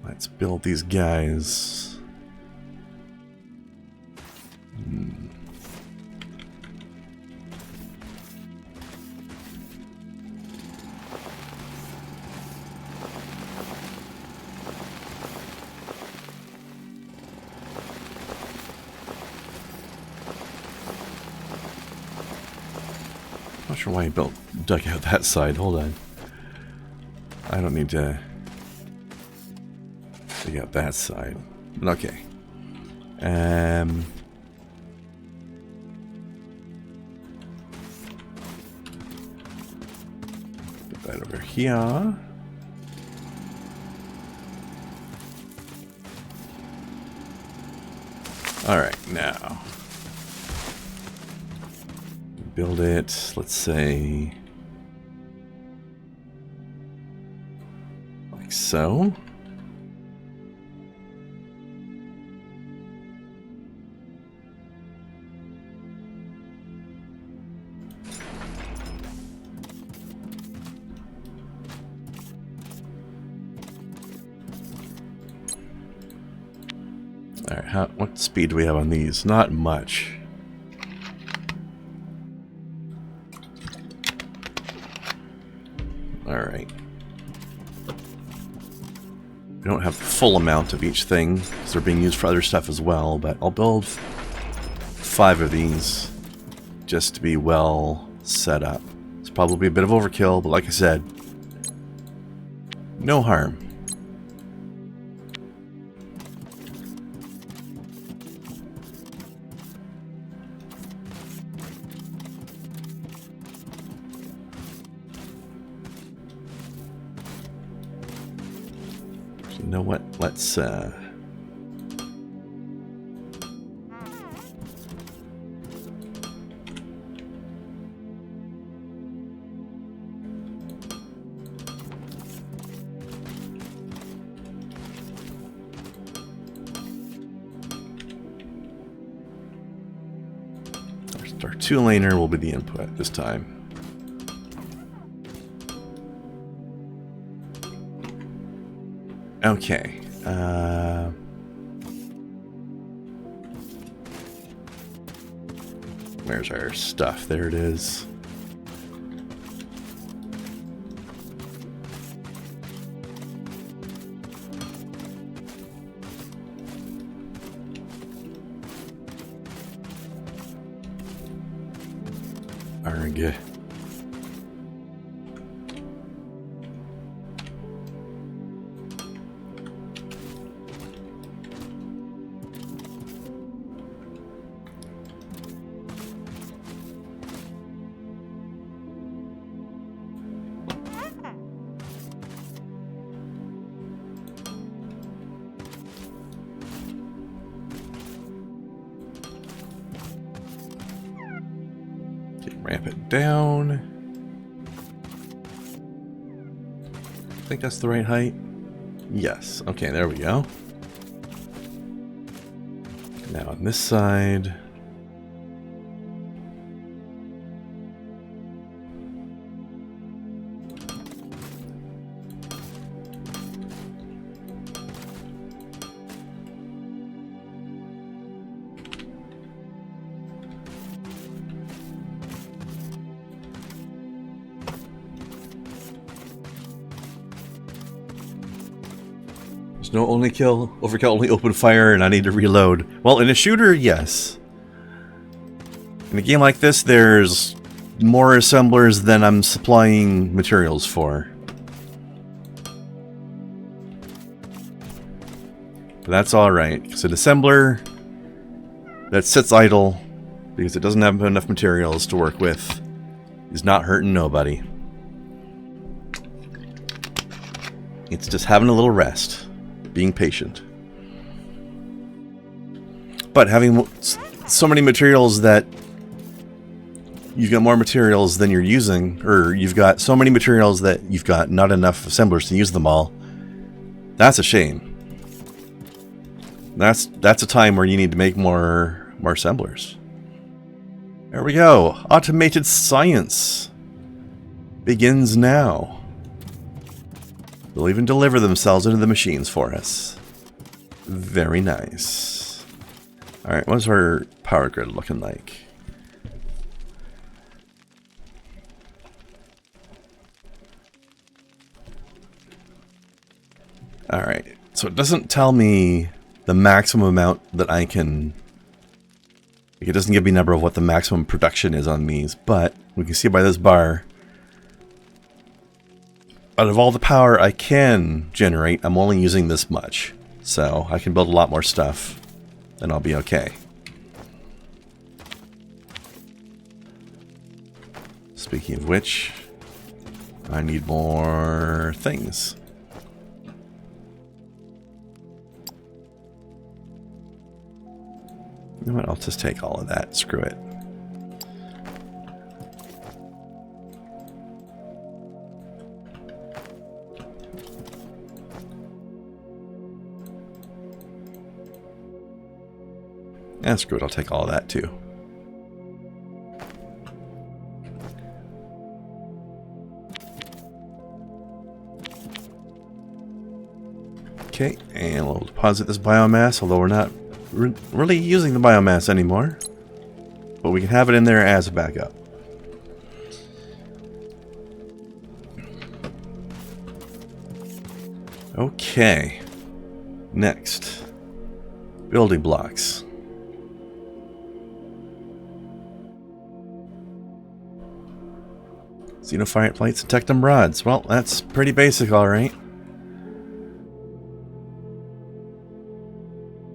let's build these guys. Not sure why he dug out that side. Hold on. I don't need to dig out that side. But okay. Put that over here. Alright, now. Build it, let's say, like so. Alright, what speed do we have on these? Not much. Alright. We don't have the full amount of each thing, because they're being used for other stuff as well, but I'll build 5 of these just to be well set up. It's probably a bit of overkill, but like I said, no harm. You know what? Let's our 2-laner will be the input this time. Okay. Where's our stuff? There it is. Arg. Ramp it down. I think that's the right height. Yes. Okay, there we go. Now on this side. No only kill, overkill only open fire, and I need to reload. Well, in a shooter, yes. In a game like this, there's more assemblers than I'm supplying materials for. But that's alright, because an assembler that sits idle because it doesn't have enough materials to work with is not hurting nobody. It's just having a little rest. Being patient. But having so many materials that you've got more materials than you're using, or you've got so many materials that you've got not enough assemblers to use them all, that's a shame. That's a time where you need to make more assemblers. There we go. Automated science begins now. They'll even deliver themselves into the machines for us. Very nice. Alright, what's our power grid looking like? Alright, so it doesn't tell me the maximum amount that I can... Like, it doesn't give me a number of what the maximum production is on these, but we can see by this bar... Out of all the power I can generate, I'm only using this much. So I can build a lot more stuff, and I'll be okay. Speaking of which, I need more things. You know what? I'll just take all of that. Screw it. Yeah, screw it. I'll take all of that too. Okay, and we'll deposit this biomass, although we're not really using the biomass anymore. But we can have it in there as a backup. Okay. Next. Building blocks. Xenophyte plates and tectum rods. Well, that's pretty basic, alright.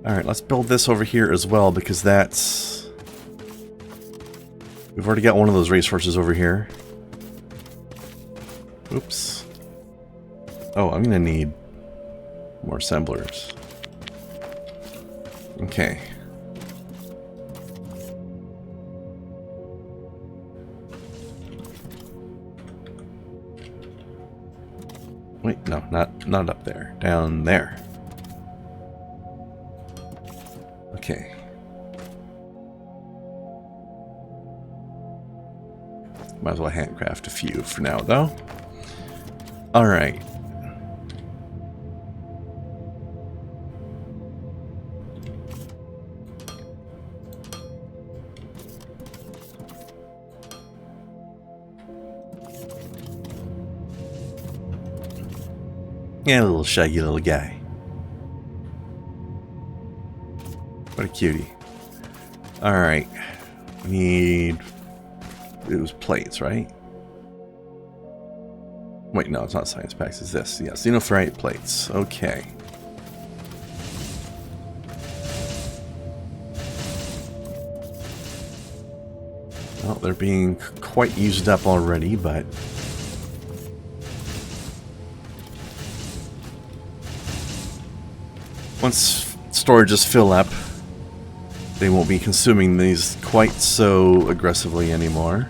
Alright, let's build this over here as well, because that's... We've already got one of those resources over here. Oops. Oh, I'm gonna need more assemblers. Okay. Wait, no, not up there. Down there. Okay. Might as well handcraft a few for now, though. Alright. Yeah, a little shaggy little guy. What a cutie. Alright. We need... It was plates, right? Wait, no, it's not science packs, it's this. Yeah, xenoferrite plates. Okay. Well, they're being quite used up already, but... Once storages fill up, they won't be consuming these quite so aggressively anymore.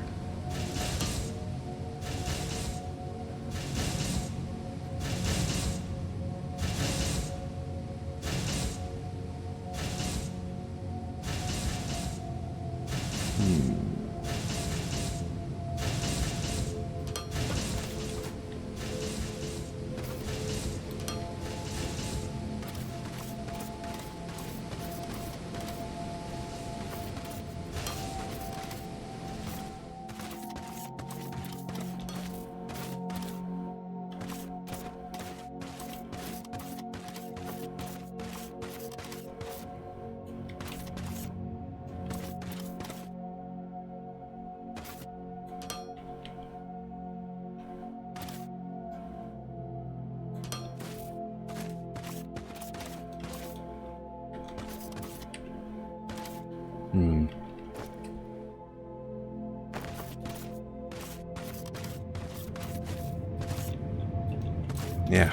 Yeah.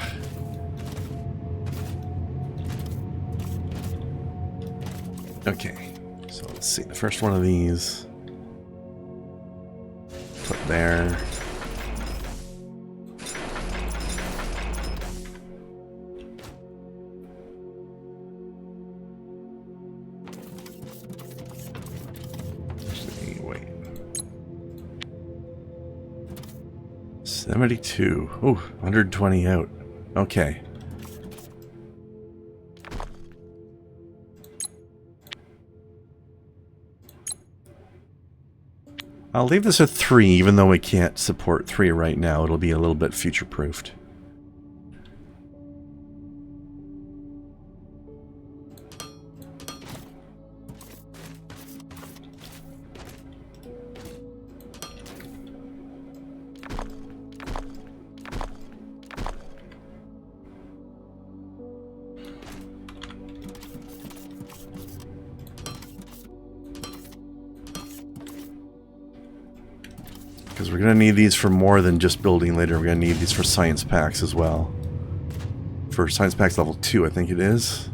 Okay. So let's see. The first one of these. Put there. Actually, wait. 72. Ooh, 120 out. Okay. I'll leave this at 3, even though we can't support 3 right now. It'll be a little bit future-proofed. Because we're going to need these for more than just building later. We're going to need these for science packs as well. For science packs level 2, I think it is.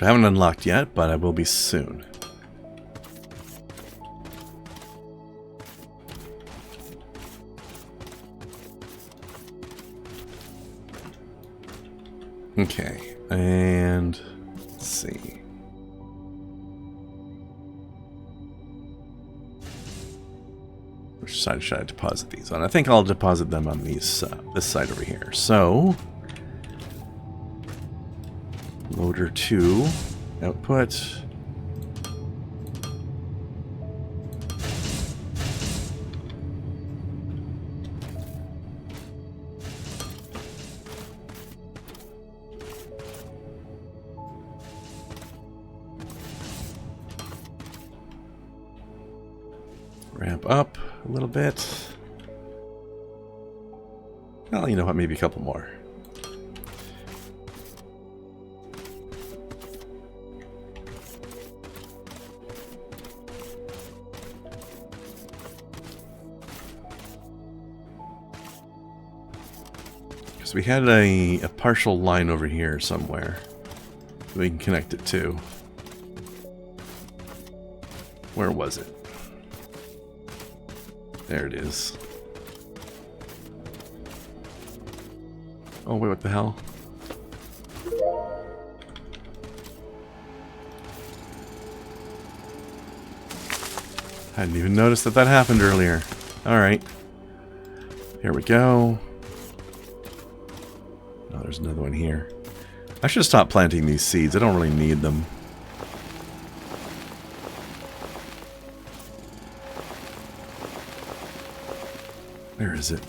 which I haven't unlocked yet, but I will be soon. Okay, and let's see. Which side should I deposit these on? I think I'll deposit them on these this side over here. So, loader 2, output. Ramp up a little bit. Well, you know what, maybe a couple more. Because we had a partial line over here somewhere that we can connect it to. Where was it? There it is. Oh, wait, what the hell? I didn't even notice that that happened earlier. Alright. Here we go. Oh, there's another one here. I should stop planting these seeds. I don't really need them. Where is it?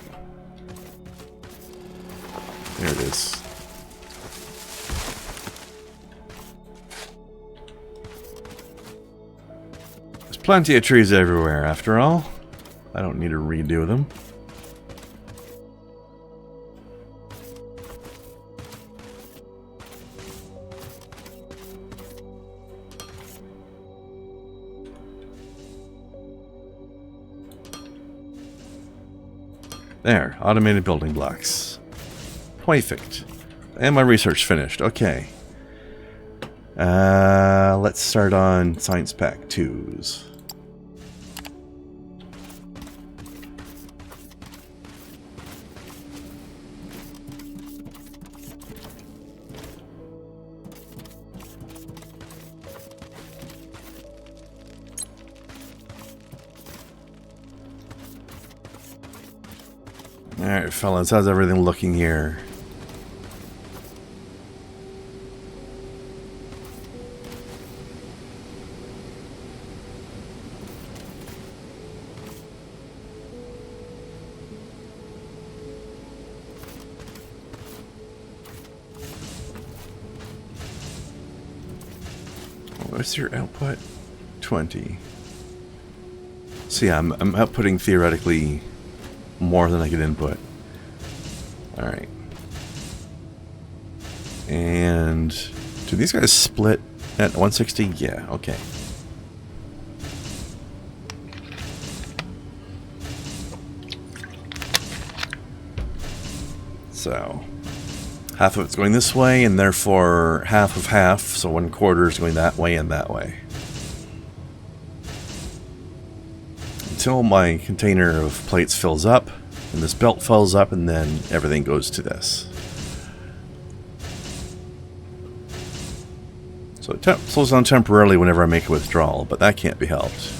There it is. There's plenty of trees everywhere, after all. I don't need to redo them. There, automated building blocks. Perfect. And my research finished. Okay. Let's start on Science Pack 2s. Alright, fellas, how's everything looking here? What's your output? 20. So yeah, I'm outputting theoretically more than I could input. Alright. And do these guys split at 160? Yeah, okay. So half of it's going this way, and therefore half of half, so 1/4 is going that way and that way. Until my container of plates fills up, and this belt fills up, and then everything goes to this. So it slows down temporarily whenever I make a withdrawal, but that can't be helped.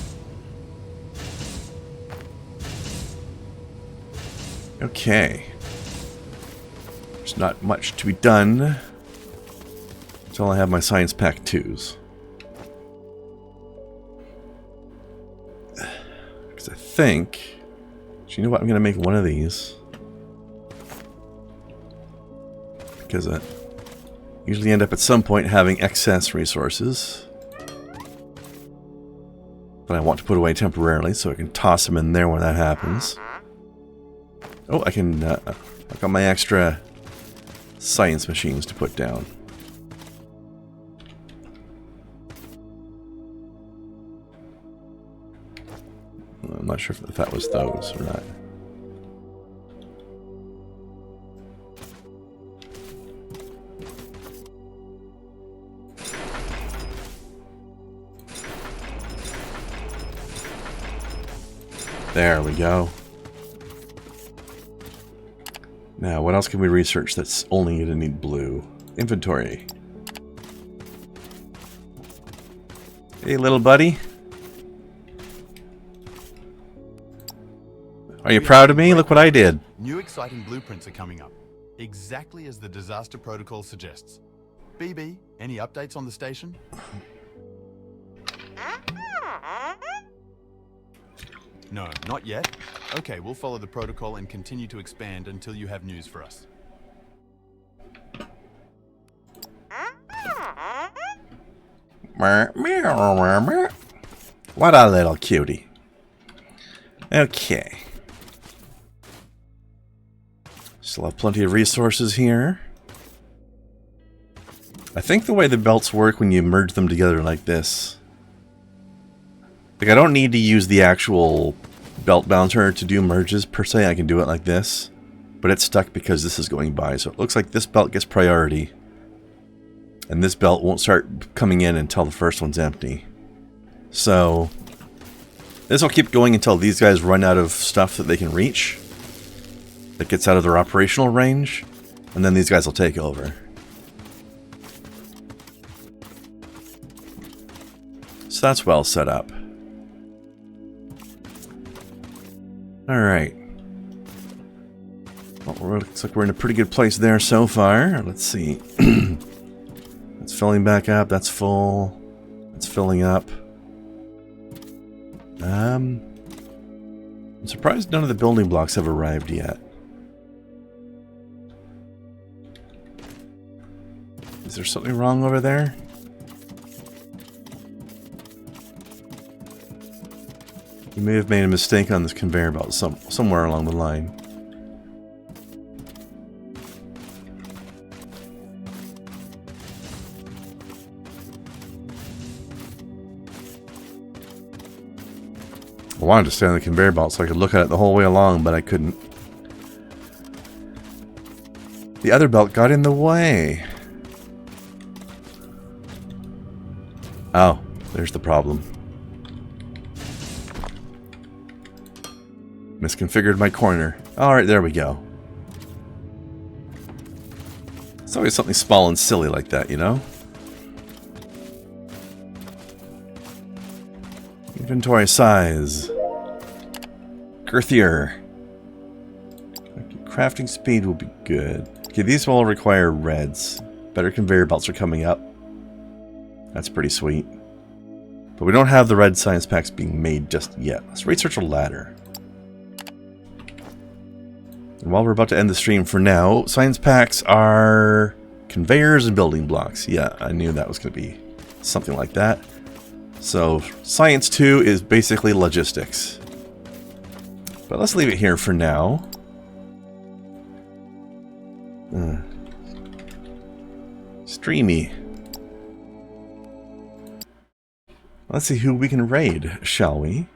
Okay. There's not much to be done until I have my Science Pack 2s. Because I think... Do you know what? I'm going to make one of these. Because I usually end up at some point having excess resources. But I want to put away temporarily, so I can toss them in there when that happens. Oh, I can... I've got my extra science machines to put down. I'm not sure if that was those or not. There we go. Now, what else can we research that's only going to need blue? Inventory. Hey, little buddy. Are you proud of me? Look what I did. New exciting blueprints are coming up, exactly as the disaster protocol suggests. BB, any updates on the station? No, not yet. Okay, we'll follow the protocol and continue to expand until you have news for us. What a little cutie. Okay. Still have plenty of resources here. I think the way the belts work when you merge them together like this. Like, I don't need to use the actual belt bouncer to do merges per se. I can do it like this. But it's stuck because this is going by. So it looks like this belt gets priority. And this belt won't start coming in until the first one's empty. So this will keep going until these guys run out of stuff that they can reach. That gets out of their operational range. And then these guys will take over. So that's well set up. Alright. Well, looks like we're in a pretty good place there so far. Let's see. That's filling back up. That's full. That's filling up. I'm surprised none of the building blocks have arrived yet. Is there something wrong over there? You may have made a mistake on this conveyor belt somewhere along the line. I wanted to stay on the conveyor belt so I could look at it the whole way along, but I couldn't. The other belt got in the way. Oh, there's the problem. Misconfigured my corner. Alright, there we go. It's always something small and silly like that, you know? Inventory size. Girthier. Okay, crafting speed will be good. Okay, these will all require reds. Better conveyor belts are coming up. That's pretty sweet. But we don't have the red science packs being made just yet. Let's research a ladder. And while we're about to end the stream for now, science packs are conveyors and building blocks. Yeah, I knew that was going to be something like that. So, Science 2 is basically logistics. But let's leave it here for now. Streamy. Let's see who we can raid, shall we?